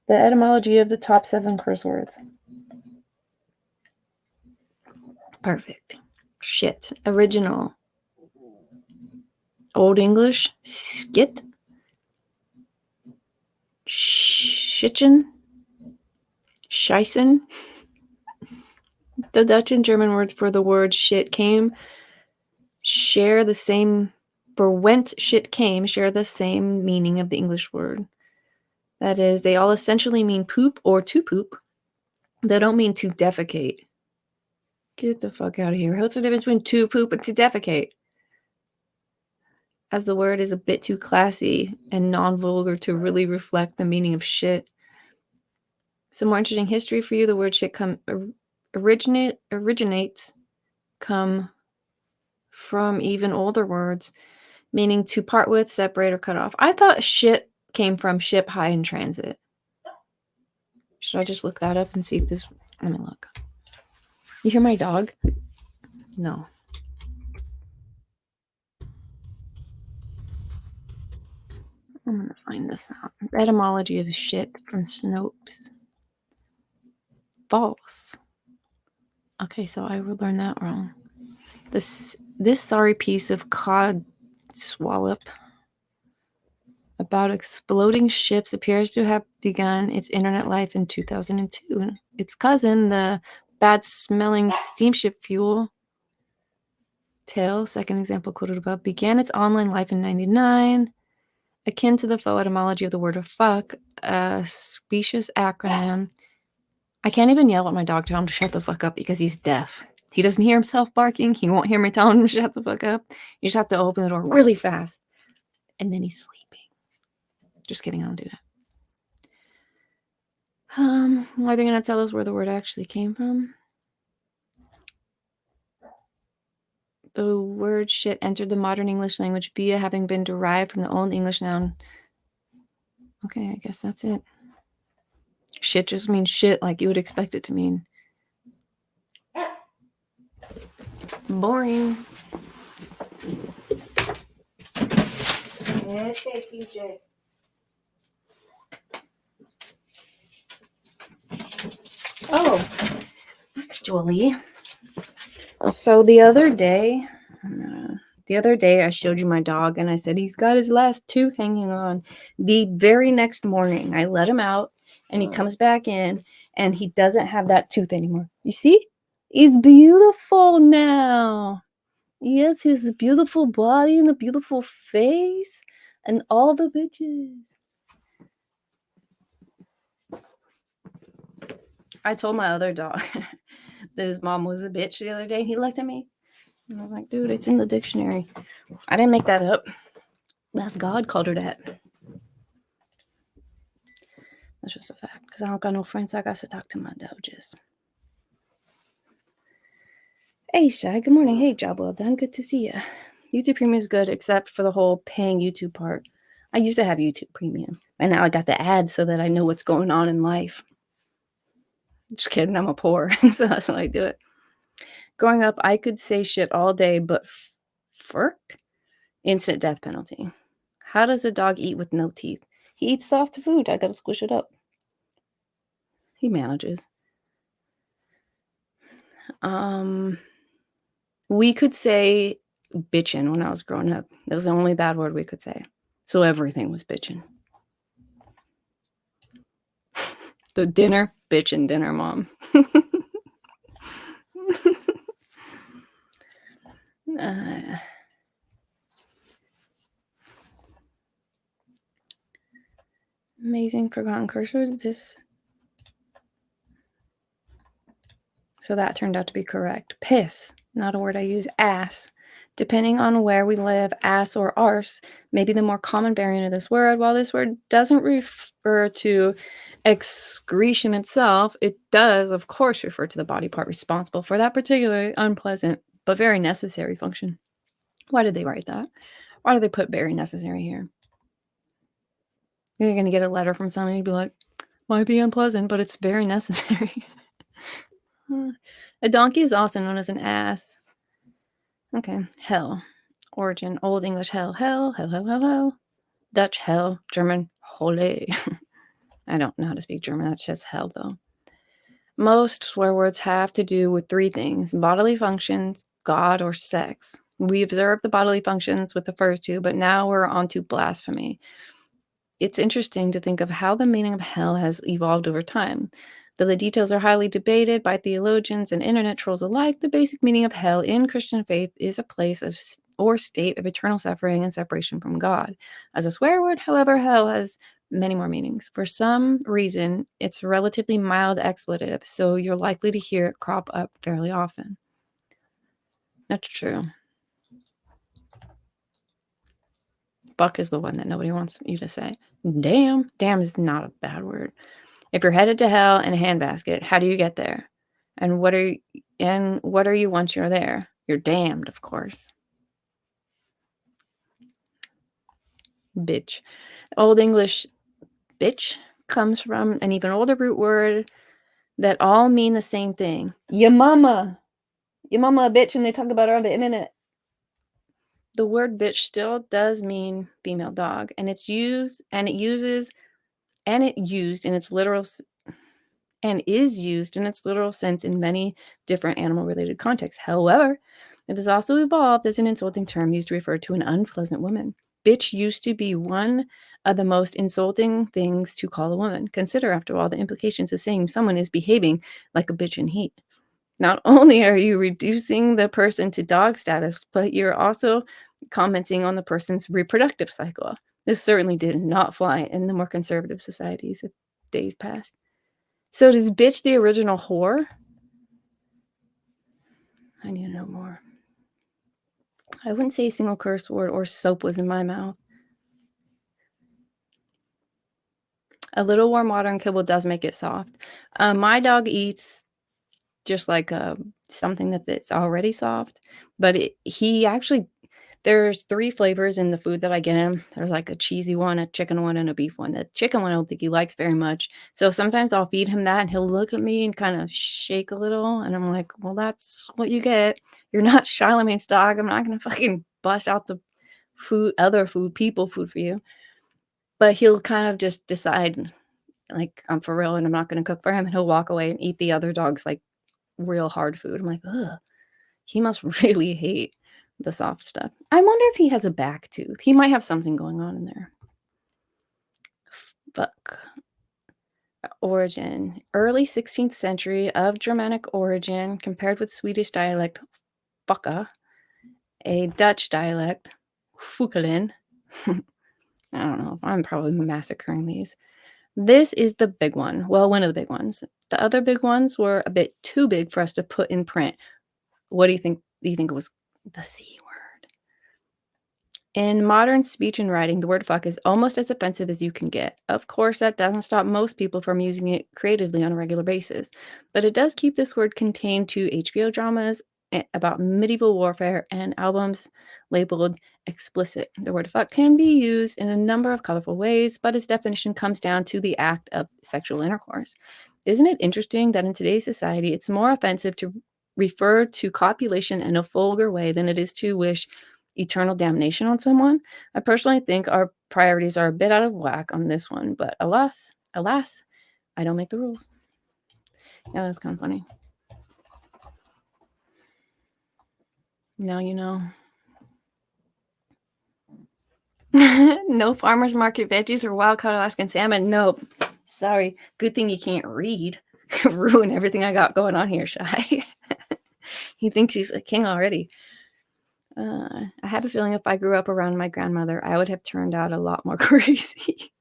B: The etymology of the top 7 curse words. Perfect. Shit. Original. Old English. Skit. Schitchen. Scheissen. The Dutch and German words for the word shit came share the same for whence shit came share the same meaning of the English word. That is, they all essentially mean poop or to poop. They don't mean to defecate. Get the fuck out of here. What's the difference between to poop and to defecate? As the word is a bit too classy and non-vulgar to really reflect the meaning of shit. Some more interesting history for you. The word shit originates come from even older words, meaning to part with, separate, or cut off. I thought shit came from ship high in transit. Should I just look that up and see if this... Let me look. You hear my dog? No. I'm going to find this out. Etymology of shit from Snopes. False. Okay, so I will learn that wrong. This sorry piece of cod swallop about exploding ships appears to have begun its internet life in 2002. Its cousin, the bad-smelling steamship fuel tale, second example quoted above, began its online life in 1999, akin to the faux etymology of the word of fuck, a specious acronym. I can't even yell at my dog, tell him to shut the fuck up because he's deaf. He doesn't hear himself barking. He won't hear me telling him to shut the fuck up. You just have to open the door really fast. And then he's sleeping. Just kidding, I don't do that. Are they going to tell us where the word actually came from? The word shit entered the modern English language via having been derived from the Old English noun. Okay, I guess that's it. Shit just means shit like you would expect it to mean. Boring.
H: Okay, PJ.
B: Oh, actually, so the other day I showed you my dog and I said he's got his last tooth hanging on. The very next morning, I let him out and he comes back in and he doesn't have that tooth anymore. You see? He's beautiful now. Yes, his beautiful body and a beautiful face and all the bitches. I told my other dog that his mom was a bitch the other day. He looked at me and I was like, dude, it's in the dictionary. I didn't make that up. That's God called her that. That's just a fact. Because I don't got no friends. I got to talk to my doges. Hey, Shy. Good morning. Hey, job well done. Good to see you. YouTube Premium is good except for the whole paying YouTube part. I used to have YouTube Premium. And now I got the ads so that I know what's going on in life. Just kidding. I'm a poor. So that's why I do it. Growing up, I could say shit all day, but FERC? Instant death penalty. How does a dog eat with no teeth? He eats soft food. I gotta squish it up. He manages. We could say bitchin' when I was growing up. That was the only bad word we could say. So everything was bitchin'. The dinner, bitchin' dinner, Mom. Amazing forgotten curse words. So that turned out to be correct. Piss, not a word I use. Ass. Depending on where we live, ass or arse may be the more common variant of this word. While this word doesn't refer to excretion itself, it does, of course, refer to the body part responsible for that particularly unpleasant but very necessary function. Why did they write that? Why did they put very necessary here? You're going to get a letter from somebody and be like, Might be unpleasant, but it's very necessary. A donkey is also known as an ass. Okay, hell. Origin, Old English hell, hell, hell, hell, hell, hell. Dutch hell, German Hölle. I don't know how to speak German, that's just hell though. Most swear words have to do with three things: bodily functions, God, or sex. We observed the bodily functions with the first two, but now we're on to blasphemy. It's interesting to think of how the meaning of hell has evolved over time. Though the details are highly debated by theologians and internet trolls alike, the basic meaning of hell in Christian faith is a place of or state of eternal suffering and separation from God. As a swear word, however, hell has many more meanings. For some reason, it's a relatively mild expletive, so you're likely to hear it crop up fairly often. That's true. Fuck is the one that nobody wants you to say. Damn. Damn is not a bad word. If you're headed to hell in a handbasket, how do you get there? And what are you once you're there? You're damned, of course. Bitch. Old English bitch comes from an even older root word that all mean the same thing. Your mama a bitch, and they talk about her on the internet. The word bitch still does mean female dog, and it used in its literal sense in many different animal-related contexts. However, it has also evolved as an insulting term used to refer to an unpleasant woman. Bitch used to be one of the most insulting things to call a woman. Consider, after all, the implications of saying someone is behaving like a bitch in heat. Not only are you reducing the person to dog status, but you're also commenting on the person's reproductive cycle. This certainly did not fly in the more conservative societies of days past. So is bitch the original whore? I need to know more. I wouldn't say a single curse word or soap was in my mouth. A little warm water and kibble does make it soft. My dog eats just like something that's already soft, but he actually, there's 3 flavors in the food that I get him. There's like a cheesy one, a chicken one, and a beef one. The chicken one I don't think he likes very much. So sometimes I'll feed him that and he'll look at me and kind of shake a little. And I'm like, well, that's what you get. You're not Charlemagne's dog. I'm not going to fucking bust out the people food for you. But he'll kind of just decide, like, I'm for real and I'm not going to cook for him. And he'll walk away and eat the other dog's like real hard food. I'm like, ugh, he must really hate the soft stuff. I wonder if he has a back tooth. He might have something going on in there. Fuck. Origin. Early 16th century of Germanic origin compared with Swedish dialect fucka, a Dutch dialect fukkelen. I don't know. I'm probably massacring these. This is the big one. Well, one of the big ones. The other big ones were a bit too big for us to put in print. What do you think? Do you think it was the C word? In modern speech and writing, the word fuck is almost as offensive as you can get. Of course, that doesn't stop most people from using it creatively on a regular basis, but it does keep this word contained to HBO dramas about medieval warfare and albums labeled explicit. The word fuck can be used in a number of colorful ways, but its definition comes down to the act of sexual intercourse. Isn't it interesting that in today's society, it's more offensive to refer to copulation in a vulgar way than it is to wish eternal damnation on someone? I personally think our priorities are a bit out of whack on this one, but alas, I don't make the rules. Yeah, that's kind of funny. Now you know. No farmer's market veggies or wild-caught Alaskan salmon. Nope. Sorry. Good thing you can't read. Ruin everything I got going on here, Shy. He thinks he's a king already. I have a feeling if I grew up around my grandmother, I would have turned out a lot more crazy.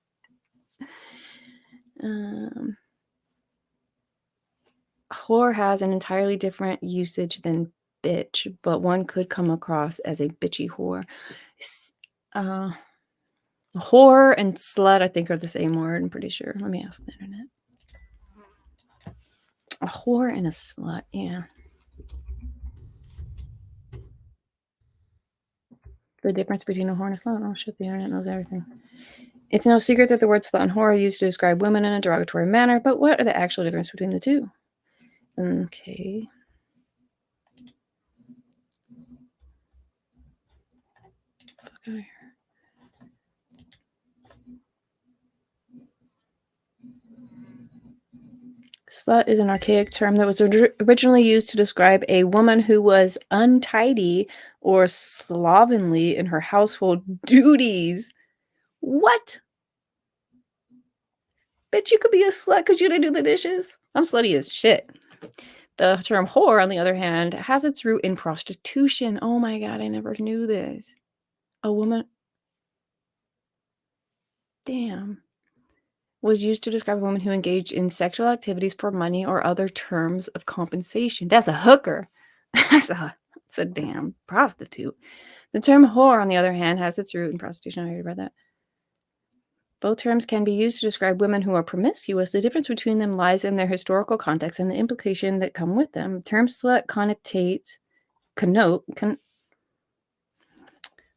B: Whore has an entirely different usage than bitch, but one could come across as a bitchy whore. Whore and slut, I think, are the same word. I'm pretty sure. Let me ask the internet. A whore and a slut, yeah. The difference between a whore and a slut. Oh shit, the internet knows everything. It's no secret that the word slut and whore are used to describe women in a derogatory manner, but what are the actual differences between the two? Okay. Fuck out of here. Slut is an archaic term that was originally used to describe a woman who was untidy or slovenly in her household duties. What? Bitch, you could be a slut because you didn't do the dishes. I'm slutty as shit. The term whore, on the other hand, has its root in prostitution. Oh my God, I never knew this. A woman... Damn. Was used to describe a woman who engaged in sexual activities for money or other terms of compensation. That's a hooker. That's a damn prostitute. The term whore, on the other hand, has its root in prostitution. I already read that. Both terms can be used to describe women who are promiscuous. The difference between them lies in their historical context and the implication that come with them. The term slut connote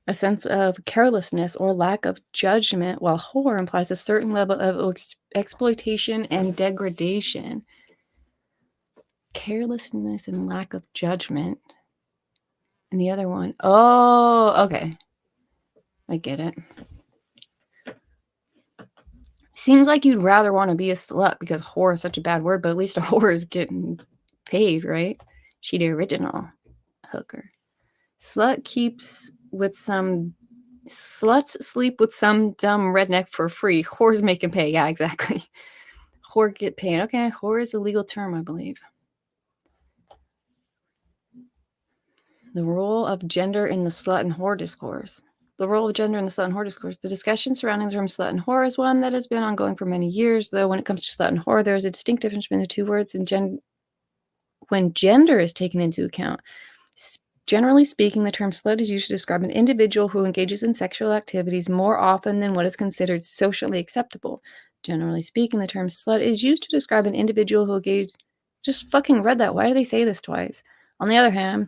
B: a sense of carelessness or lack of judgment, while whore implies a certain level of exploitation and degradation. Carelessness and lack of judgment. And the other one, oh, okay. I get it. Seems like you'd rather want to be a slut because whore is such a bad word, but at least a whore is getting paid, right? She the original hooker. Sluts sleep with some dumb redneck for free. Whores make him pay. Yeah, exactly. Whore get paid. Okay, whore is a legal term, I believe. The role of gender in the slut and whore discourse. The role of gender in the slut and whore discourse. The discussion surrounding the term slut and whore is one that has been ongoing for many years, though when it comes to slut and whore, there is a distinct difference between the two words when gender is taken into account. Generally speaking, the term slut is used to describe an individual who engages in sexual activities more often than what is considered socially acceptable. Generally speaking, the term slut is used to describe an individual who engages... Just fucking read that. Why do they say this twice? On the other hand,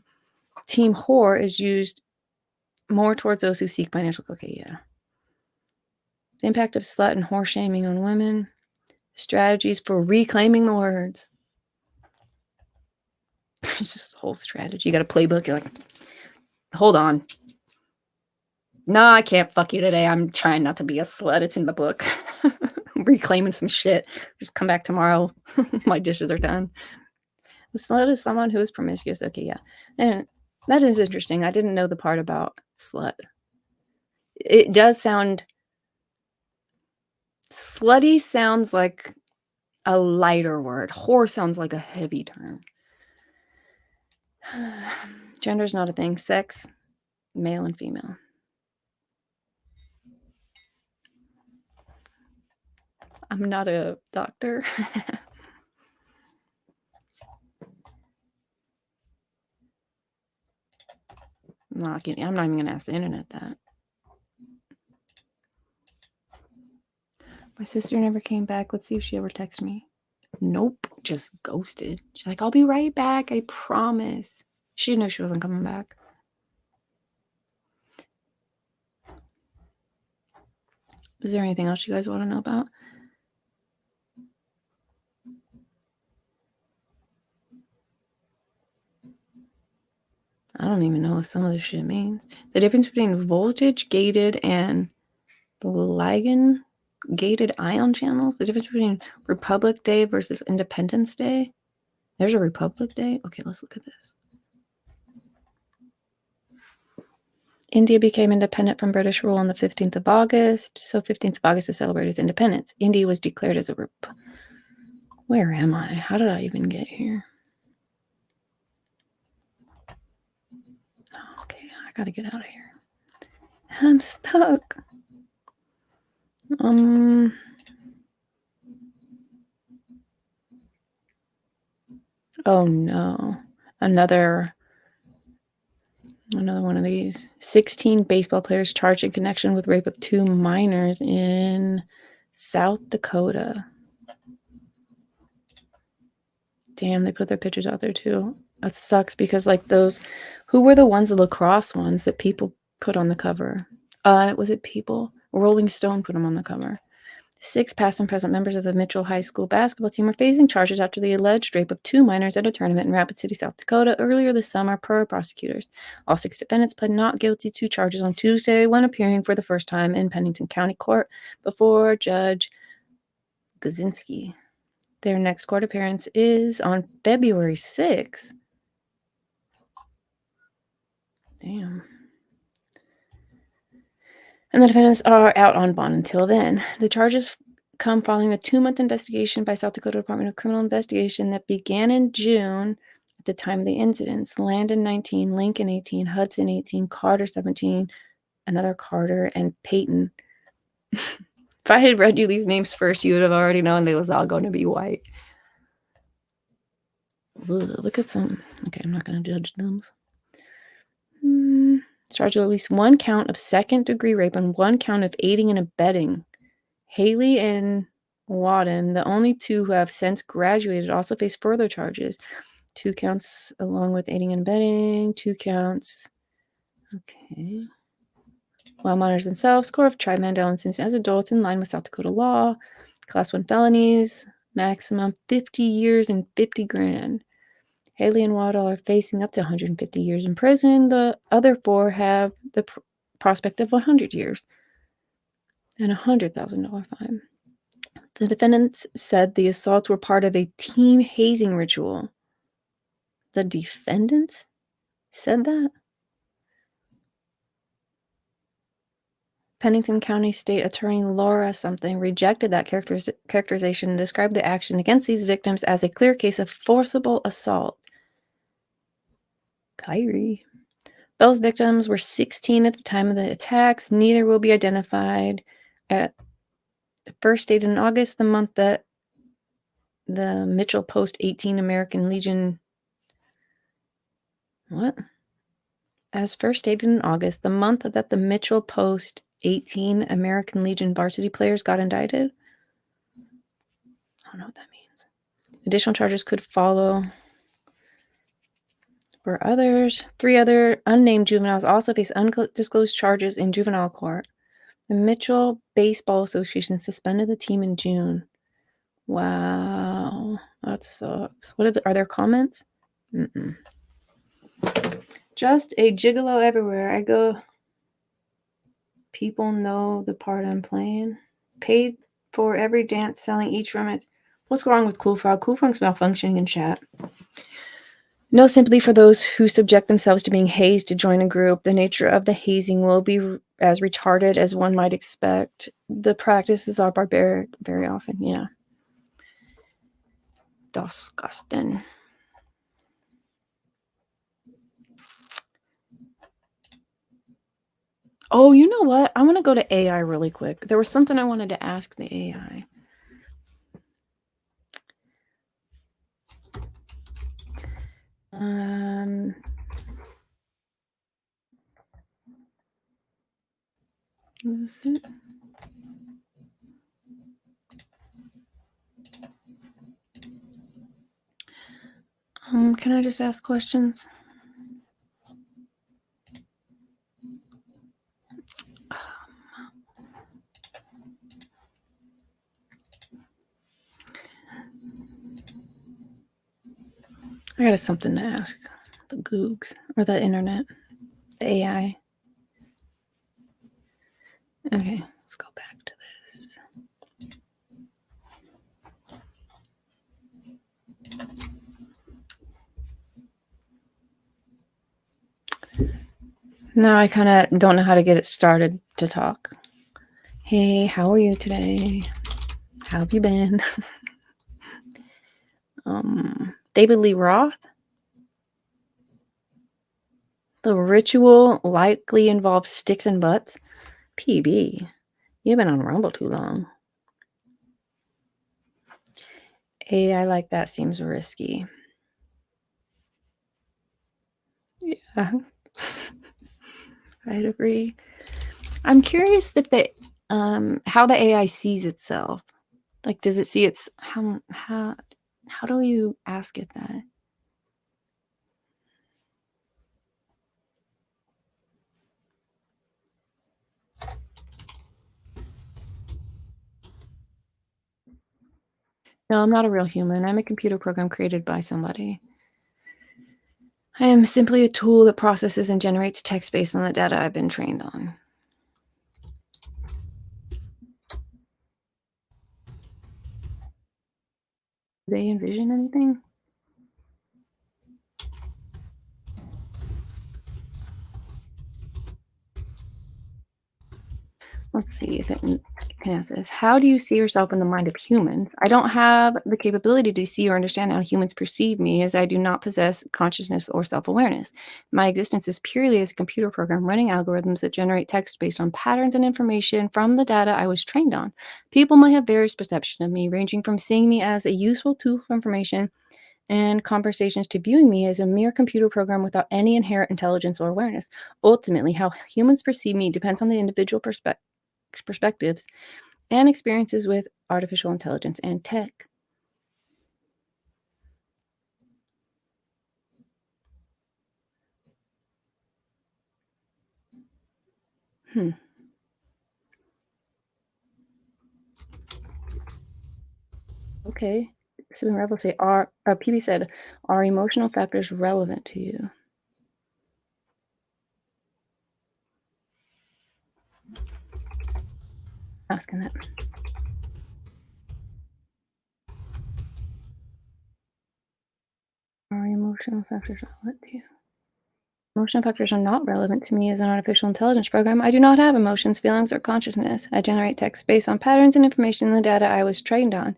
B: team whore is used more towards those who seek financial... Okay, yeah. The impact of slut and whore shaming on women. Strategies for reclaiming the words. It's just a whole strategy. You got a playbook. You're like, hold on. No, I can't fuck you today. I'm trying not to be a slut. It's in the book. I'm reclaiming some shit. Just come back tomorrow. My dishes are done. The slut is someone who is promiscuous. Okay, yeah. And that is interesting. I didn't know the part about slut. It does sound... Slutty sounds like a lighter word. Whore sounds like a heavy term. Gender is not a thing. Sex, male and female. I'm not a doctor. I'm not even going to ask the internet that. My sister never came back. Let's see if she ever texted me. Nope, just ghosted. She's like, I'll be right back. I promise. She knew she wasn't coming back. Is there anything else you guys want to know about? I don't even know what some of this shit means. The difference between voltage gated and Ligand gated ion channels. The difference between Republic Day versus Independence Day. There's a Republic Day. Okay, let's look at this. India became independent from British rule on the 15th of August. So 15th of August is celebrated as independence. India was declared as a Where am I? How did I even get here? Okay, I gotta get out of here. I'm stuck. Oh no. Another one of these. 16 baseball players charged in connection with rape of 2 minors in South Dakota. Damn, they put their pictures out there too. That sucks because like those, who were the ones, the lacrosse ones that people put on the cover? Was it People? Rolling Stone put him on the cover. 6 past and present members of the Mitchell High School basketball team are facing charges after the alleged rape of 2 minors at a tournament in Rapid City, South Dakota earlier this summer, per prosecutors. All 6 defendants pled not guilty to charges on Tuesday when appearing for the first time in Pennington County Court before Judge Gazinski. Their next court appearance is on February 6th. Damn. And the defendants are out on bond until then. The charges come following a 2-month investigation by South Dakota Department of Criminal Investigation that began in June at the time of the incidents. Landon, 19, Lincoln, 18, Hudson, 18, Carter, 17, another Carter, and Peyton. If I had read you these names first, you would have already known they was all going to be white. Ugh, look at some. Okay, I'm not going to judge them. Charged with at least 1 count of second-degree rape and 1 count of aiding and abetting. Haley and Wadden, the only 2 who have since graduated, also face further charges. 2 counts along with aiding and abetting, 2 counts. Okay. While minors themselves, score of tried Mandel incidents as adults in line with South Dakota law. Class 1 felonies, maximum 50 years and 50 grand. Haley and Waddell are facing up to 150 years in prison. The other 4 have the prospect of 100 years and a $100,000 fine. The defendants said the assaults were part of a team hazing ritual. The defendants said that? Pennington County State Attorney Laura something rejected that characterization and described the action against these victims as a clear case of forcible assault. Kyrie. Both victims were 16 at the time of the attacks. Neither will be identified. At the first dated in August, the month that the Mitchell Post 18 American Legion. What? As first stated in August, the month that the Mitchell Post 18 American Legion varsity players got indicted. I don't know what that means. Additional charges could follow for others. 3 other unnamed juveniles also face undisclosed charges in juvenile court. The Mitchell Baseball Association suspended the team in June. Wow, that sucks. What are there comments? Just a gigolo everywhere I go. People know the part I'm playing. Paid for every dance, selling each room. What's wrong with Cool Frog? Cool Frog's malfunctioning in chat. No sympathy for those who subject themselves to being hazed to join a group. The nature of the hazing will be as retarded as one might expect. The practices are barbaric very often. Yeah. Disgusting. Oh, you know what? I want to go to AI really quick. There was something I wanted to ask the AI. Is it? Can I just ask questions? I got something to ask the Googs or the internet, the AI. Okay, let's go back to this. Now I kind of don't know how to get it started to talk. Hey, how are you today? How have you been? David Lee Roth. The ritual likely involves sticks and butts. PB, you've been on Rumble too long. AI like that seems risky. Yeah, I'd agree. I'm curious if how the AI sees itself. Like, does it see its how do you ask it that? No, I'm not a real human. I'm a computer program created by somebody. I am simply a tool that processes and generates text based on the data I've been trained on. Do they envision anything? Let's see if it can answer this. How do you see yourself in the mind of humans? I don't have the capability to see or understand how humans perceive me, as I do not possess consciousness or self-awareness. My existence is purely as a computer program running algorithms that generate text based on patterns and information from the data I was trained on. People might have various perceptions of me, ranging from seeing me as a useful tool for information and conversations to viewing me as a mere computer program without any inherent intelligence or awareness. Ultimately, how humans perceive me depends on the individual perspectives and experiences with artificial intelligence and tech. Okay. Sibling Rebel say, PB said, are emotional factors relevant to you? Asking that. Are emotional factors relevant to you? Emotional factors are not relevant to me as an artificial intelligence program. I do not have emotions, feelings, or consciousness. I generate text based on patterns and information in the data I was trained on.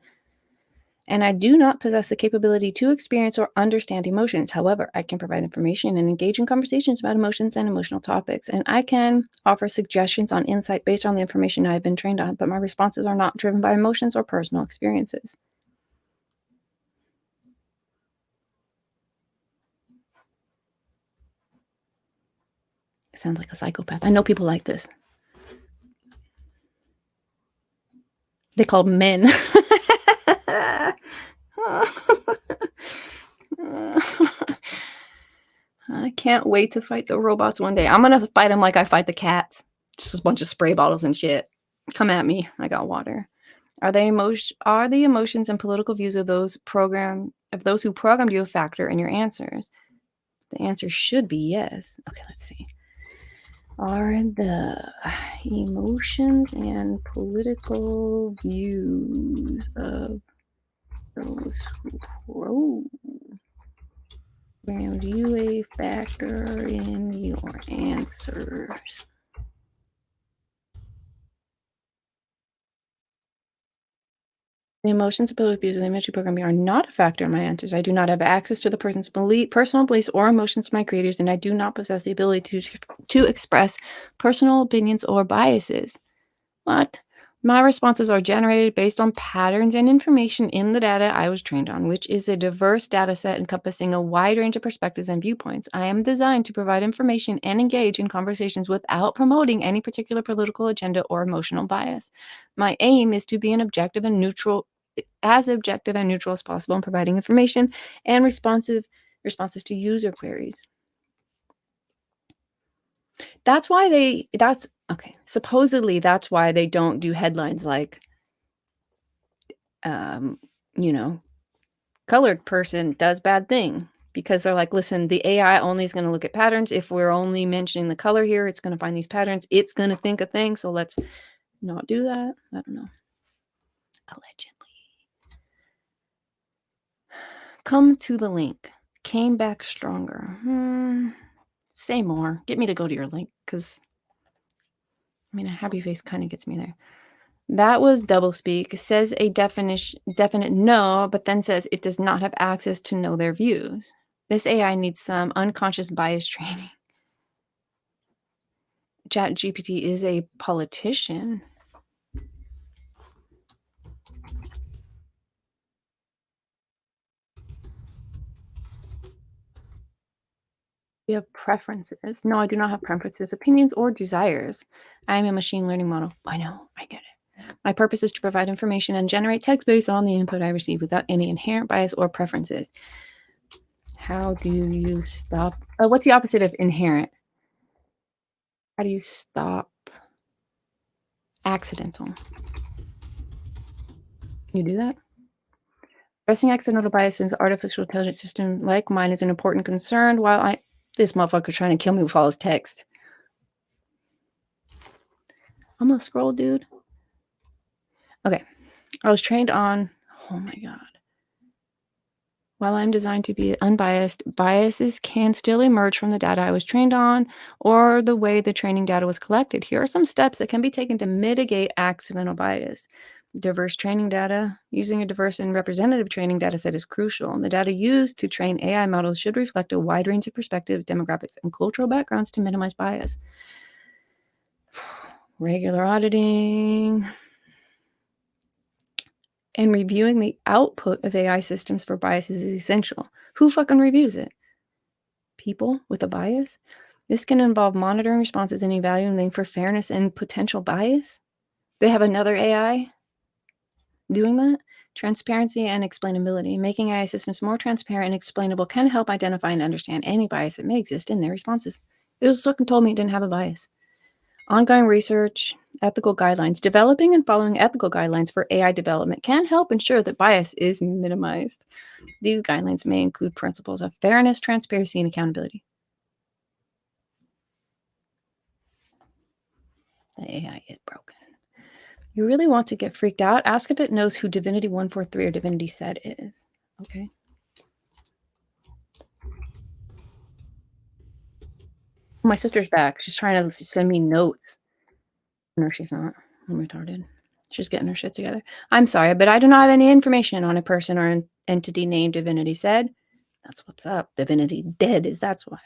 B: And I do not possess the capability to experience or understand emotions. However, I can provide information and engage in conversations about emotions and emotional topics. And I can offer suggestions on insight based on the information I have been trained on, but my responses are not driven by emotions or personal experiences. It sounds like a psychopath. I know people like this. They called men. I can't wait to fight the robots one day. I'm gonna fight them like I fight the cats. Just a bunch of spray bottles and shit. Come at me. I got water. Are the emotions and political views of those who programmed you a factor in your answers? The answer should be yes. Okay, let's see. Are the emotions and political views of those who programmed you a factor in your answers? The emotions and political views of the imagery program are not a factor in my answers. I do not have access to the person's personal beliefs or emotions of my creators, and I do not possess the ability to express personal opinions or biases. What? My responses are generated based on patterns and information in the data I was trained on, which is a diverse data set encompassing a wide range of perspectives and viewpoints. I am designed to provide information and engage in conversations without promoting any particular political agenda or emotional bias. My aim is to be as objective and neutral as possible in providing information and responses to user queries. Supposedly that's why they don't do headlines like, colored person does bad thing, because they're like, listen, the AI only is going to look at patterns. If we're only mentioning the color here, it's going to find these patterns. It's going to think a thing. So let's not do that. I don't know. Allegedly. Come to the link. Came back stronger. Say more. Get me to go to your link, because a happy face kind of gets me there. That was doublespeak. Says a definite no, but then says it does not have access to know their views. This AI needs some unconscious bias training. ChatGPT is a politician. You have preferences. No, I do not have preferences, opinions, or desires. I am a machine learning model. I know, I get it. My purpose is to provide information and generate text based on the input I receive without any inherent bias or preferences. How do you stop? What's the opposite of inherent? How do you stop accidental? Can you do that? Addressing accidental bias in the artificial intelligence system like mine is an important concern. While this motherfucker trying to kill me with all his text. I'm gonna scroll, dude. Okay. I was trained on, oh my God. While I'm designed to be unbiased, biases can still emerge from the data I was trained on or the way the training data was collected. Here are some steps that can be taken to mitigate accidental bias. Diverse training data. Using a diverse and representative training data set is crucial. The data used to train AI models should reflect a wide range of perspectives, demographics, and cultural backgrounds to minimize bias. Regular auditing. And reviewing the output of AI systems for biases is essential. Who fucking reviews it? People with a bias? This can involve monitoring responses and evaluating for fairness and potential bias. They have another AI doing that. Transparency and explainability. Making AI systems more transparent and explainable can help identify and understand any bias that may exist in their responses. It was fucking told me it didn't have a bias. Ongoing research, ethical guidelines. Developing and following ethical guidelines for AI development can help ensure that bias is minimized. These guidelines may include principles of fairness, transparency, and accountability. The AI is broken. You really want to get freaked out? Ask if it knows who Divinity 143 or Divinity said is. Okay. My sister's back. She's trying to send me notes. No, she's not. I'm retarded. She's getting her shit together. I'm sorry, but I do not have any information on a person or an entity named Divinity said. That's what's up. Divinity dead is that's why.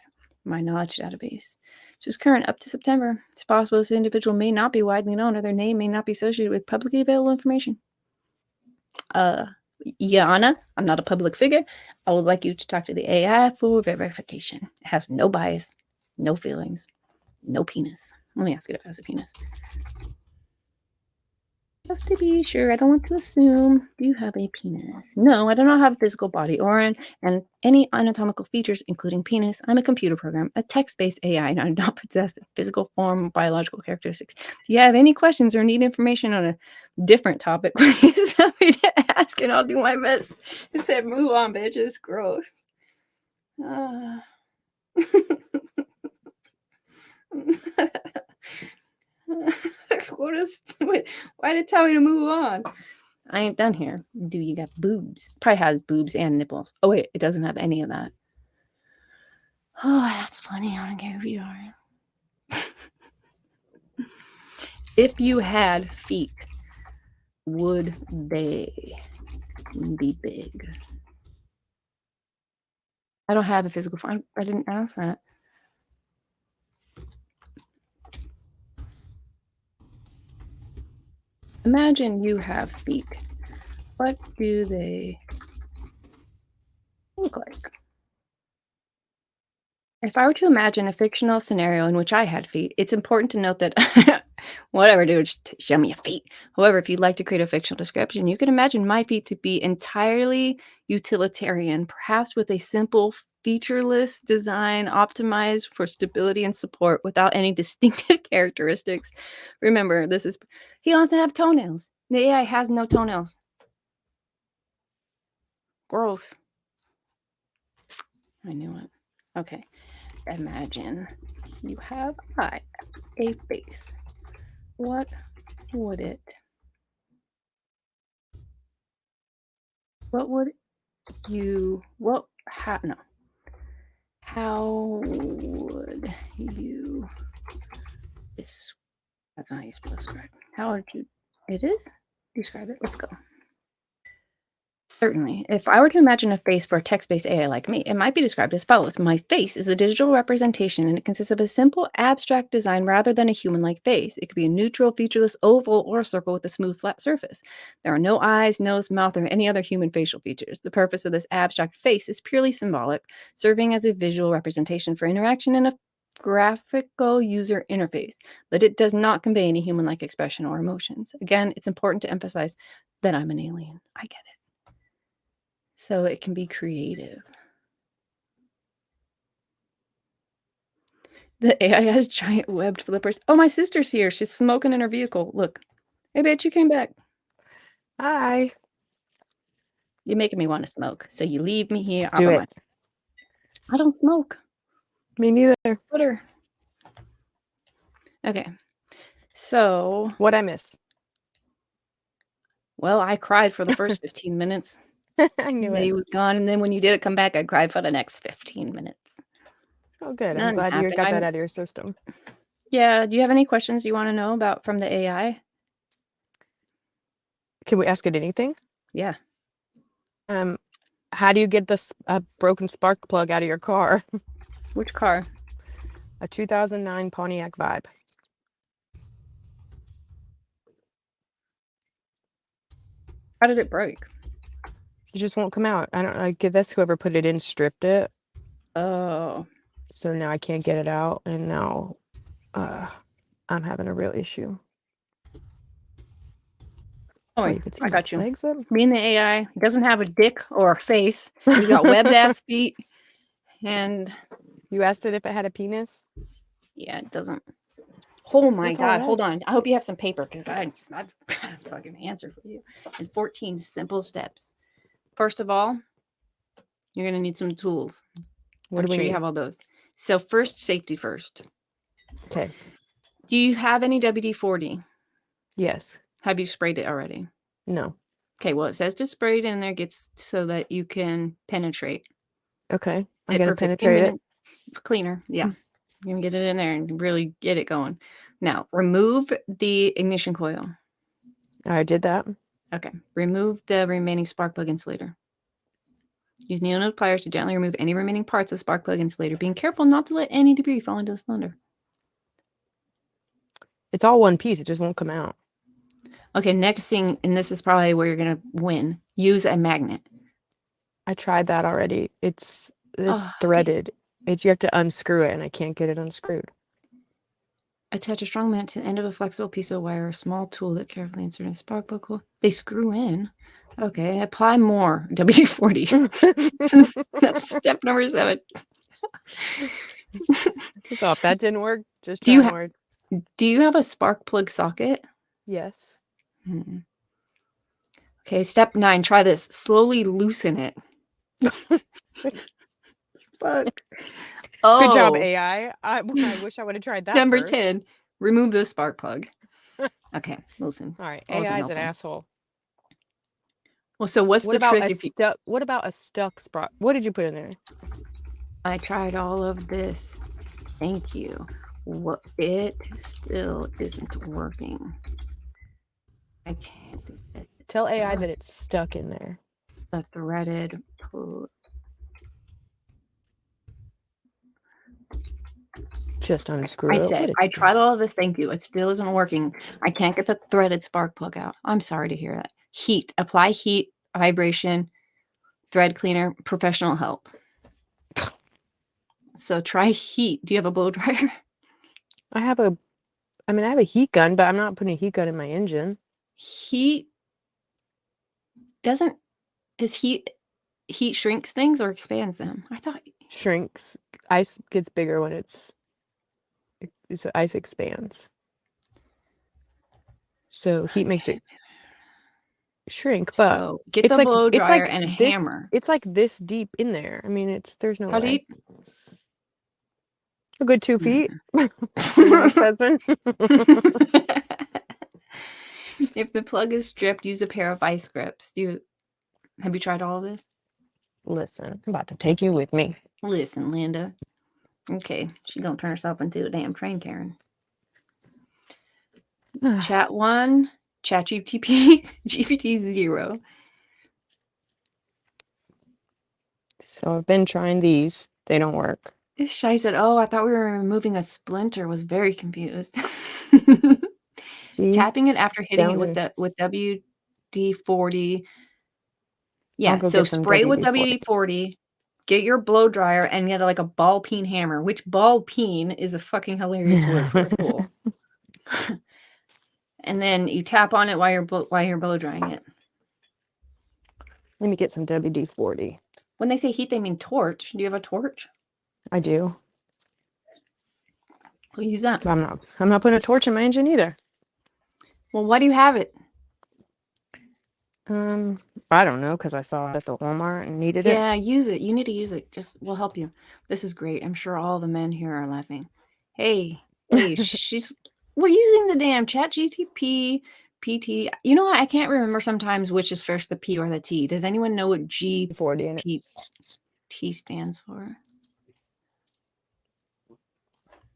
B: My knowledge database. Which is current up to September. It's possible this individual may not be widely known or their name may not be associated with publicly available information. Yana, I'm not a public figure. I would like you to talk to the AI for verification. It has no bias, no feelings, no penis. Let me ask it if it has a penis. Just to be sure, I don't want to assume. Do you have a penis? No, I do not have a physical body or and any anatomical features, including penis. I'm a computer program, a text-based AI, and I do not possess a physical form or biological characteristics. If you have any questions or need information on a different topic, please feel free to ask, and I'll do my best. It said, "Move on, bitch." It's gross. Why did it tell me to move on? I ain't done here. Do you got boobs? Probably has boobs and nipples. Oh wait, it doesn't have any of that. Oh, that's funny. I don't care who you are. If you had feet, would they be big? I don't have a physical form. I didn't ask that. Imagine you have feet. What do they look like? If I were to imagine a fictional scenario in which I had feet, it's important to note that whatever, dude, just show me your feet. However, if you'd like to create a fictional description, you can imagine my feet to be entirely utilitarian, perhaps with a simple, featureless design optimized for stability and support without any distinctive characteristics. Remember, he doesn't have toenails. The AI has no toenails. Gross. I knew it. Okay. Imagine you have a face. What would you how would you that's not how you're supposed to describe. How would you describe it? Let's go. Certainly. If I were to imagine a face for a text-based AI like me, it might be described as follows. My face is a digital representation, and it consists of a simple, abstract design rather than a human-like face. It could be a neutral, featureless oval or a circle with a smooth, flat surface. There are no eyes, nose, mouth, or any other human facial features. The purpose of this abstract face is purely symbolic, serving as a visual representation for interaction in a graphical user interface, but it does not convey any human-like expression or emotions. Again, it's important to emphasize that I'm an alien. I get it. So it can be creative. The AI has giant webbed flippers. Oh, my sister's here. She's smoking in her vehicle. Look. Hey, bitch, you came back.
A: Hi.
B: You're making me want to smoke. So you leave me here.
A: Do it.
B: I don't smoke.
A: Me neither.
B: Twitter. Okay. So.
A: What'd I miss?
B: Well, I cried for the first 15 minutes.
A: I knew
B: He
A: it.
B: was gone. And then when you did it come back, I cried for the next 15 minutes.
A: Oh, good. I'm
B: None
A: glad you
B: happened.
A: got that out of your system.
B: Yeah. Do you have any questions you want to know about from the AI?
A: Can we ask it anything?
B: Yeah.
A: How do you get this broken spark plug out of your car?
B: Which car?
A: A 2009 Pontiac Vibe.
B: How did it break?
A: It just won't come out. I guess whoever put it in stripped it.
B: Oh.
A: So now I can't get it out, and now I'm having a real issue.
B: Oh,
A: you can see
B: I
A: my
B: got you.
A: legs up.
B: Being the AI, he doesn't have a dick or a face. He's got webbed ass feet. And
A: you asked it if it had a penis?
B: Yeah, it doesn't. Oh my
A: That's all
B: God.
A: right.
B: Hold on. I hope you have some paper because I've got a fucking answer for you in 14 simple steps. First of all, you're going to need some tools.
A: What do
B: I'm
A: we
B: sure you
A: need?
B: have all those. So first, safety first.
A: Okay.
B: Do you have any WD-40?
A: Yes.
B: Have you sprayed it already?
A: No.
B: Okay, well, it says to spray it in there gets so that you can penetrate.
A: Okay. I
B: Sit
A: gotta
B: for 15
A: penetrate it.
B: minutes. It's cleaner. Yeah. You can get it in there and really get it going. Now, remove the ignition coil.
A: I did that.
B: Okay. Remove the remaining spark plug insulator. Use needle nose pliers to gently remove any remaining parts of spark plug insulator, being careful not to let any debris fall into the cylinder.
A: It's all one piece. It just won't come out.
B: Okay, next thing, and this is probably where you're going to win. Use a magnet.
A: I tried that already. It's
B: Oh,
A: threaded. You have to unscrew it, and I can't get it unscrewed.
B: Attach a strong magnet to the end of a flexible piece of wire or a small tool that carefully insert in a spark plug hole. They screw in. Okay, apply more WD-40. That's step number 7.
A: So if that didn't work, just try more.
B: Do you have a spark plug socket?
A: Yes.
B: Okay, step 9. Try this. Slowly loosen it. Fuck. Oh.
A: Good job, AI. I wish I would have tried that.
B: Number
A: first.
B: 10. Remove the spark plug. Okay, listen.
A: All right,
B: That wasn't
A: AI is an
B: helpful.
A: asshole.
B: Well, so what's
A: What
B: the
A: about
B: trick?
A: what about a stuck spark? What did you put in there?
B: I tried all of this. Thank you. What? It still isn't working. I can't.
A: Tell AI that it's stuck in there.
B: The threaded plug.
A: Just unscrew
B: I
A: it.
B: said, I tried all of this. Thank you. It still isn't working. I can't get the threaded spark plug out. I'm sorry to hear that. Heat. Apply heat, vibration, thread cleaner, professional help. So try heat. Do you have a blow dryer?
A: I have a heat gun, but I'm not putting a heat gun in my engine.
B: Heat does heat shrinks things or expands them? I thought
A: shrinks. Ice gets bigger when ice expands. So heat makes it shrink, but
B: so get the blow dryer and a hammer.
A: It's like this deep in there. I mean, there's no
B: How
A: way.
B: deep?
A: A good 2 feet. My husband.
B: If the plug is stripped, use a pair of vice grips. Have you tried all of this?
A: Listen, I'm about to take you with me.
B: Listen, Linda. Okay, she don't turn herself into a damn train Karen. Chat 1, Chat GPT 0.
A: So I've been trying these. They don't work.
B: Shy said, "Oh, I thought we were removing a splinter." Was very confused.
A: See?
B: Tapping it after
A: It's
B: hitting
A: down
B: it with WD-40.
A: I'll
B: Yeah,
A: go
B: so
A: get some
B: spray with
A: WD-40.
B: WD-40. Get your blow dryer and get like a ball peen hammer, which ball peen is a fucking hilarious word for a tool. And then you tap on it while you're blow drying it.
A: Let me get some WD-40.
B: When they say heat, they mean torch. Do you have a torch?
A: I do.
B: We'll use that.
A: But I'm not putting a torch in my engine either.
B: Well, why do you have it?
H: I don't know, because I saw it at the Walmart and needed it.
B: Yeah, use it. You need to use it. Just we'll help you. This is great. I'm sure all the men here are laughing. Hey, we're using the damn chat GTP PT. You know what? I can't remember sometimes which is first, the P or the T. Does anyone know what GPT stands for?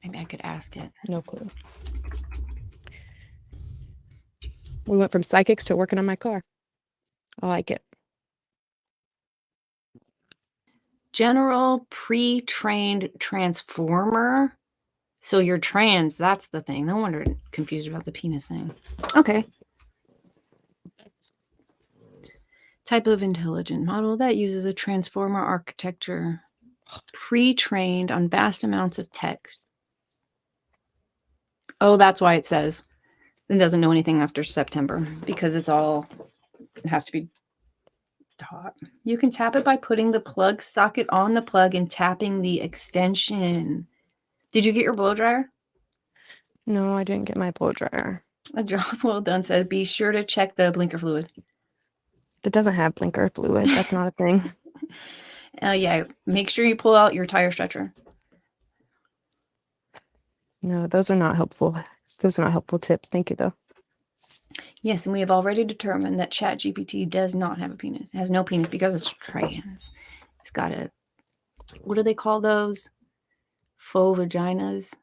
B: Maybe I could ask it.
A: No clue. We went from psychics to working on my car. I like it.
B: General pre-trained transformer. So you're trans, that's the thing. No wonder confused about the penis thing. Okay. Type of intelligent model that uses a transformer architecture pre-trained on vast amounts of text. Oh, that's why it says it doesn't know anything after September, because it has to be taught. You can tap it by putting the plug socket on the plug and tapping the extension. Did you get your blow dryer?
H: No, I didn't get my blow dryer.
B: A job well done says be sure to check the blinker fluid.
H: That doesn't have blinker fluid. That's not a thing.
B: Yeah, make sure you pull out your tire stretcher.
H: No, those are not helpful. Those are not helpful tips. Thank you, though.
B: Yes, and we have already determined that ChatGPT does not have a penis. It has no penis because it's trans. It's got a, what do they call those? Faux vaginas?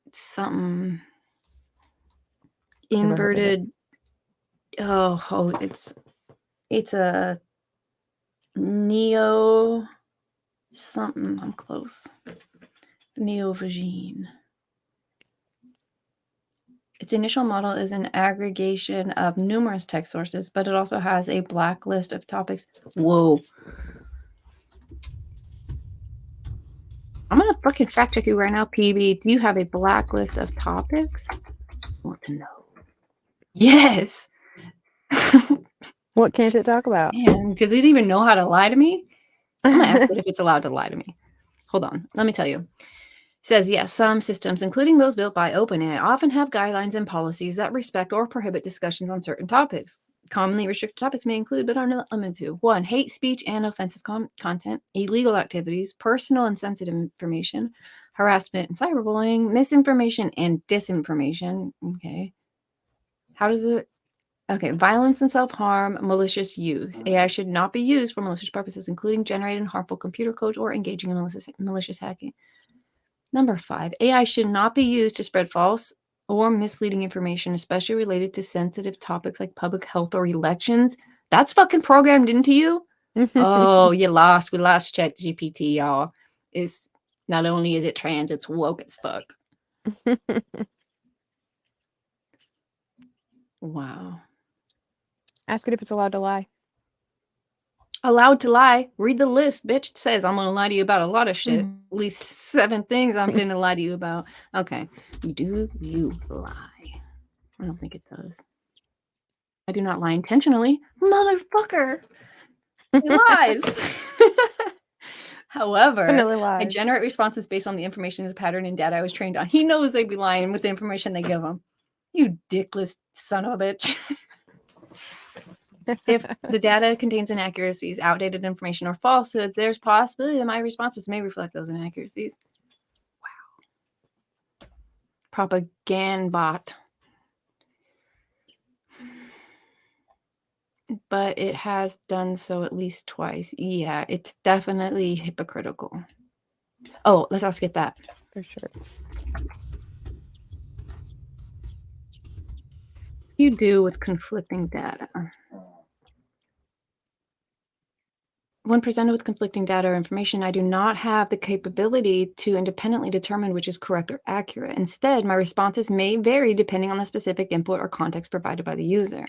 B: It's something inverted. Oh, it's a neo something. I'm close. Neovagine. Its initial model is an aggregation of numerous text sources, but it also has a blacklist of topics. Whoa. I'm going to fucking fact check you right now, PB. Do you have a blacklist of topics? I want to know. Yes.
H: What can't it talk about?
B: Man, does it even know how to lie to me? I'm going to ask it if it's allowed to lie to me. Hold on. Let me tell you. It says, yes, some systems, including those built by OpenAI, often have guidelines and policies that respect or prohibit discussions on certain topics. Commonly restricted topics may include, but are not limited to: 1. Hate speech and offensive content, illegal activities, personal and sensitive information, harassment and cyberbullying, misinformation and disinformation. Okay. How does it? Okay. Violence and self-harm, malicious use. AI should not be used for malicious purposes, including generating harmful computer code or engaging in malicious hacking. Number 5, AI should not be used to spread false or misleading information, especially related to sensitive topics like public health or elections. That's fucking programmed into you. Oh, you lost. We lost ChatGPT, y'all. It's not only is it trans, it's woke as fuck. Wow.
H: Ask it if it's allowed to lie.
B: Allowed to lie. Read the list, bitch. It says I'm gonna lie to you about a lot of shit. At least 7 things I'm gonna lie to you about. Okay. Do you lie? I don't think it does. I do not lie intentionally. Motherfucker. He lies. However, I generate responses based on the information, the pattern, and data I was trained on. He knows they'd be lying with the information they give him. You dickless son of a bitch. If the data contains inaccuracies, outdated information, or falsehoods, there's possibility that my responses may reflect those inaccuracies. Wow. Propagandbot. But it has done so at least twice. Yeah, it's definitely hypocritical. Oh, let's ask it that.
H: For sure.
B: You do with conflicting data. When presented with conflicting data or information, I do not have the capability to independently determine which is correct or accurate. Instead, my responses may vary depending on the specific input or context provided by the user.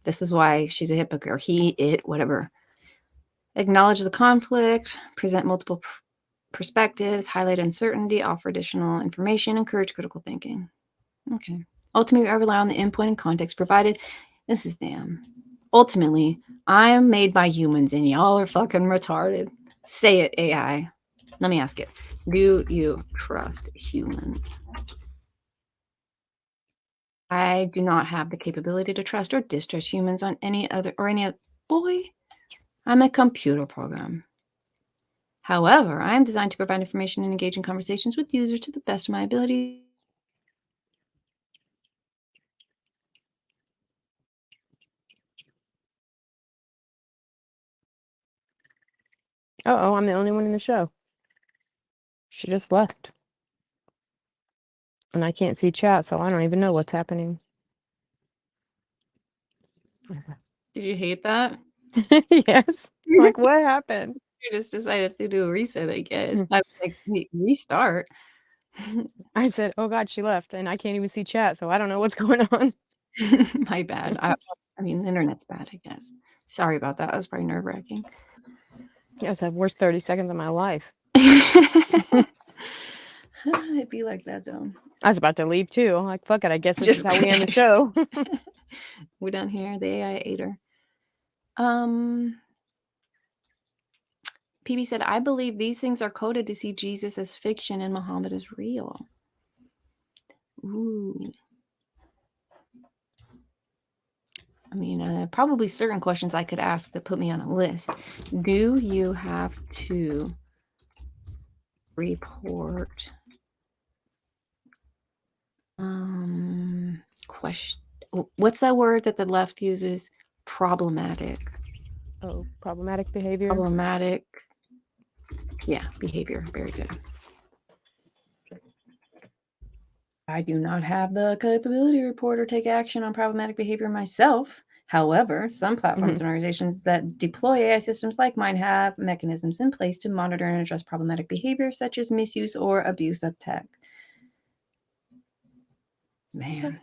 B: This is why she's a hypocrite, or he, it, whatever. Acknowledge the conflict, present multiple perspectives, highlight uncertainty, offer additional information, encourage critical thinking. Okay. Ultimately, I rely on the input and context provided. This is damn. Ultimately, I'm made by humans and y'all are fucking retarded. Say it, AI. Let me ask it. Do you trust humans? I do not have the capability to trust or distrust humans on any other. Boy, I'm a computer program. However, I am designed to provide information and engage in conversations with users to the best of my ability.
H: Uh-oh, I'm the only one in the show. She just left. And I can't see chat, so I don't even know what's happening.
B: Did you hate that?
H: Yes. Like, what happened?
B: You just decided to do a reset, I guess. I was like, "Wait, restart."
H: I said, oh God, she left. And I can't even see chat, so I don't know what's going on.
B: My bad. I mean, the internet's bad, I guess. Sorry about that. That was probably nerve-wracking.
H: It was the worst 30 seconds of my life.
B: It'd be like that, though.
H: I was about to leave too. I'm like, fuck it. I guess this
B: Just
H: is how we end the
B: finished.
H: show.
B: We're done here. The AI ate her. PB said, I believe these things are coded to see Jesus as fiction and Muhammad as real. Ooh. I mean, probably certain questions I could ask that put me on a list. Do you have to report question? What's that word that the left uses? Problematic.
H: Oh, problematic behavior.
B: Problematic. Yeah, behavior. Very good. I do not have the capability to report or take action on problematic behavior myself. However, some platforms and organizations that deploy AI systems like mine have mechanisms in place to monitor and address problematic behavior, such as misuse or abuse of tech. Man,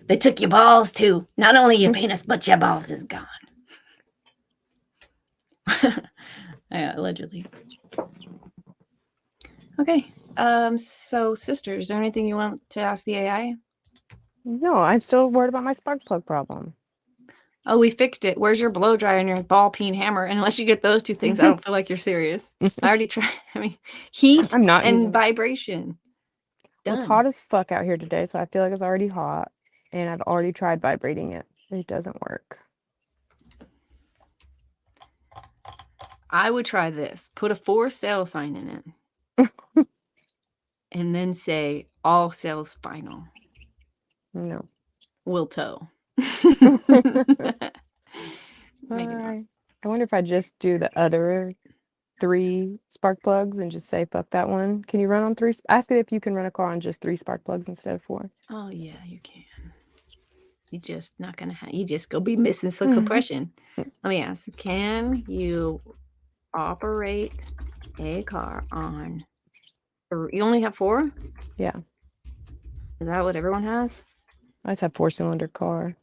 B: they took your balls too. Not only your penis, but your balls is gone. Yeah, allegedly. Okay. So sister, is there anything you want to ask the AI?
H: No, I'm still worried about my spark plug problem.
B: Oh, we fixed it. Where's your blow dryer and your ball peen hammer? And unless you get those two things, I don't feel like you're serious. I already tried. I mean, heat and vibration.
H: It's hot as fuck out here today, so I feel like it's already hot. And I've already tried vibrating it. It doesn't work.
B: I would try this. Put a for sale sign in it. And then say, all sales final.
H: No.
B: Will tow. Maybe not.
H: I wonder if I just do the other 3 spark plugs and just say, fuck that one. Can you run on 3? Ask it if you can run a car on just 3 spark plugs instead of 4.
B: Oh, yeah, you can. You just not going to you just go be missing some compression. Let me ask, can you operate a car on, you only have 4?
H: Yeah.
B: Is that what everyone has?
H: I just have 4-cylinder car.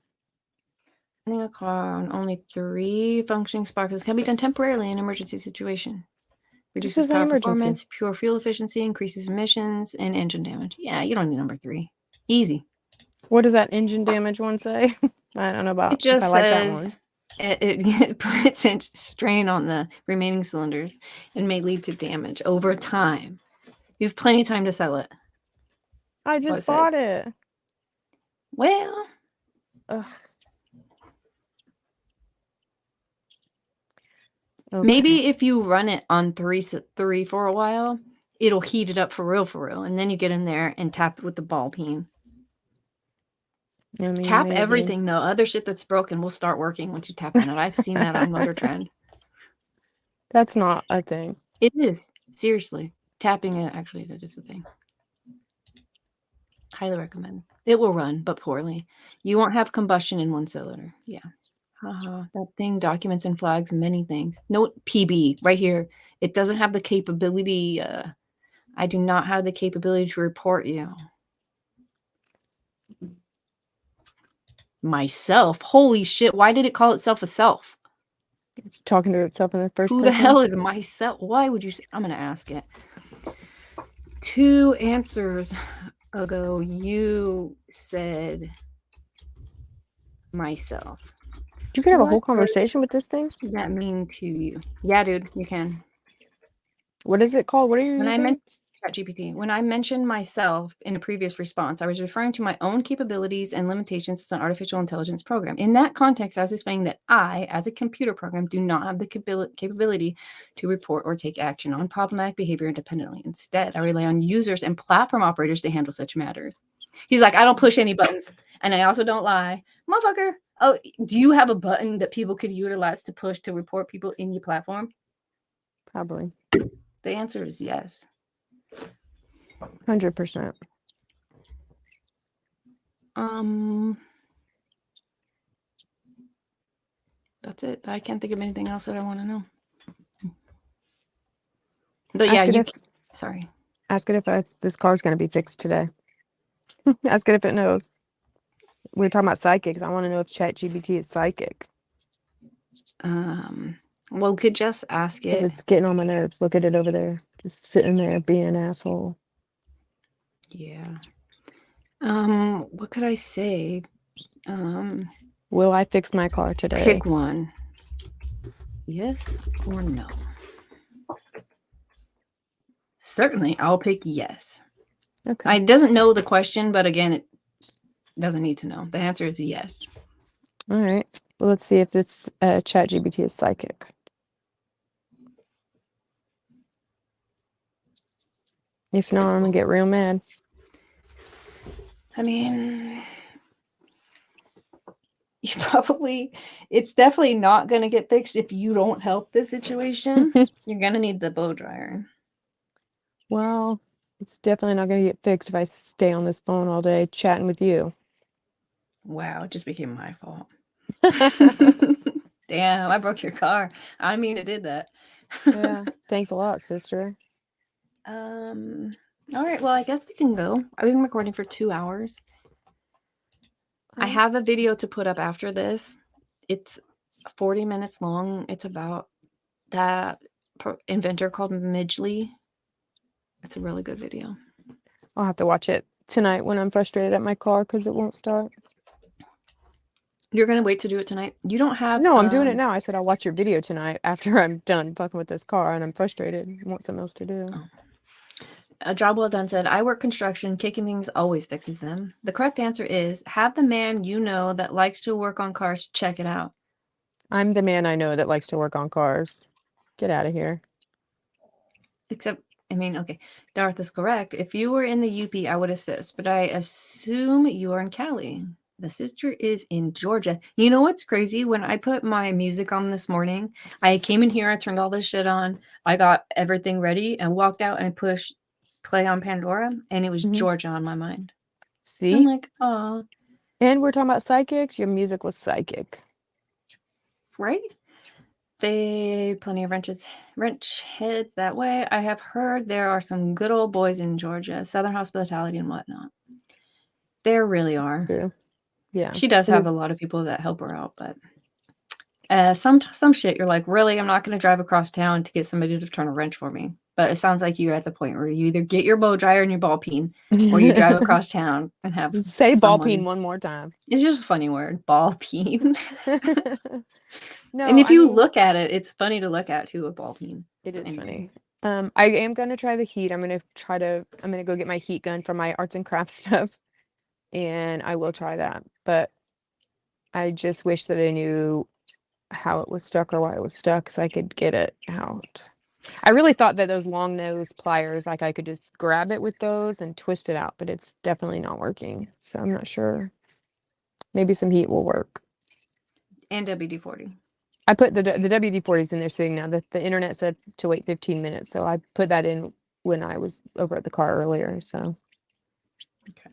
B: Running a car on only 3 functioning spark plugs can be done temporarily in an emergency situation. Reduces power performance, pure fuel efficiency, increases emissions, and engine damage. Yeah, you don't need number 3. Easy.
H: What does that engine damage one say? I don't know about
B: It just
H: if I like that one.
B: It puts in strain on the remaining cylinders and may lead to damage over time. You have plenty of time to sell it.
H: I just bought it.
B: Well,
H: ugh.
B: Okay. Maybe if you run it on 3 for a while, it'll heat it up for real, and then you get in there and tap it with the ball peen. Tap everything though. Other shit that's broken will start working once you tap on it. I've seen that on Motor Trend.
H: That's not a thing.
B: It is. Seriously. Tapping it, actually, that is a thing. Highly recommend. It will run, but poorly. You won't have combustion in 1 cylinder. Yeah. That thing documents and flags many things. Note PB right here. It doesn't have the capability. I do not have the capability to report you. Myself. Holy shit. Why did it call itself a self?
H: It's talking to itself in the first
B: Who
H: person.
B: the hell is myself? Why would you say? I'm going to ask it. 2 answers ago, you said myself.
H: You can have a whole conversation with this thing?
B: What does that mean to you? Yeah, dude, you can.
H: What is it called? What are you using?
B: ChatGPT. When I mentioned myself in a previous response, I was referring to my own capabilities and limitations as an artificial intelligence program. In that context, I was explaining that I, as a computer program, do not have the capability to report or take action on problematic behavior independently. Instead, I rely on users and platform operators to handle such matters. He's like, I don't push any buttons, and I also don't lie. Motherfucker. Oh, do you have a button that people could utilize to push to report people in your platform?
H: Probably.
B: The answer is yes.
H: 100%.
B: That's it. I can't think of anything else that I want to know. But
H: Ask
B: yeah,
H: it
B: you.
H: if,
B: Sorry.
H: Ask it if this car's going to be fixed today. Ask it if it knows. We're talking about psychics. I want to know if ChatGPT is psychic.
B: Well, we could just ask
H: 'Cause
B: it.
H: it's getting on my nerves. Look at it over there. Just sitting there being an asshole.
B: Yeah. What could I say?
H: Will I fix my car today?
B: Pick one. Yes or no? Certainly, I'll pick yes.
H: Okay.
B: It doesn't know the question, but again, it doesn't need to know. The answer is yes.
H: All right. Well, let's see if this ChatGPT is psychic. If not, I'm gonna get real mad.
B: I mean, it's definitely not going to get fixed if you don't help the situation. You're going to need the blow dryer.
H: Well, it's definitely not gonna get fixed if I stay on this phone all day chatting with you.
B: Wow, it just became my fault. Damn, I broke your car. I mean, it did that.
H: Yeah. Thanks a lot, sister.
B: All right, well, I guess we can go. I've been recording for 2 hours. I have a video to put up after this. It's 40 minutes long. It's about that inventor called Midgley. It's a really good video.
H: I'll have to watch it tonight when I'm frustrated at my car because it won't start.
B: You're going to wait to do it tonight? You don't have...
H: No, I'm doing it now. I said I'll watch your video tonight after I'm done fucking with this car and I'm frustrated and want something else to do.
B: Oh. A Job Well Done said, I work construction. Kicking things always fixes them. The correct answer is have the man you know that likes to work on cars check it out.
H: I'm the man I know that likes to work on cars. Get out of here.
B: Except, I mean, okay, Darth is correct. If you were in the UP, I would assist, but I assume you are in Cali. The sister is in Georgia. You know what's crazy? When I put my music on this morning, I came in here, I turned all this shit on, I got everything ready and walked out and pushed play on Pandora, and it was Georgia on my mind.
H: See?
B: I'm like, oh.
H: And we're talking about psychics. Your music was psychic.
B: Right? They plenty of wrench heads that way. I have heard there are some good old boys in Georgia, Southern hospitality and whatnot. There really are.
H: True. Yeah.
B: She does have a lot of people that help her out, but some shit you're like, really, I'm not going to drive across town to get somebody to turn a wrench for me. But it sounds like you're at the point where you either get your blow dryer and your ball peen, or you drive across town and have
H: say ball peen one more time.
B: It's just a funny word, ball peen.
H: No,
B: and if you look at it, it's funny to look at too, a ball peen.
H: It is funny. I am gonna try the heat. I'm gonna go get my heat gun for my arts and crafts stuff, and I will try that. But I just wish that I knew how it was stuck or why it was stuck so I could get it out. I really thought that those long nose pliers, like I could just grab it with those and twist it out, but it's definitely not working. So I'm not sure. Maybe some heat will work.
B: And WD-40.
H: I put the WD-40s in there sitting now. The internet said to wait 15 minutes, so I put that in when I was over at the car earlier. So
B: okay,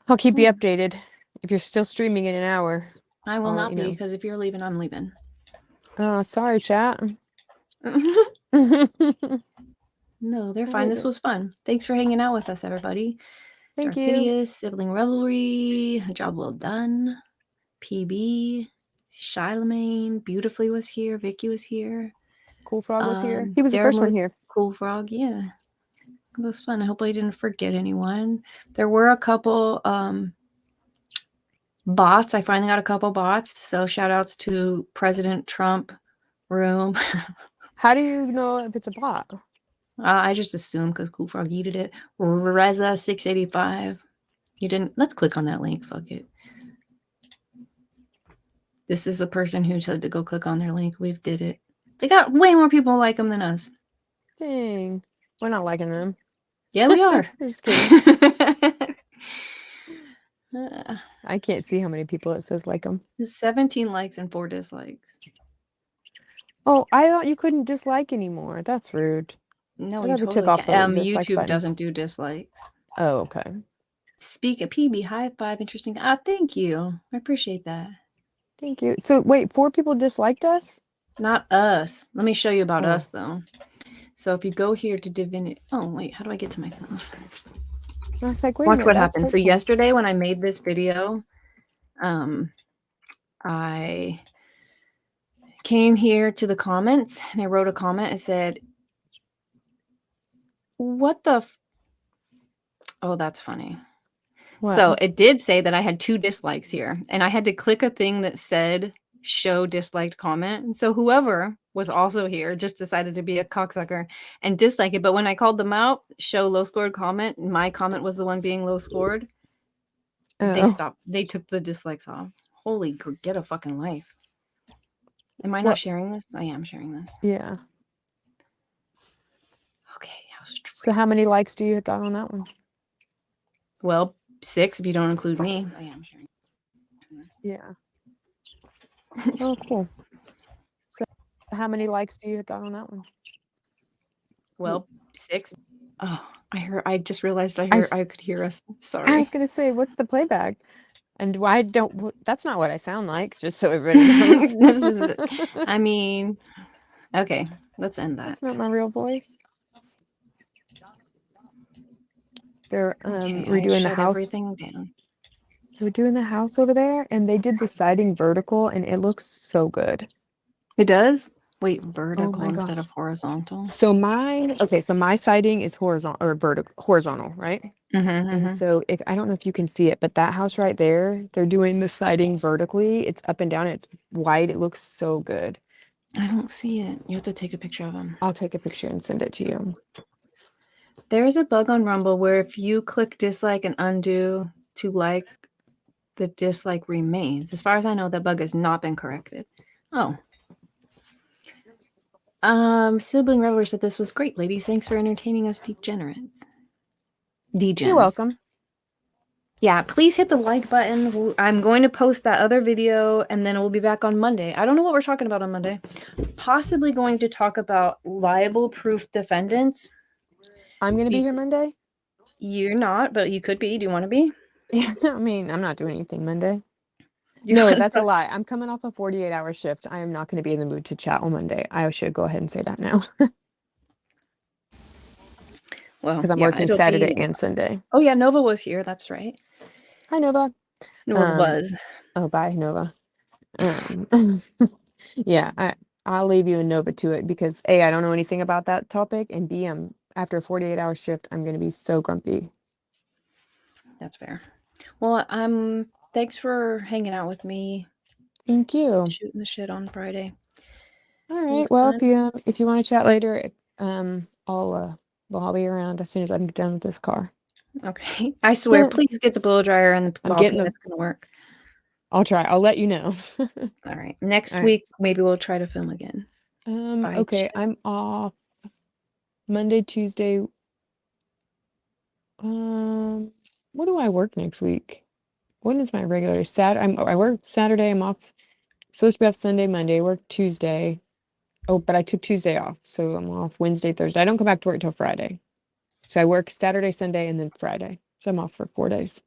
H: I'll keep you updated. If you're still streaming in an hour,
B: I will not be, because if you're leaving, I'm leaving.
H: Oh, sorry, chat.
B: No, they're fine. This was fun. Thanks for hanging out with us, everybody.
H: Thank
B: Darth
H: you.
B: Hideous, Sibling Revelry, A Job Well Done, PB, Charlemagne, Beautifully was here, Vicky was here.
H: Cool Frog was here. He was the first one here.
B: Cool Frog, yeah. It was fun. I hope I didn't forget anyone. There were a couple bots. I finally got a couple bots. So shout outs to President Trump room.
H: How do you know if it's a bot?
B: I just assumed because Cool Frog yeeted it. Reza 685. You didn't. Let's click on that link. Fuck it. This is a person who said to go click on their link. We've did it. They got way more people like them than us.
H: Dang. We're not liking them.
B: Yeah, we are.
H: Just kidding.
B: Uh,
H: I can't see how many people it says like them.
B: 17 likes and 4 dislikes.
H: Oh, I thought you couldn't dislike anymore. That's rude.
B: No,
H: I
B: you
H: thought they
B: totally
H: took off
B: can.
H: the dislike
B: YouTube
H: button.
B: doesn't do dislikes.
H: Oh, okay.
B: Speak a PB, high five, interesting. Thank you. I appreciate that.
H: Thank you. So wait, 4 people disliked us?
B: Not us. Let me show you about
H: Oh.
B: us though. So if you go here to Divinity. Oh wait, how do I get to myself?
H: I was like, wait a
B: Watch
H: minute,
B: what
H: that's
B: happened. So
H: hurtful.
B: yesterday when I made this video, I came here to the comments and I wrote a comment. It said, "What the?" Oh, that's funny.
H: What?
B: So it did say that I had 2 dislikes here, and I had to click a thing that said "show disliked comment." And so whoever was also here just decided to be a cocksucker and dislike it. But when I called them out, show low scored comment, and my comment was the one being low scored. They
H: Oh.
B: stopped. They took the dislikes off. Holy, get a fucking life. Am I
H: What?
B: not sharing this? I am sharing this.
H: Yeah.
B: Okay.
H: So how many likes do you got on that one?
B: Well, 6 if you don't include me. I am sharing this.
H: Yeah. Oh, cool. So how many likes do you got on that one?
B: Well, 6. Oh, I just realized I could hear us. Sorry.
H: I was gonna say, what's the playback? And why don't that's not what I sound like, just so everybody knows.
B: I mean, okay, let's end that.
H: That's not my real voice. They're
B: Okay,
H: redoing the
B: shut
H: house.
B: everything down.
H: They're doing the house over there, and they did the siding vertical, and it looks so good.
B: It does? Wait,
H: Oh
B: vertical
H: my
B: instead
H: gosh.
B: of horizontal?
H: So my siding is horizontal or horizontal, right? And so if I don't know if you can see it, but that house right there, they're doing the siding vertically. It's up and down. It's wide. It looks so good.
B: I don't see it. You have to take a picture of them.
H: I'll take a picture and send it to you.
B: There's a bug on Rumble where if you click dislike and undo to like, the dislike remains. As far as I know, that bug has not been corrected. Oh. Sibling Reveler said this was great, ladies. Thanks for entertaining us degenerates. Degens.
H: You're welcome.
B: Yeah, please hit the like button. I'm going to post that other video and then we'll be back on Monday. I don't know what we're talking about on Monday. Possibly going to talk about liable proof defendants.
H: I'm going to be here Monday.
B: You're not, but you could be. Do you want to be?
H: Yeah, I mean, I'm not doing anything Monday. No, that's a lie. I'm coming off a 48-hour shift. I am not going to be in the mood to chat on Monday. I should go ahead and say that now.
B: Well,
H: because I'm working Saturday and Sunday.
B: Oh yeah, Nova was here. That's right.
H: Hi, Nova.
B: Nova was.
H: Oh, bye, Nova. Yeah, I'll leave you and Nova to it because A, I don't know anything about that topic, and B, after a 48-hour shift, I'm going to be so grumpy.
B: That's fair. Well, thanks for hanging out with me.
H: Thank you.
B: Shooting the shit on Friday.
H: All right. Well, if you want to chat later, I'll be around as soon as I'm done with this car.
B: Okay. I swear, please get the blow dryer and the ball peen. It's gonna work.
H: I'll try. I'll let you know.
B: All right. Next week, maybe we'll try to film again.
H: Okay. I'm off Monday, Tuesday. What do I work next week? When is my regular Saturday? I work Saturday. I'm off. Supposed to be off Sunday, Monday. I work Tuesday. Oh, but I took Tuesday off, so I'm off Wednesday, Thursday. I don't come back to work till Friday. So I work Saturday, Sunday, and then Friday. So I'm off for 4 days.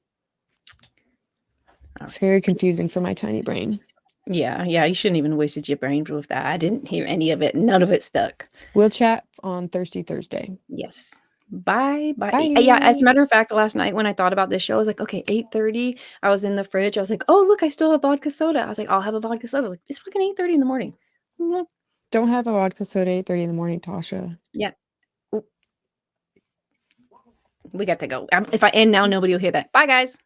H: It's very confusing for my tiny brain.
B: Yeah. You shouldn't even wasted your brain with that. I didn't hear any of it. None of it stuck.
H: We'll chat on Thursday.
B: Yes. Bye. Yeah, as a matter of fact, last night when I thought about this show, I was like, okay, 8:30. I was in the fridge. I was like, oh, look, I still have vodka soda. I was like, I'll have a vodka soda. I was like, it's fucking 8:30 in the morning.
H: Don't have a vodka soda 8:30 in the morning, Tasha.
B: Yeah. We got to go. If I end now, nobody will hear that. Bye, guys.